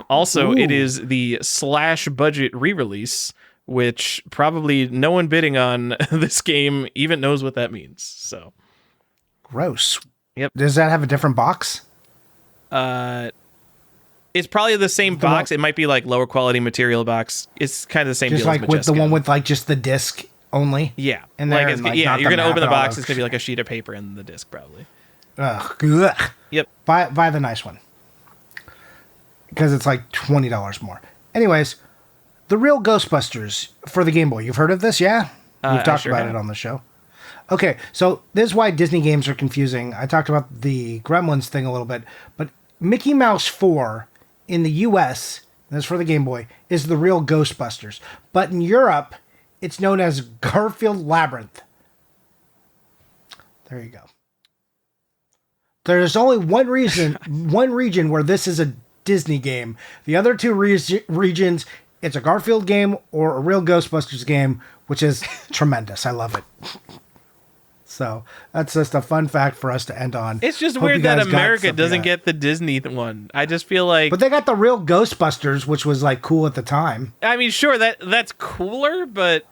Also, Ooh. it is the slash budget re-release, which probably no one bidding on this game even knows what that means. So gross. Yep. Does that have a different box? It's probably the same box. It might be like lower quality material box. It's kind of the same just deal like as with the Majesco. one with like just the disc only. Yeah, and there, yeah, you're gonna open the box. It's It's gonna be like a sheet of paper and the disc probably. Ugh. Yep. Buy the nice one because it's like $20 more. Anyways, the real Ghostbusters for the Game Boy. You've heard of this, yeah? We've talked about it on the show. Okay, so this is why Disney games are confusing. I talked about the Gremlins thing a little bit, but Mickey Mouse 4 in the US, that's for the Game Boy, is the real Ghostbusters. But in Europe, it's known as Garfield Labyrinth. There you go. There's only one region where this is a Disney game. The other two regions, it's a Garfield game or a real Ghostbusters game, which is tremendous. I love it. So that's just a fun fact for us to end on. It's just weird that America doesn't get the Disney one. I just feel like... But they got the real Ghostbusters, which was like cool at the time. I mean, sure, that's cooler, but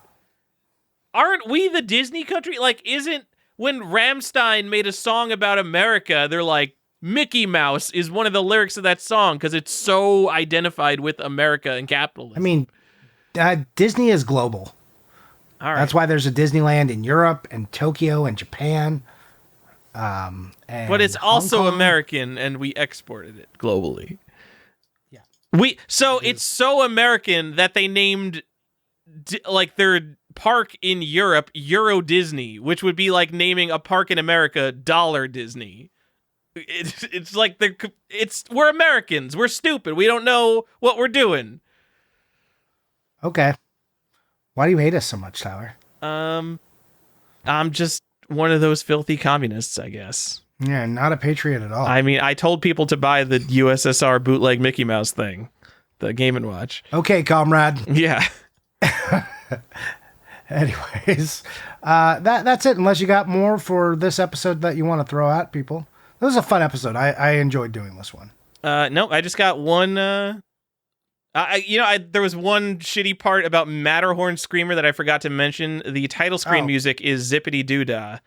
aren't we the Disney country? Like, isn't... When Rammstein made a song about America, they're like, Mickey Mouse is one of the lyrics of that song because it's so identified with America and capitalism. I mean, Disney is global. All right. That's why there's a Disneyland in Europe and Tokyo and Japan. And but it's also American, and we exported it globally. Yeah. It's so American that they named like their park in Europe Euro Disney, which would be like naming a park in America Dollar Disney. It's like we're Americans. We're stupid. We don't know what we're doing. Okay. Why do you hate us so much, Tyler? I'm just one of those filthy communists, I guess. Yeah, not a patriot at all. I mean, I told people to buy the USSR bootleg Mickey Mouse thing, the Game & Watch. Okay, comrade. Yeah. Anyways, that's it. Unless you got more for this episode that you want to throw at people. This was a fun episode. I enjoyed doing this one. No, I just got one. There was one shitty part about Matterhorn Screamer that I forgot to mention. The title screen music is Zippity Doo Dah,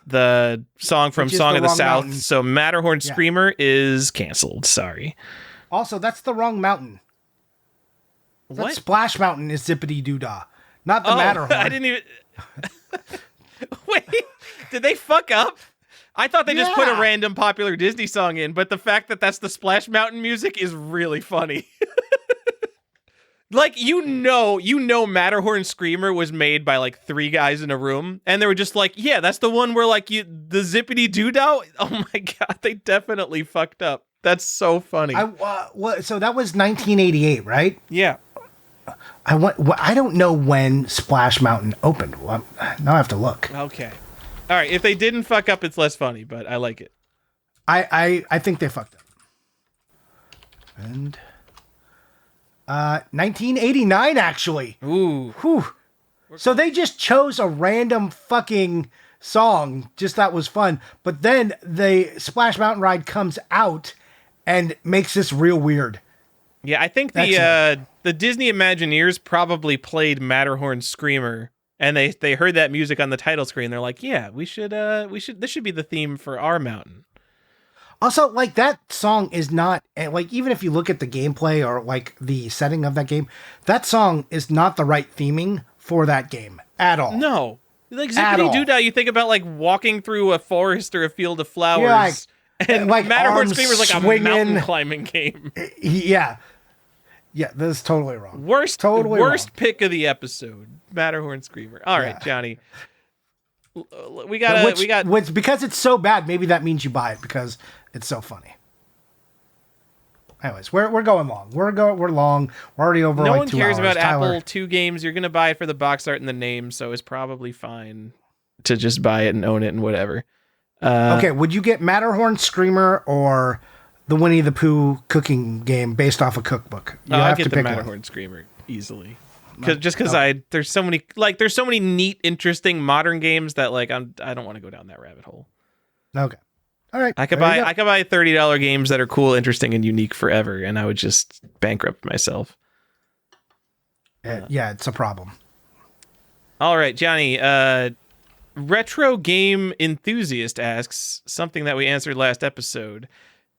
the song from Song of the South. Mountain. So Matterhorn Screamer is canceled. Sorry. Also, that's the wrong mountain. What? That Splash Mountain is Zippity Doo Dah, not the Matterhorn. I didn't even. Wait, did they fuck up? I thought they just put a random popular Disney song in, but the fact that that's the Splash Mountain music is really funny. Like, you know Matterhorn Screamer was made by like 3 guys in a room, and they were just like, yeah, that's the one where like the Zippity Doo Dah. Oh my God, they definitely fucked up. That's so funny. So that was 1988, right? Yeah. I don't know when Splash Mountain opened. Well, now I have to look. Okay. All right. If they didn't fuck up, it's less funny, but I like it. I think they fucked up. And 1989, actually. Ooh. Whew. So they just chose a random fucking song. Just that was fun. But then the Splash Mountain ride comes out and makes this real weird. Yeah, I think the Disney Imagineers probably played Matterhorn Screamer And they heard that music on the title screen. They're like, yeah, we should this should be the theme for our mountain. Also, like, that song is not, like, even if you look at the gameplay or like the setting of that game, that song is not the right theming for that game at all. No. Like Zippity Doo-Dah, you think about like walking through a forest or a field of flowers. And like Matterhorn Screamer's like swinging, a mountain climbing game. Yeah. Yeah, that's totally wrong. Worst pick of the episode, Matterhorn Screamer. All right, Johnny. We got which because it's so bad, maybe that means you buy it because it's so funny. Anyways, we're going long. We're long. We're already over. No like one 2 cares hours. about Apple II games. You're gonna buy it for the box art and the name, so it's probably fine to just buy it and own it and whatever. Okay, would you get Matterhorn Screamer or the Winnie the Pooh cooking game based off a cookbook? I'd get the Matterhorn Screamer easily. Because there's so many neat, interesting modern games that like I don't want to go down that rabbit hole. Okay, all right. I could buy $30 games that are cool, interesting, and unique forever, and I would just bankrupt myself. Yeah, it's a problem. All right, Johnny. Retro Game Enthusiast asks something that we answered last episode.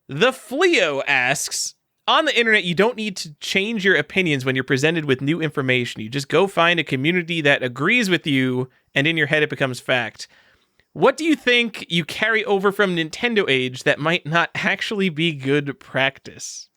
The Fleo asks, on the internet, you don't need to change your opinions when you're presented with new information. You just go find a community that agrees with you, and in your head it becomes fact. What do you think you carry over from Nintendo age that might not actually be good practice?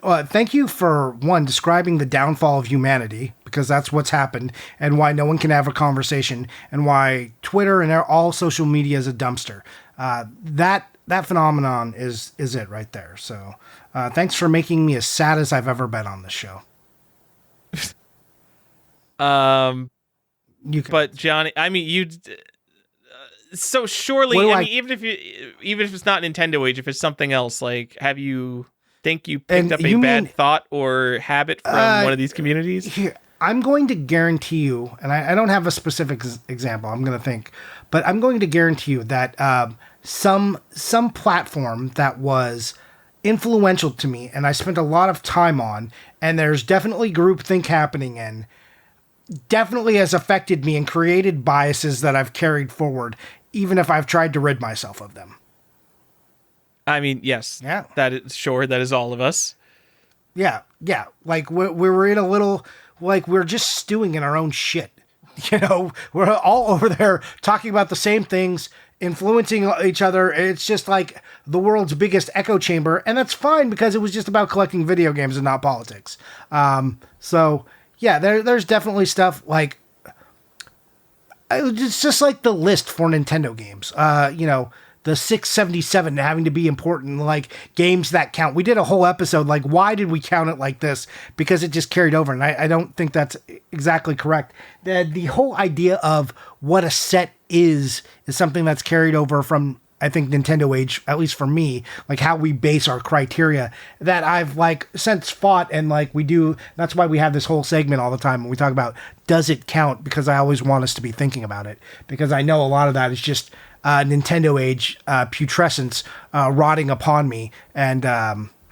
Thank you for, one, describing the downfall of humanity, because that's what's happened, and why no one can have a conversation, and why Twitter and all social media is a dumpster. That phenomenon is it right there. So thanks for making me as sad as I've ever been on this show. But Johnny, I mean, you. So surely, even if it's not Nintendo age, if it's something else, like, have you think you picked up a bad thought or habit from one of these communities? Here, I'm going to guarantee you, and I don't have a specific example, I'm going to think, but I'm going to guarantee you that some platform that was influential to me and I spent a lot of time on, and there's definitely groupthink happening in, definitely has affected me and created biases that I've carried forward, even if I've tried to rid myself of them. I mean, yes. Yeah. That is all of us. Yeah. Like we're in a little, like we're just stewing in our own shit. You know, we're all over there talking about the same things, influencing each other. It's just like the world's biggest echo chamber, and that's fine because it was just about collecting video games and not politics. So yeah, there's definitely stuff like it's just like the list for Nintendo games. You know, the 677 having to be important, like games that count. We did a whole episode, like, why did we count it like this? Because it just carried over, and I don't think that's exactly correct. The whole idea of what a set is something that's carried over from, I think, Nintendo age, at least for me, like how we base our criteria, that I've like since fought, and like we do, that's why we have this whole segment all the time when we talk about, does it count? Because I always want us to be thinking about it, because I know a lot of that is just Nintendo age putrescence rotting upon me and,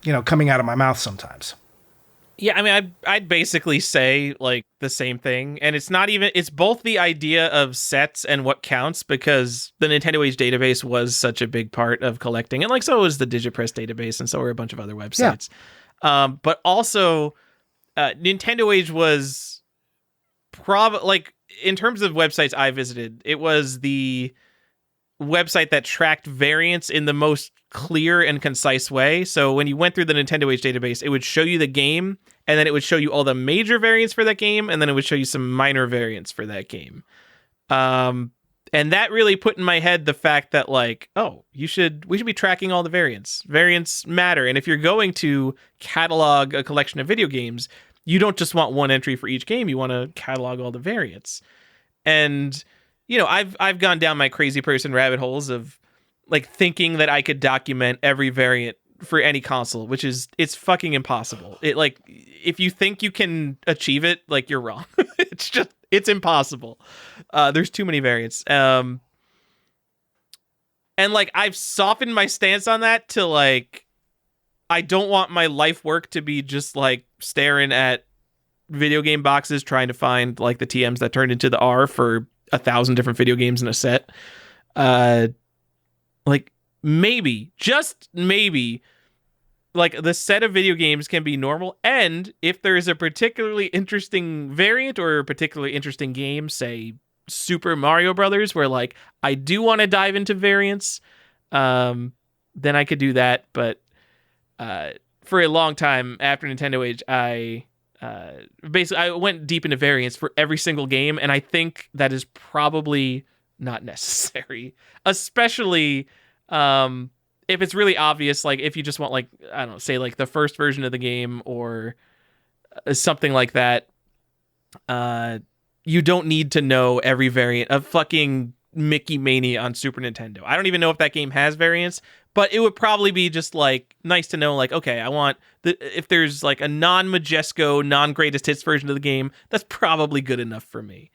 you know, coming out of my mouth sometimes. Yeah, I mean, I'd basically say like the same thing, and it's both the idea of sets and what counts, because the Nintendo Age database was such a big part of collecting, and like so was the Digipress database, and so were a bunch of other websites. Yeah. But also, Nintendo Age was probably, like, in terms of websites I visited, it was the website that tracked variants in the most clear and concise way. So when you went through the Nintendo Age database, it would show you the game, and then it would show you all the major variants for that game, and then it would show you some minor variants for that game. And that really put in my head the fact that, like, oh, we should be tracking all the variants. Variants matter. And if you're going to catalog a collection of video games, you don't just want one entry for each game. You want to catalog all the variants. And, you know, I've gone down my crazy person rabbit holes of like thinking that I could document every variant for any console, which is, it's fucking impossible. It, like, if you think you can achieve it, like, you're wrong. It's impossible. There's too many variants. And like, I've softened my stance on that to like, I don't want my life work to be just like staring at video game boxes trying to find like the TMs that turned into the R for 1,000 different video games in a set. Like maybe, just maybe, like the set of video games can be normal, and if there is a particularly interesting variant or a particularly interesting game, say Super Mario Brothers, where like I do want to dive into variants, then I could do that. But for a long time after Nintendo Age, I went deep into variants for every single game, and I think that is probably not necessary, especially if it's really obvious, like if you just want like, I don't know, say like the first version of the game or something like that, you don't need to know every variant of fucking Mickey Mania on Super Nintendo. I don't even know if that game has variants, but it would probably be just like nice to know, like, okay, I want if there's like a non-Majesco, non-greatest hits version of the game, that's probably good enough for me.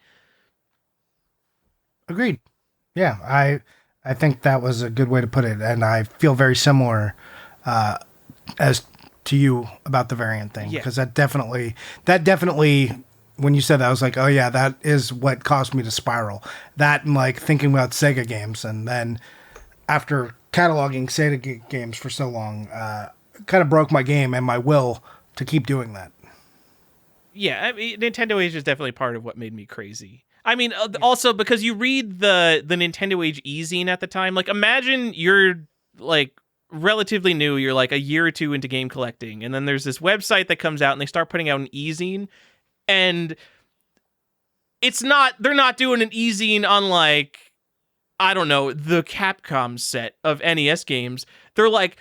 Agreed. Yeah, I think that was a good way to put it, and I feel very similar as to you about the variant thing, because that definitely, when you said that, I was like, oh yeah, that is what caused me to spiral. That and like thinking about Sega games, and then after cataloging Sega games for so long, kind of broke my game and my will to keep doing that. Yeah, I mean, Nintendo Age is definitely part of what made me crazy. I mean, also because you read the Nintendo Age e-zine at the time. Like, imagine you're like relatively new. You're like a year or two into game collecting, and then there's this website that comes out, and they start putting out an e-zine, and they're not doing an e-zine on like, I don't know, the Capcom set of NES games. They're like,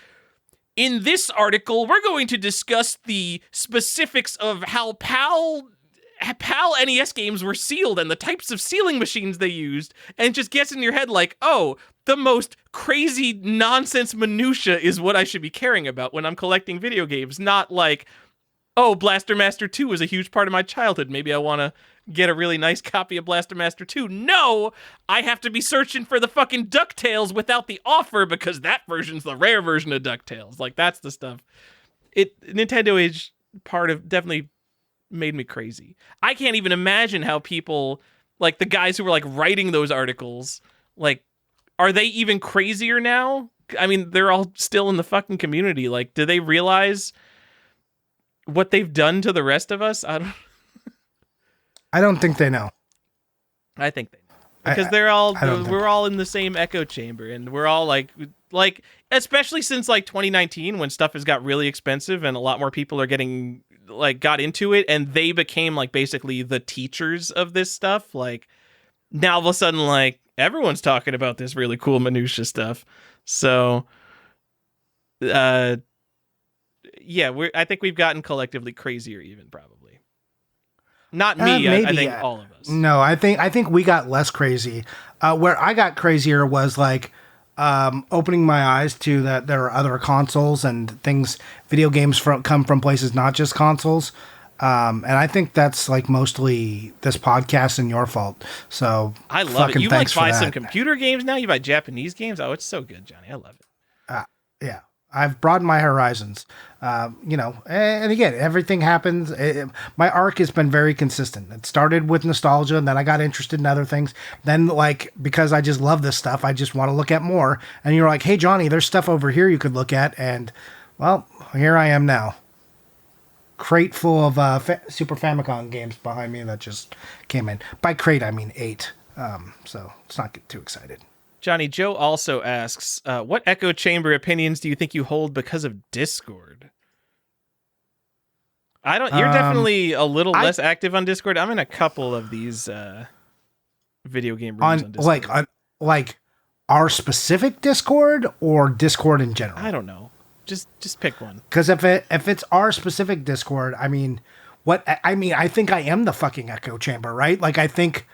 in this article, we're going to discuss the specifics of how PAL NES games were sealed and the types of sealing machines they used, and it just gets in your head like, oh, the most crazy nonsense minutia is what I should be caring about when I'm collecting video games, not like, oh, Blaster Master 2 was a huge part of my childhood. Maybe I want to get a really nice copy of Blaster Master 2. No, I have to be searching for the fucking DuckTales without the offer because that version's the rare version of DuckTales. Like, that's the stuff. Nintendo Age definitely made me crazy. I can't even imagine how people, like the guys who were like writing those articles, like, are they even crazier now? I mean, they're all still in the fucking community. Like, do they realize what they've done to the rest of us? I don't think they know. I think they know. Because we're all in the same echo chamber, and we're all like, especially since like 2019 when stuff has got really expensive and a lot more people are got into it, and they became like basically the teachers of this stuff. Like, now all of a sudden, like, everyone's talking about this really cool minutia stuff. So, yeah, I think we've gotten collectively crazier, even probably. Not me. I think all of us. No, I think we got less crazy. Where I got crazier was like opening my eyes to that there are other consoles and things. Video games come from places not just consoles, and I think that's like mostly this podcast and your fault. So I love it. You like buy some computer games now. You buy Japanese games. Oh, it's so good, Johnny. I love it. Yeah. I've broadened my horizons, and again, everything happens. My arc has been very consistent. It started with nostalgia, and then I got interested in other things. Then, like, because I just love this stuff, I just want to look at more. And you're like, hey, Johnny, there's stuff over here you could look at. And, well, here I am now. Crate full of Super Famicom games behind me that just came in. By crate, I mean 8. So let's not get too excited. Johnny, Joe also asks, what echo chamber opinions do you think you hold because of Discord? You're definitely a little less active on Discord. I'm in a couple of these video game rooms on Discord. Like our specific Discord or Discord in general? I don't know. Just pick one. Because if it's our specific Discord, I think I am the fucking echo chamber, right? Like, I think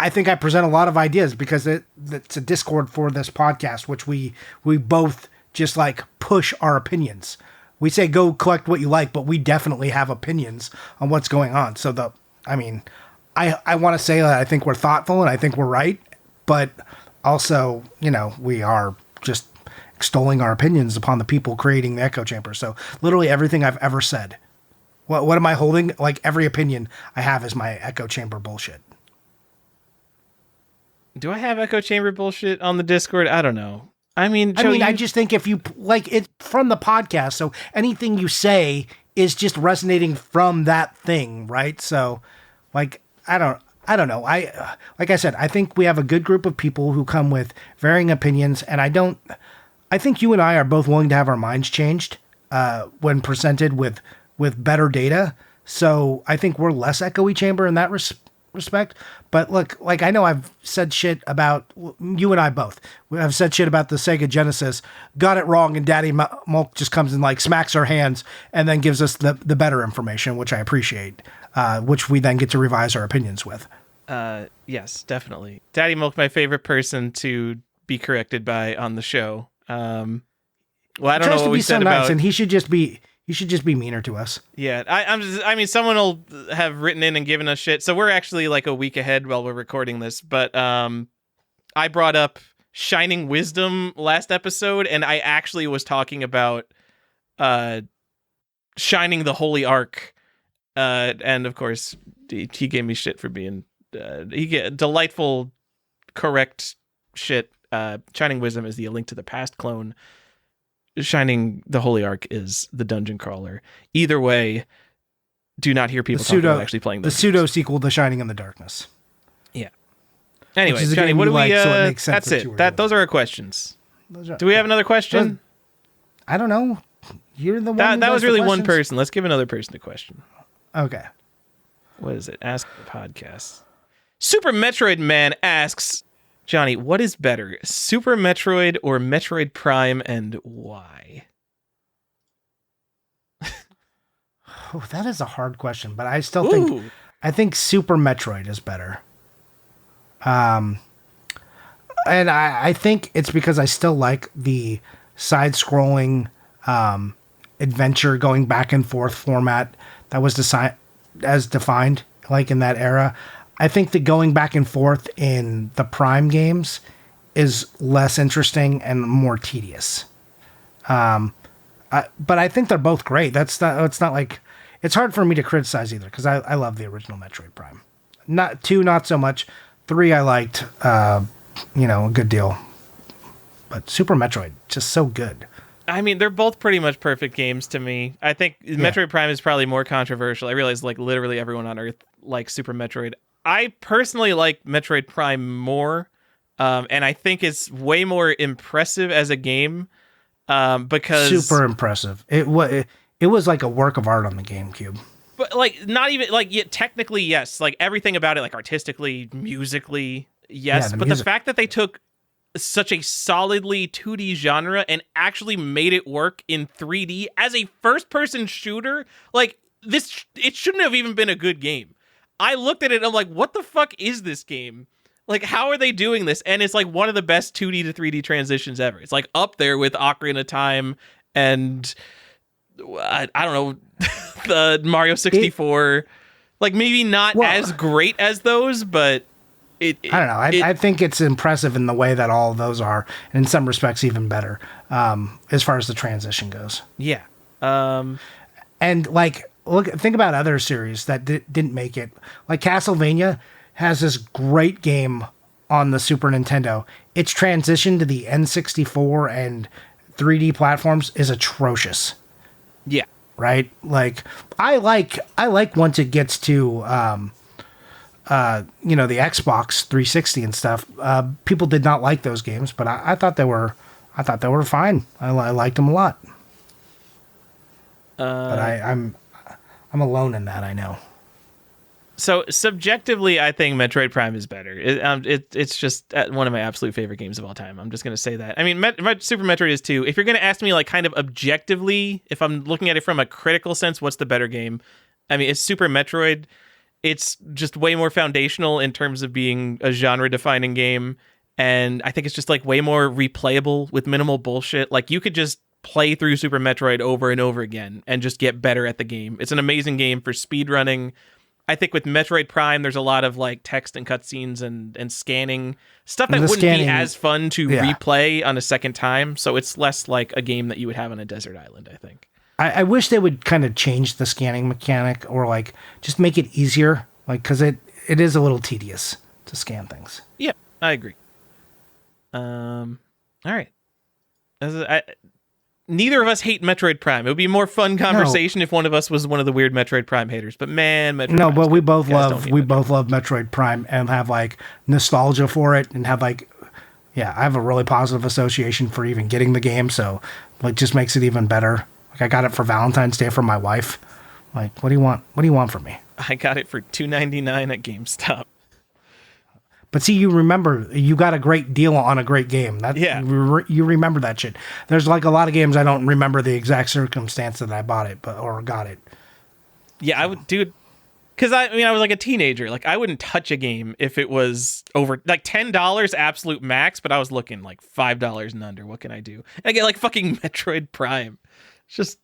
I present a lot of ideas because it's a Discord for this podcast, which we both just like push our opinions. We say go collect what you like, but we definitely have opinions on what's going on. So I want to say that I think we're thoughtful and I think we're right, but also, we are just extolling our opinions upon the people creating the echo chamber. So literally everything I've ever said What am I holding? Like every opinion I have is my echo chamber bullshit. Do I have echo chamber bullshit on the Discord? I don't know. I mean, Joe, I just think if you like it from the podcast, so anything you say is just resonating from that thing, right? So, like, I don't know. Like I said, I think we have a good group of people who come with varying opinions, and I think you and I are both willing to have our minds changed when presented with better data. So I think we're less echoey chamber in that respect. But look, like I know I've said shit about you and I both. I've said shit about the Sega Genesis, got it wrong, and Daddy Mulk just comes and like smacks our hands and then gives us the better information, which I appreciate, which we then get to revise our opinions with. Yes, definitely. Daddy Mulk, my favorite person to be corrected by on the show. Well, I don't know what we said about, and he should just be meaner to us. Yeah, I mean, someone will have written in and given us shit. So we're actually like a week ahead while we're recording this. But I brought up Shining Wisdom last episode, and I actually was talking about Shining the Holy Ark. And of course, he gave me shit for being he get delightful, correct shit. Shining Wisdom is the A Link to the Past clone. Shining the Holy Ark is the dungeon crawler. Either way, do not hear people talking about actually playing the pseudo sequel, The Shining in the Darkness. Yeah. Anyway, Johnny, what do we? So it makes sense that's it. Those are our questions. Do we have another question? I don't know. You're the one. That was really one person. Let's give another person a question. Okay. What is it? Ask the podcast. Super Metroid Man asks, Johnny, what is better, Super Metroid or Metroid Prime, and why? Oh, that is a hard question, but I still think Super Metroid is better. And I think it's because I still like the side-scrolling adventure going back and forth format that was defined like in that era. I think that going back and forth in the Prime games is less interesting and more tedious. But I think they're both great. It's not like it's hard for me to criticize either because I love the original Metroid Prime. Not 2, not so much. 3, I liked, a good deal. But Super Metroid, just so good. I mean, they're both pretty much perfect games to me. I think Metroid Prime is probably more controversial. I realize like literally everyone on Earth likes Super Metroid. I personally like Metroid Prime more, and I think it's way more impressive as a game because super impressive. It was like a work of art on the GameCube. But like not even like technically yes, like everything about it, like artistically, musically, yes. But the fact that they took such a solidly 2D genre and actually made it work in 3D as a first-person shooter, like this, it shouldn't have even been a good game. I looked at it and I'm like, what the fuck is this game? Like, how are they doing this? And it's like one of the best 2D to 3D transitions ever. It's like up there with Ocarina of Time and I don't know, the Mario 64. Like maybe not as great as those, but I don't know. I think it's impressive in the way that all of those are, and in some respects even better, as far as the transition goes. Yeah. And like, think about other series that didn't make it. Like Castlevania has this great game on the Super Nintendo. Its transition to the N64 and 3D platforms is atrocious. Yeah. Right? Like I like once it gets to the Xbox 360 and stuff. People did not like those games, but I thought they were fine. I liked them a lot. But I'm alone in that, I know. So subjectively, I think Metroid Prime is better. It's just one of my absolute favorite games of all time. I'm just going to say that. I mean, Super Metroid is too. If you're going to ask me like kind of objectively, if I'm looking at it from a critical sense, what's the better game? I mean, it's Super Metroid. It's just way more foundational in terms of being a genre-defining game. And I think it's just like way more replayable with minimal bullshit. Like you could just play through Super Metroid over and over again and just get better at the game. It's an amazing game for speedrunning. I think with Metroid Prime, there's a lot of like text and cutscenes and scanning stuff that wouldn't be as fun to replay on a second time. So it's less like a game that you would have on a desert island, I think. I wish they would kind of change the scanning mechanic or like just make it easier, like because it is a little tedious to scan things. Yeah, I agree. All right. Neither of us hate Metroid Prime. It would be a more fun conversation if one of us was one of the weird Metroid Prime haters. But man, Metroid no, Prime's but we good. both You guys love don't hate Metroid. Metroid Prime and have like nostalgia for it and have like, yeah, I have a really positive association for even getting the game. So like, just makes it even better. Like I got it for Valentine's Day for my wife. Like, what do you want? What do you want from me? I got it for $2.99 at GameStop. But see, you remember, you got a great deal on a great game. That, Yeah. You remember that shit. There's like a lot of games I don't remember the exact circumstance that I bought it, or got it. Yeah, I would, dude. Because I was like a teenager. Like I wouldn't touch a game if it was over like $10 absolute max. But I was looking like $5 and under. What can I do? And I get like fucking Metroid Prime. It's just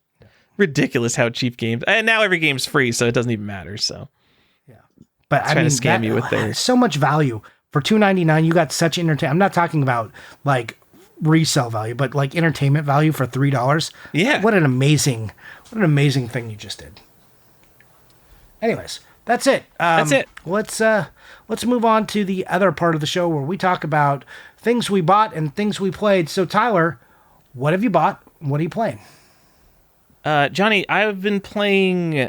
ridiculous how cheap games. And now every game's free, so it doesn't even matter. So Yeah, but I mean, to scam you with their so much value for $2.99. You got such entertainment. I'm not talking about like resale value, but like entertainment value for $3. Yeah. What an amazing thing you just did. Anyways, that's it. That's it. Let's move on to the other part of the show where we talk about things we bought and things we played. So Tyler, what have you bought? What are you playing? Johnny, I've been playing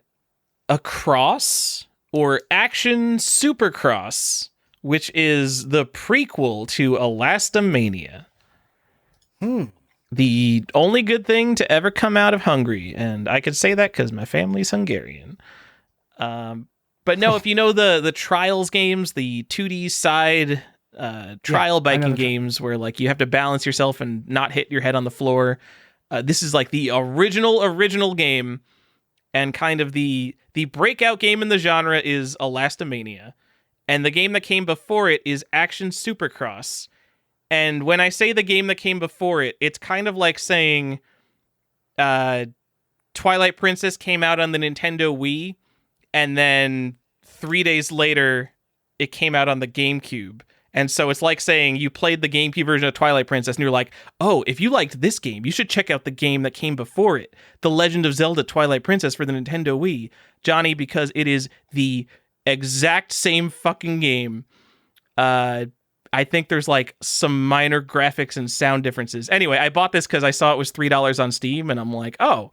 Across or Action Supercross, which is the prequel to Elastomania. The only good thing to ever come out of Hungary, and I could say that because my family's Hungarian. But no, if you know the Trials games, the 2D side trial biking games where like you have to balance yourself and not hit your head on the floor. This is like the original game, and kind of the breakout game in the genre is Elastomania, and the game that came before it is Action Supercross. And when I say the game that came before it, it's kind of like saying Twilight Princess came out on the Nintendo Wii, and then 3 days later it came out on the GameCube. And so it's like saying you played the GameCube version of Twilight Princess and you're like, oh, if you liked this game, you should check out the game that came before it, The Legend of Zelda Twilight Princess for the Nintendo Wii. Johnny, because it is the exact same fucking game. I think there's like some minor graphics and sound differences. Anyway, I bought this because I saw it was $3 on Steam, and I'm like, oh,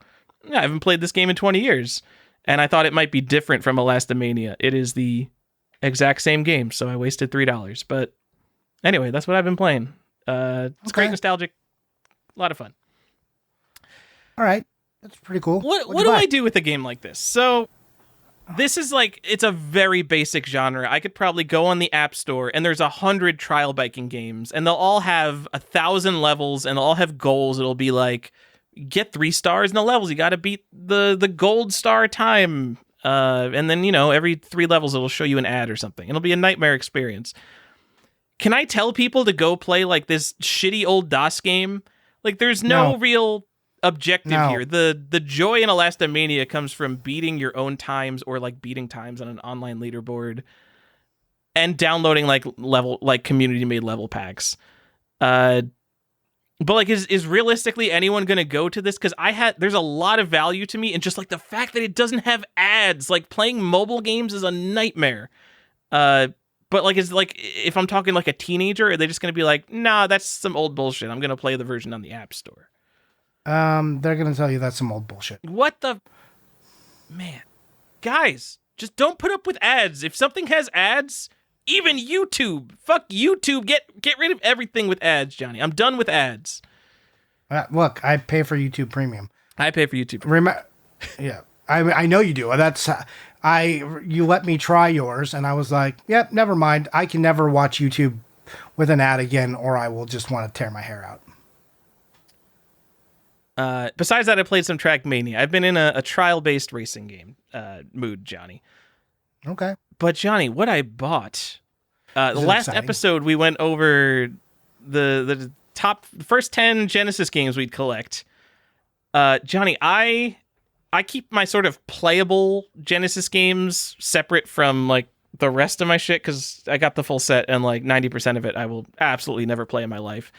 I haven't played this game in 20 years. And I thought it might be different from Elastomania. It is the exact same game, so I wasted $3. But anyway, that's what I've been playing. It's great, nostalgic, a lot of fun. All right, that's pretty cool. What do I do with a game like this? So this is like, it's a very basic genre. I could probably go on the App Store and there's 100 trial biking games, and they'll all have 1,000 levels, and they'll all have goals. It'll be like, get 3 stars in the levels. You got to beat the gold star time. And then, every 3 levels, it'll show you an ad or something. It'll be a nightmare experience. Can I tell people to go play like this shitty old DOS game? Like, there's no real objective here. The joy in Elastomania comes from beating your own times, or like beating times on an online leaderboard, and downloading like community made level packs. But like, is realistically anyone going to go to this? Because there's a lot of value to me in just like the fact that it doesn't have ads. Like, playing mobile games is a nightmare. But like, if I'm talking like a teenager, are they just going to be like, nah, that's some old bullshit, I'm going to play the version on the App Store? They're going to tell you that's some old bullshit. What the man, guys, just don't put up with ads. If something has ads, even YouTube, fuck YouTube, get rid of everything with ads, Johnny. I'm done with ads. Look, I pay for YouTube Premium. I pay for YouTube. Yeah, I know you do. You let me try yours, and I was like, yep, never mind. I can never watch YouTube with an ad again, or I will just want to tear my hair out. Besides that, I played some Trackmania. I've been in a trial-based racing game mood, Johnny. Okay. But Johnny, what I bought, the last exciting? episode, we went over the first 10 Genesis games we'd collect. Johnny, I keep my sort of playable Genesis games separate from like the rest of my shit, because I got the full set, and like 90% of it I will absolutely never play in my life.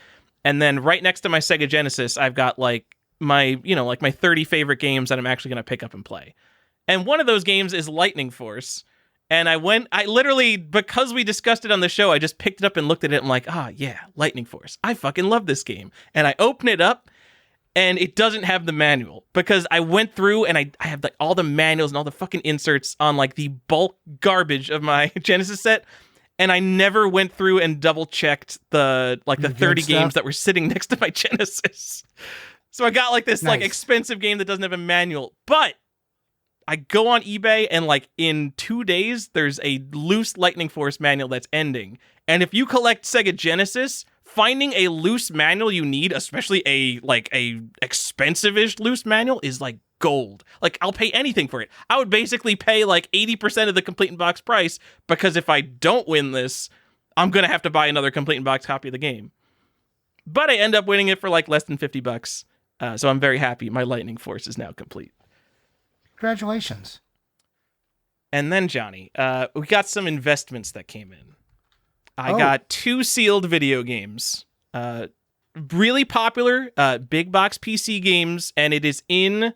And then right next to my Sega Genesis, I've got like my, like my 30 favorite games that I'm actually going to pick up and play. And one of those games is Lightning Force. And I literally, because we discussed it on the show, I just picked it up and looked at it. And I'm like, yeah, Lightning Force. I fucking love this game. And I open it up and it doesn't have the manual because I went through and I have like all the manuals and all the fucking inserts on like the bulk garbage of my Genesis set. And I never went through and double checked the 30 games that were sitting next to my Genesis. So I got like this like expensive game that doesn't have a manual. But I go on eBay and like in 2 days, there's a loose Lightning Force manual that's ending. And if you collect Sega Genesis, finding a loose manual you need, especially a expensive-ish loose manual, is like gold. Like, I'll pay anything for it. I would basically pay like 80% of the complete in box price because if I don't win this, I'm gonna have to buy another complete in box copy of the game. But I end up winning it for like less than $50. So I'm very happy. My Lightning Force is now complete. Congratulations. And then, Johnny, we got some investments that came in. I got 2 sealed video games. Really popular big box PC games, and it is in,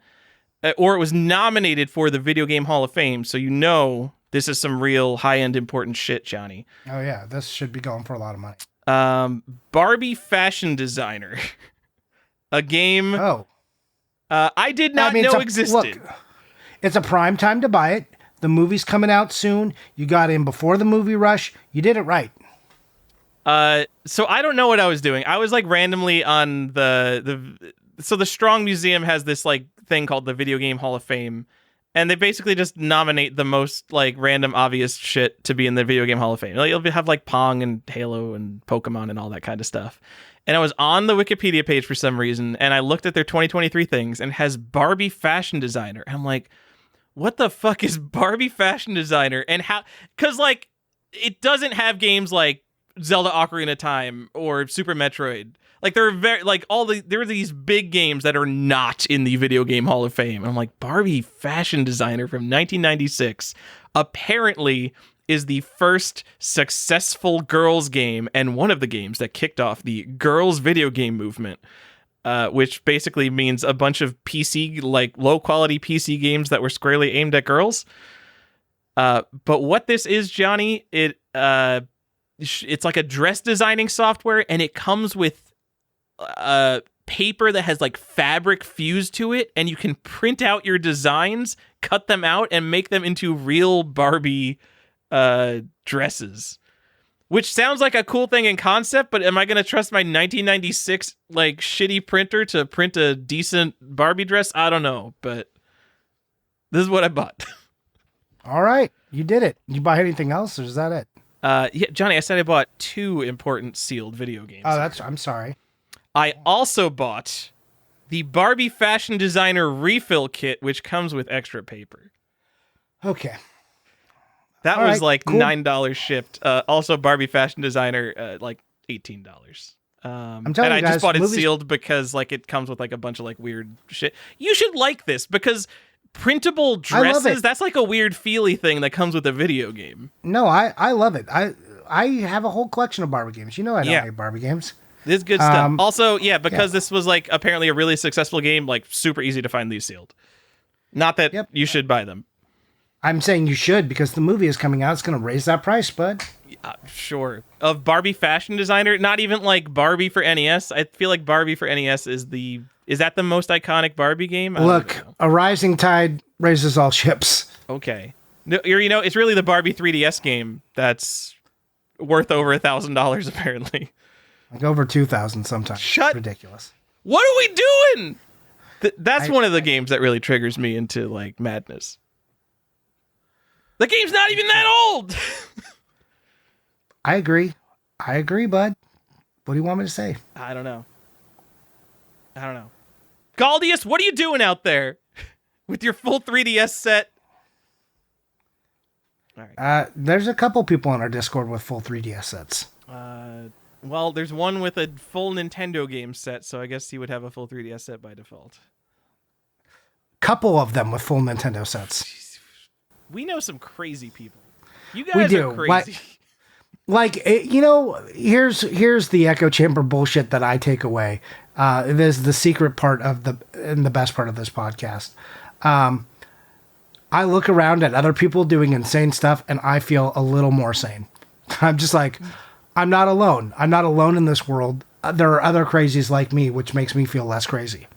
or it was nominated for the Video Game Hall of Fame, so this is some real high-end important shit, Johnny. Oh, yeah, this should be going for a lot of money. Barbie Fashion Designer. A game I did not know existed. Look, it's a prime time to buy it. The movie's coming out soon. You got in before the movie rush. You did it right. So I don't know what I was doing. I was like randomly on so the Strong Museum has this like thing called the Video Game Hall of Fame, and they basically just nominate the most like random obvious shit to be in the Video Game Hall of Fame. Like, you'll have like Pong and Halo and Pokemon and all that kind of stuff. And I was on the Wikipedia page for some reason, and I looked at their 2023 things, and it has Barbie Fashion Designer. And I'm like, what the fuck is Barbie Fashion Designer? And how? Because like it doesn't have games like Zelda Ocarina of Time or Super Metroid. Like there are these big games that are not in the Video Game Hall of Fame. And I'm like, Barbie Fashion Designer from 1996 apparently is the first successful girls game and one of the games that kicked off the girls video game movement, which basically means a bunch of PC, like low quality PC games that were squarely aimed at girls. But what this is, Johnny, it's like a dress designing software, and it comes with paper that has like fabric fused to it, and you can print out your designs, cut them out, and make them into real Barbie dresses. Which sounds like a cool thing in concept, but am I going to trust my 1996 like shitty printer to print a decent Barbie dress? I don't know, but this is what I bought. All right, you did it. You buy anything else, or is that it? Yeah, Johnny, I said I bought 2 important sealed video games. Oh, I'm sorry. I also bought the Barbie Fashion Designer refill kit, which comes with extra paper. Okay. That all was right, like cool. $9 shipped. Also, Barbie Fashion Designer, like $18. I'm telling you guys, I just bought it sealed because like it comes with like a bunch of like weird shit. You should like this because printable dresses, that's like a weird feely thing that comes with a video game. No, I love it. I have a whole collection of Barbie games. You know I don't hate Barbie games. This is good stuff. Also, because this was like apparently a really successful game, like super easy to find these sealed. Not that you should buy them. I'm saying you should because the movie is coming out. It's going to raise that price, bud. Sure. Of Barbie Fashion Designer, not even like Barbie for NES. I feel like Barbie for NES is that the most iconic Barbie game? Look, a rising tide raises all ships. Okay. No, it's really the Barbie 3DS game that's worth over $1,000 apparently. Like over 2,000 sometimes. Ridiculous. What are we doing? That's one of the games that really triggers me into like madness. The game's not even that old. I agree, bud. What do you want me to say? I don't know. Galdius, what are you doing out there with your full 3DS set? All right. There's a couple people on our Discord with full 3DS sets. Well, there's one with a full Nintendo game set, so I guess he would have a full 3DS set by default. Couple of them with full Nintendo sets. We know some crazy people. You guys are crazy. here's the echo chamber bullshit that I take away. This is the secret part and the best part of this podcast. I look around at other people doing insane stuff and I feel a little more sane. I'm just like, I'm not alone. I'm not alone in this world. There are other crazies like me, which makes me feel less crazy.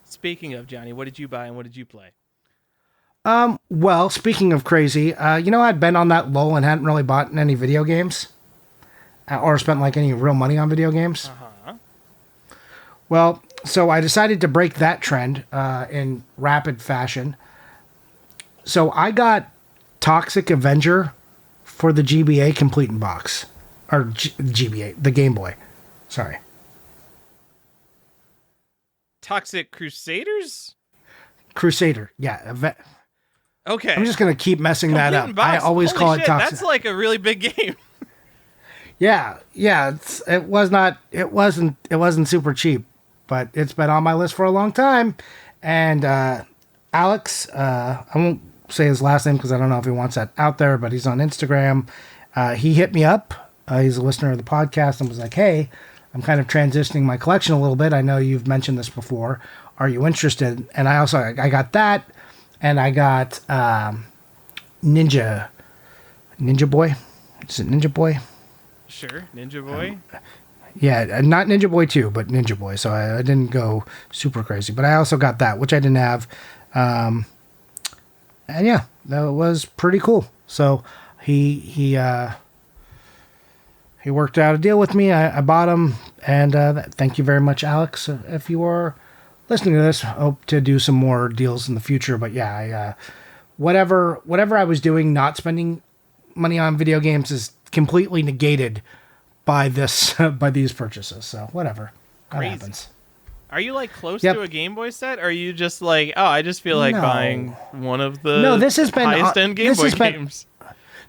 Speaking of, Johnny, what did you buy and what did you play? Well, speaking of crazy, I'd been on that lull and hadn't really bought any video games or spent like any real money on video games. Uh-huh. Well, so I decided to break that trend in rapid fashion. So I got Toxic Avenger for the GBA Complete in Box. Or GBA, the Game Boy. Sorry. Toxic Crusaders? Crusader, yeah. Okay. I'm just going to keep messing that up. I always call it Toxic. That's like a really big game. Yeah. It wasn't super cheap, but it's been on my list for a long time. And Alex, I won't say his last name because I don't know if he wants that out there, but he's on Instagram. He hit me up. He's a listener of the podcast and was like, "Hey, I'm kind of transitioning my collection a little bit. I know you've mentioned this before. Are you interested?" And I got that, and I got Ninja Boy. Is it Ninja Boy? Sure, Ninja Boy. Yeah, not Ninja Boy 2, but Ninja Boy. So I didn't go super crazy, but I also got that, which I didn't have. And yeah, that was pretty cool. So he worked out a deal with me. I bought him, and thank you very much, Alex. If you are listening to this, I hope to do some more deals in the future. But yeah, whatever I was doing, not spending money on video games is completely negated by these purchases. So whatever, that happens. Are you like close to a Game Boy set? Or are you just like, oh, I just feel like buying one of the highest end Game Boy games?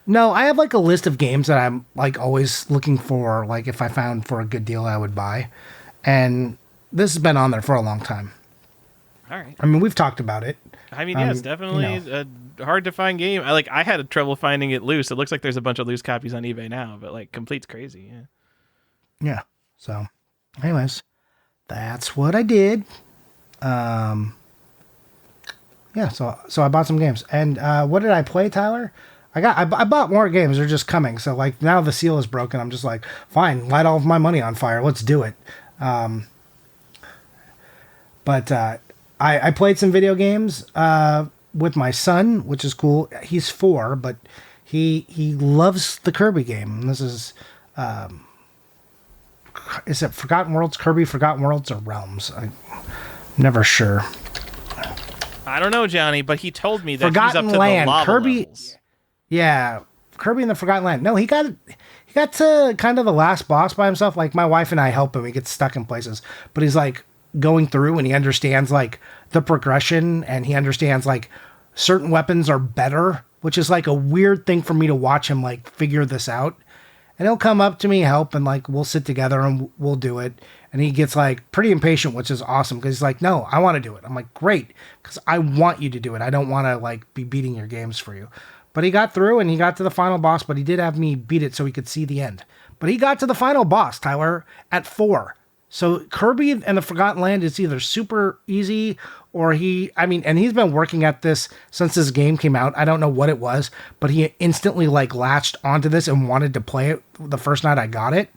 No, I have like a list of games that I'm like always looking for. Like if I found for a good deal, I would buy. And this has been on there for a long time. All right. I mean, we've talked about it. I mean, yeah, it's definitely a hard to find game. I had trouble finding it loose. It looks like there's a bunch of loose copies on eBay now, but like Complete's crazy. Yeah. Yeah. So, anyways, that's what I did. Yeah. So I bought some games. And what did I play, Tyler? I bought more games. They're just coming. So like now the seal is broken. I'm just like, fine, light all of my money on fire. Let's do it. But I played some video games with my son, which is cool. He's 4, but he loves the Kirby game. And this is it Forgotten Worlds, Kirby Forgotten Worlds, or Realms? I'm never sure. I don't know, Johnny, but he told me that Forgotten he's up to Land. the lava Kirby levels. Yeah, Kirby in the Forgotten Land. No, he got to kind of the last boss by himself. Like my wife and I help him. He gets stuck in places, but he's like going through and he understands like the progression and he understands like certain weapons are better, which is like a weird thing for me to watch him like figure this out. And he'll come up to me, help, and like we'll sit together and we'll do it. And he gets like pretty impatient, which is awesome because he's like, "No, I want to do it." I'm like, "Great," because I want you to do it. I don't want to like be beating your games for you. But he got through and he got to the final boss, but he did have me beat it so he could see the end. But he got to the final boss, Tyler, at 4. So Kirby and the Forgotten Land is either super easy or and he's been working at this since this game came out. I don't know what it was, but he instantly like latched onto this and wanted to play it the first night I got it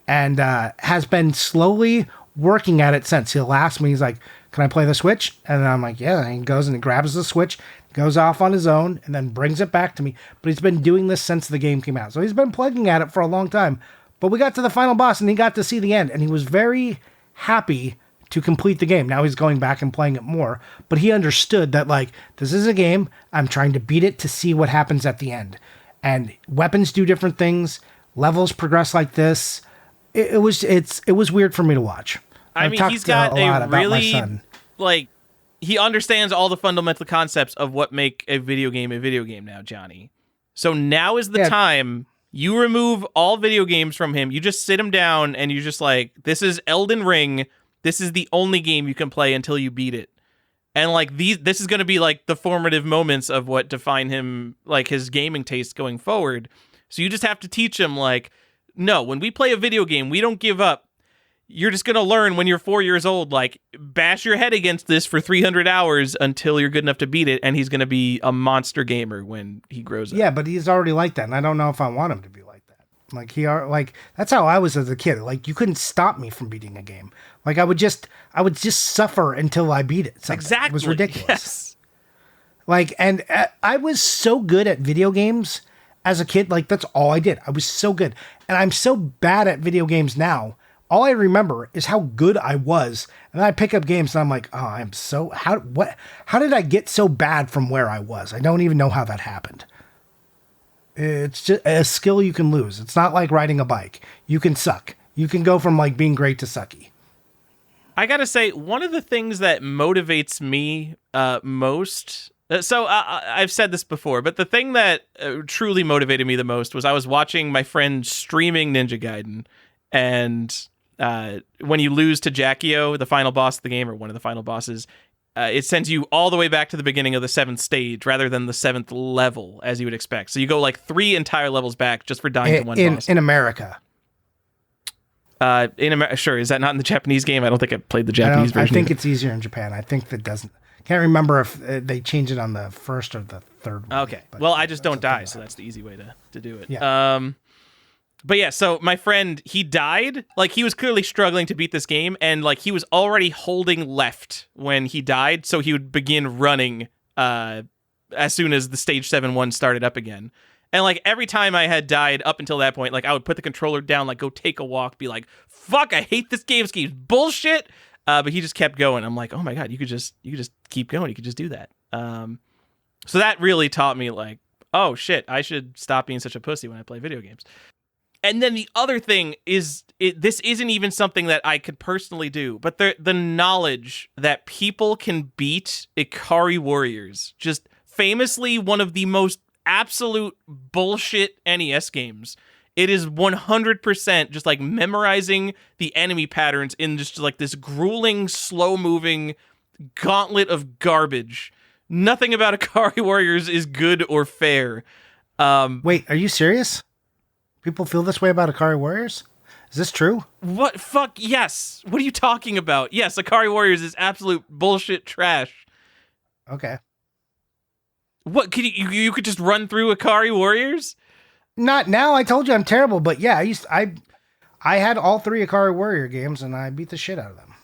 and has been slowly working at it since. He'll ask me, he's like, "Can I play the Switch?" And I'm like, "Yeah." And he goes and he grabs the Switch, goes off on his own, and then brings it back to me. But he's been doing this since the game came out. So he's been plugging at it for a long time. But we got to the final boss, and he got to see the end. And he was very happy to complete the game. Now he's going back and playing it more. But he understood that, like, this is a game. I'm trying to beat it to see what happens at the end. And weapons do different things. Levels progress like this. It was weird for me to watch. I mean, he's got a really, like, he understands all the fundamental concepts of what make a video game now, Johnny. So now is the time. You remove all video games from him. You just sit him down and you just like, this is Elden Ring. This is the only game you can play until you beat it. And like this is going to be like the formative moments of what define him, like his gaming taste going forward. So you just have to teach him, like, no, when we play a video game, we don't give up. You're just going to learn when you're 4 years old, like, bash your head against this for 300 hours until you're good enough to beat it, and he's going to be a monster gamer when he grows up. Yeah, but he's already like that, and I don't know if I want him to be like that. Like, that's how I was as a kid. Like, you couldn't stop me from beating a game. Like, I would just suffer until I beat it. Exactly. It was ridiculous. Yes. Like, and I was so good at video games as a kid. Like, that's all I did. I was so good. And I'm so bad at video games now. All I remember is how good I was. And then I pick up games and I'm like, oh, how did I get so bad from where I was? I don't even know how that happened. It's just a skill you can lose. It's not like riding a bike. You can suck. You can go from like being great to sucky. I gotta say, one of the things that motivates me most... So I've said this before, but the thing that truly motivated me the most was I was watching my friend streaming Ninja Gaiden, and when you lose to Jackio, the final boss of the game, or one of the final bosses, it sends you all the way back to the beginning of the 7th stage rather than the 7th level, as you would expect. So you go like 3 entire levels back just for dying to one boss. In America. Sure. Is that not in the Japanese game? I don't think I played the Japanese version. I think it's easier in Japan. I think that doesn't. Can't remember if they change it on the first or the third one. Okay. Well, I just don't die, so that's the easy way to do it. Yeah. But yeah, so my friend, he died. Like, he was clearly struggling to beat this game, and like he was already holding left when he died, so he would begin running as soon as the stage 7-1 started up again. And like every time I had died up until that point, like I would put the controller down, like go take a walk, be like, fuck, I hate this game. This game's bullshit. But he just kept going. I'm like, oh my God, you could just keep going. You could just do that. So that really taught me like, oh shit, I should stop being such a pussy when I play video games. And then the other thing is, this isn't even something that I could personally do, but the knowledge that people can beat Ikari Warriors, just famously one of the most absolute bullshit NES games. It is 100% just like memorizing the enemy patterns in just like this grueling, slow-moving gauntlet of garbage. Nothing about Ikari Warriors is good or fair. Wait, are you serious? People feel this way about Ikari Warriors? Is this true? What? Fuck yes. What are you talking about? Yes, Ikari Warriors is absolute bullshit trash. Okay. What? Could you could just run through Ikari Warriors? Not now. I told you I'm terrible, but yeah, I had all 3 Ikari Warrior games and I beat the shit out of them.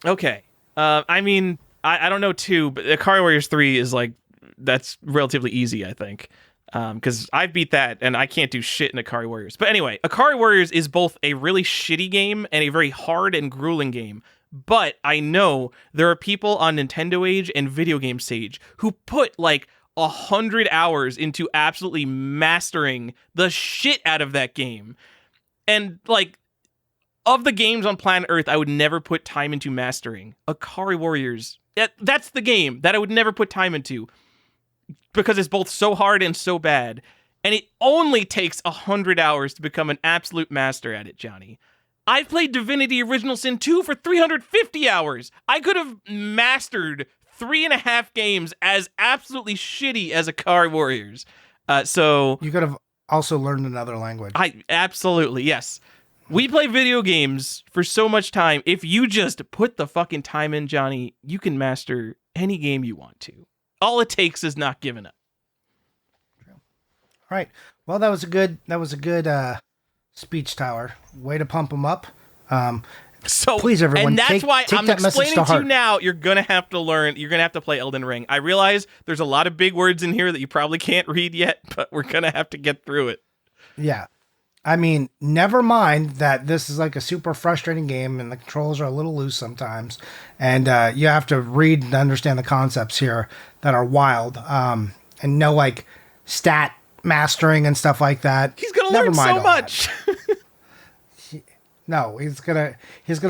Okay. I mean, I don't know 2, but Ikari Warriors 3 is like, that's relatively easy, I think. Because I've beat that and I can't do shit in Ikari Warriors. But anyway, Ikari Warriors is both a really shitty game and a very hard and grueling game. But I know there are people on Nintendo Age and Video Game Sage who put like 100 hours into absolutely mastering the shit out of that game. And like, of the games on planet Earth I would never put time into mastering, Ikari Warriors, that's the game that I would never put time into, because it's both so hard and so bad. And it only takes 100 hours to become an absolute master at it, Johnny. I've played Divinity Original Sin 2 for 350 hours. I could have mastered 3.5 games as absolutely shitty as Ikari Warriors. So you could have also learned another language. Absolutely, yes. We play video games for so much time. If you just put the fucking time in, Johnny, you can master any game you want to. All it takes is not giving up. All right. Well, that was a good speech tower. Way to pump them up. So please, everyone, and that's why take I'm that explaining to you now. You're gonna have to learn. You're gonna have to play Elden Ring. I realize there's a lot of big words in here that you probably can't read yet, but we're gonna have to get through it. Yeah, I mean, never mind that this is like a super frustrating game and the controls are a little loose sometimes, and you have to read and understand the concepts here that are wild, and know like stat mastering and stuff like that. He's gonna learn so much. No, he's gonna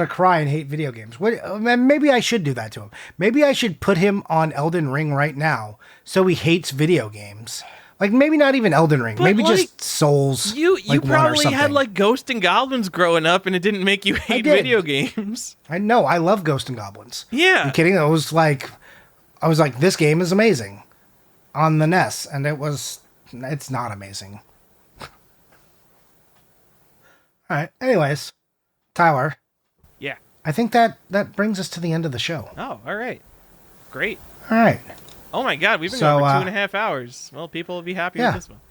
cry and hate video games. Maybe I should do that to him. Maybe I should put him on Elden Ring right now, so he hates video games. Like maybe not even Elden Ring, but maybe like, just Souls. You probably had like Ghost and Goblins growing up, and it didn't make you hate video games. I know. I love Ghost and Goblins. Yeah, you kidding? I was like, this game is amazing on the NES, and it's not amazing. All right. Anyways, Tyler, Yeah. I think that brings us to the end of the show. Oh, all right. Great. All right. Oh my God, we've been So, going for 2.5 hours. Well, people will be happy yeah. with this one.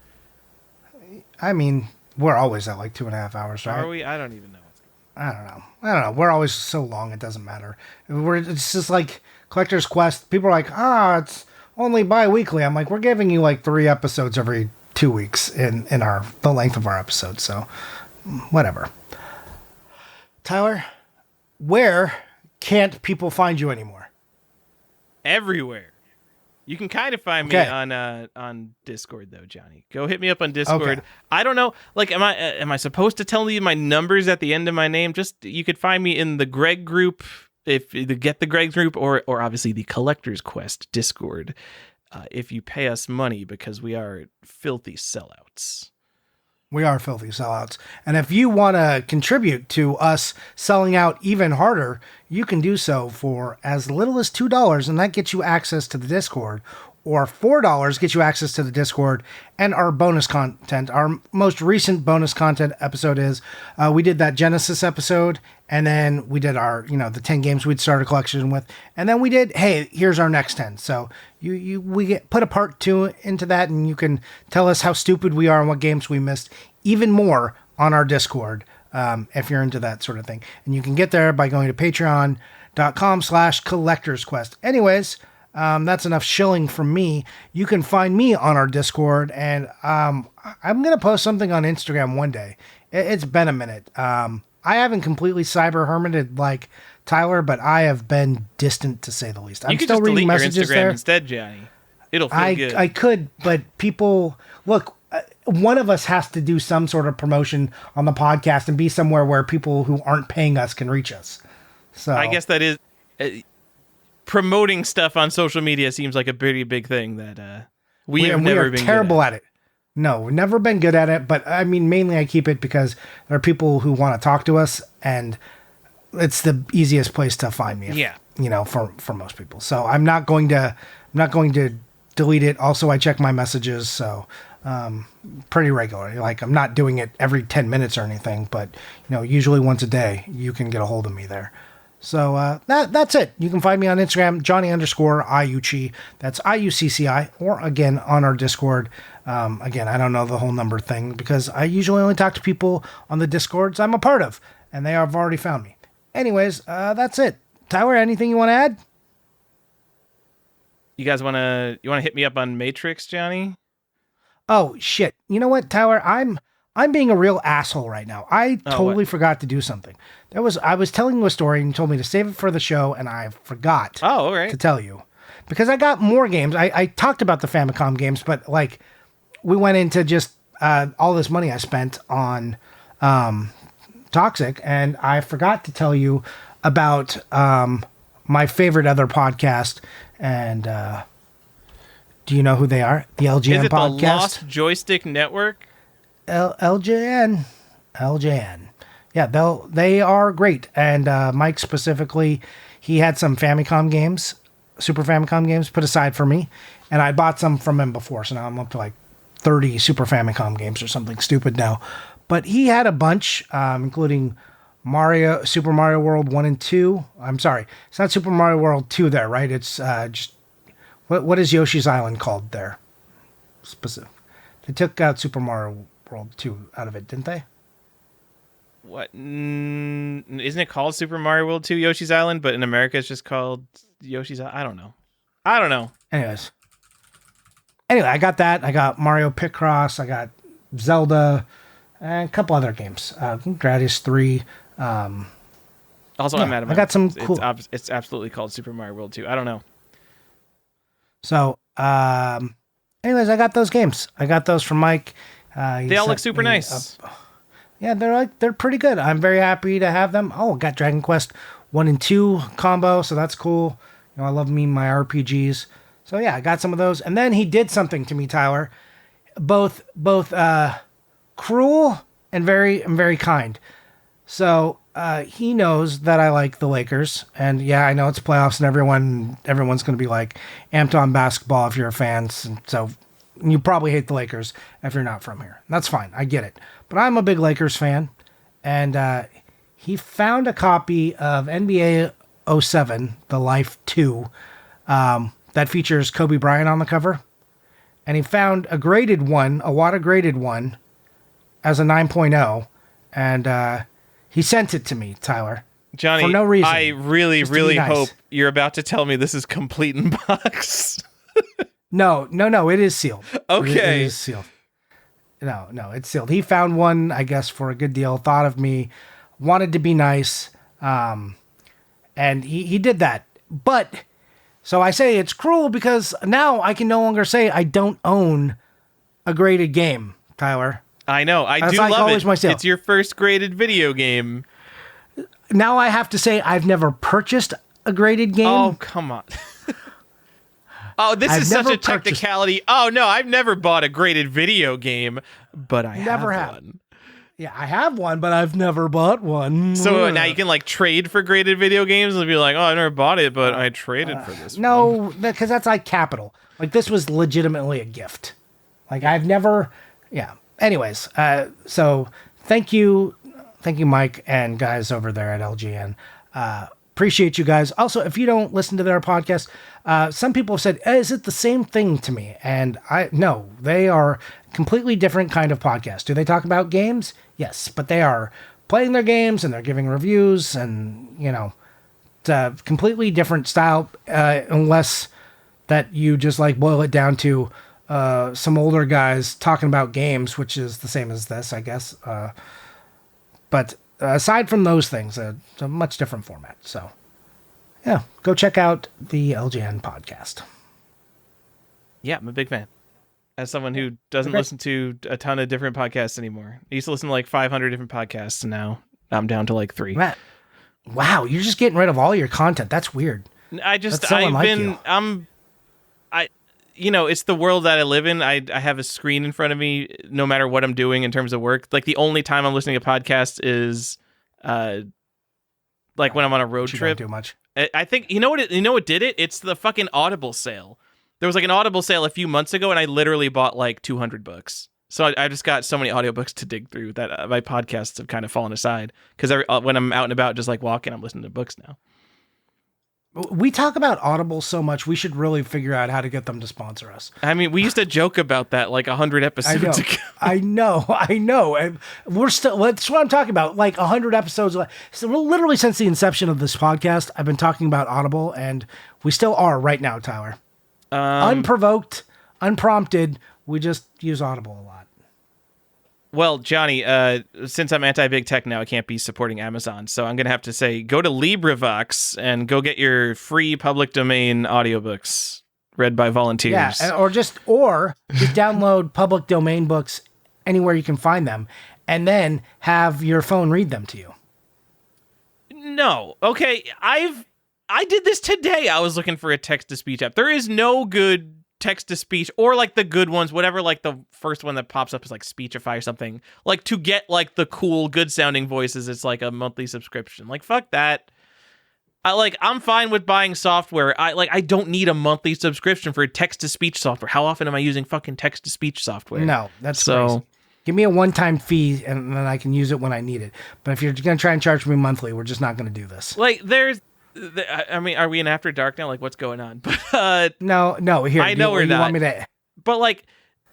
I mean, we're always at like 2.5 hours, right? Are we? I don't even know. I don't know. We're always so long, it doesn't matter. It's just like Collector's Quest. People are like, it's only bi-weekly. I'm like, we're giving you like 3 episodes every 2 weeks in the length of our episodes. So, whatever. Tyler, where can't people find you anymore? Everywhere. You can kind of find me Okay. on Discord though, Johnny. Go hit me up on Discord. Okay. I don't know, like, am I supposed to tell you my numbers at the end of my name? Just you could find me in the Greg group, if the Get the Greg group, or obviously the Collector's Quest Discord. If you pay us money, because we are filthy sellouts. We are filthy sellouts. And if you want to contribute to us selling out even harder, you can do so for as little as $2, and that gets you access to the Discord, or $4 gets you access to the Discord and our bonus content. Our most recent bonus content episode is we did that Genesis episode, and then we did our, the 10 games we'd start a collection with, and then we did, hey, here's our next 10. So we put a part 2 into that, and you can tell us how stupid we are and what games we missed even more on our Discord, if you're into that sort of thing. And you can get there by going to patreon.com/collectorsquest. Anyways, that's enough shilling from me. You can find me on our Discord, and I'm going to post something on Instagram one day. It's been a minute. I haven't completely cyber hermited like Tyler, but I have been distant to say the least. I'm still reading messages your Instagram there instead, Johnny. It'll feel good. I could, but people look. One of us has to do some sort of promotion on the podcast and be somewhere where people who aren't paying us can reach us. So I guess that is promoting stuff on social media seems like a pretty big thing that we have never been terrible at it. No, we've never been good at it. But I mean, mainly I keep it because there are people who want to talk to us, and it's the easiest place to find me. Yeah, for most people. So I'm not going to delete it. Also, I check my messages, so pretty regularly. Like, I'm not doing it every 10 minutes or anything, but usually once a day you can get a hold of me there. So that's it. You can find me on Instagram, Johnny_IUCCI. That's IUCCI, or again on our Discord. Again, I don't know the whole number thing because I usually only talk to people on the Discords I'm a part of, and they have already found me. Anyways, that's it. Tyler, anything you want to add? You guys want to hit me up on Matrix, Johnny? Oh shit! You know what, Tyler? I'm being a real asshole right now. I totally forgot to do something. I was telling you a story and you told me to save it for the show, and I forgot. Oh, all right. To tell you because I got more games. I talked about the Famicom games, but like we went into just all this money I spent on Toxic, and I forgot to tell you about my favorite other podcast. And do you know who they are? The LJN Is it podcast. The Lost Joystick Network? LJN. Yeah, they are great. And Mike specifically, he had some Famicom games, Super Famicom games put aside for me, and I bought some from him before, so now I'm up to like 30 Super Famicom games or something stupid now. But he had a bunch, including Super Mario World 1 and 2. I'm sorry, it's not Super Mario World 2 there, right? It's just what is Yoshi's Island called there? Specific. They took out Super Mario World 2 out of it, didn't they? What? Isn't it called Super Mario World 2 Yoshi's Island, but in America it's just called Yoshi's Island? I don't know. Anyway, I got that. I got Mario Picross. I got Zelda and a couple other games. Gradius 3. Also, I'm mad about I got some cool. It's absolutely called Super Mario World 2. I don't know. So, anyways, I got those games. I got those from Mike. They all look super nice. Yeah, they're pretty good. I'm very happy to have them. Oh, got Dragon Quest 1 and 2 combo, so that's cool. I love me my RPGs. So yeah, I got some of those. And then he did something to me, Tyler. Both cruel and very kind. So he knows that I like the Lakers, and yeah, I know it's playoffs, and everyone's going to be like amped on basketball if you're a fan. So you probably hate the Lakers if you're not from here. That's fine, I get it. But I'm a big Lakers fan, and he found a copy of NBA '07, The Life 2, that features Kobe Bryant on the cover. And he found a graded one, a WATA graded one, as a 9.0, and he sent it to me, Tyler. Johnny, for no reason. I really, really nice. hope you're about to tell me this is complete in box. No, it is sealed. Okay. It is sealed. No, it's sealed. He found one, I guess, for a good deal, thought of me, wanted to be nice, and he did that. But, so I say it's cruel because now I can no longer say I don't own a graded game, Tyler. I know. I That's do like love always it. myself. It's your first graded video game. Now I have to say I've never purchased a graded game. Oh, come on. Oh, this is such a technicality. Oh, no, I've never bought a graded video game, but I never have have one. Yeah, I have one, but I've never bought one. So now you can like trade for graded video games and be like, oh, I never bought it, but I traded for this one. No, because that's like capital. Like this was legitimately a gift. Like I've never, yeah. Anyways, so thank you, Mike and guys over there at LGN. Appreciate you guys. Also, if you don't listen to their podcast, some people have said, is it the same thing to me? And no, they are completely different kind of podcast. Do they talk about games? Yes, but they are playing their games and they're giving reviews and, it's a completely different style, unless that you just like boil it down to some older guys talking about games, which is the same as this, I guess. But aside from those things, it's a much different format. So, yeah, go check out the LGN podcast. Yeah, I'm a big fan. As someone who doesn't listen to a ton of different podcasts anymore. I used to listen to like 500 different podcasts, and now I'm down to like 3. Wow, you're just getting rid of all your content. That's weird. It's the world that I live in. I have a screen in front of me no matter what I'm doing in terms of work. Like the only time I'm listening to podcasts is like when I'm on a road trip. Don't do much. I think you know what did it? It's the fucking Audible sale. There was like an Audible sale a few months ago, and I literally bought like 200 books. So I just got so many audiobooks to dig through that my podcasts have kind of fallen aside because when I'm out and about, just like walking, I'm listening to books now. We talk about Audible so much, we should really figure out how to get them to sponsor us. I mean, we used to joke about that like 100 episodes ago. I know. And we're still, that's what I'm talking about. Like 100 episodes. So literally since the inception of this podcast, I've been talking about Audible, and we still are right now, Tyler. Unprovoked, unprompted, we just use Audible a lot. Well, Johnny, since I'm anti-big tech now, I can't be supporting Amazon. So I'm going to have to say, go to LibriVox and go get your free public domain audiobooks read by volunteers. Yeah, or just download public domain books anywhere you can find them and then have your phone read them to you. No. Okay, I did this today. I was looking for a text-to-speech app. There is no good text-to-speech, or like the good ones, whatever, like the first one that pops up is like Speechify or something. Like to get like the cool, good-sounding voices, it's like a monthly subscription. Like fuck that. I'm fine with buying software. I don't need a monthly subscription for text-to-speech software. How often am I using fucking text-to-speech software? No, that's crazy. Give me a one-time fee, and then I can use it when I need it. But if you're going to try and charge me monthly, we're just not going to do this. Like I mean, are we in After Dark now? Like, what's going on? But no. Here, I know we're not. Want me to... But like,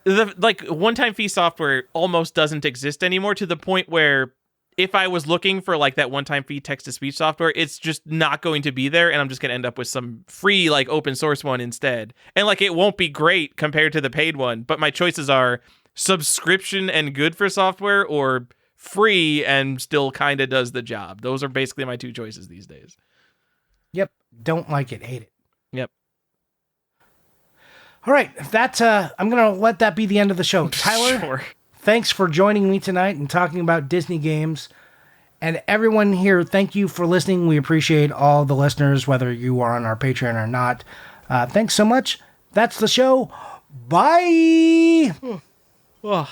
the one-time fee software almost doesn't exist anymore. To the point where, if I was looking for like that one-time fee text-to-speech software, it's just not going to be there, and I'm just going to end up with some free like open source one instead. And like, it won't be great compared to the paid one. But my choices are subscription and good for software, or free and still kind of does the job. Those are basically my two choices these days. Yep. Don't like it. Hate it. Yep. All right. I'm going to let that be the end of the show. Tyler, sure. Thanks for joining me tonight and talking about Disney games. And everyone here, thank you for listening. We appreciate all the listeners, whether you are on our Patreon or not. Thanks so much. That's the show. Bye. Ugh.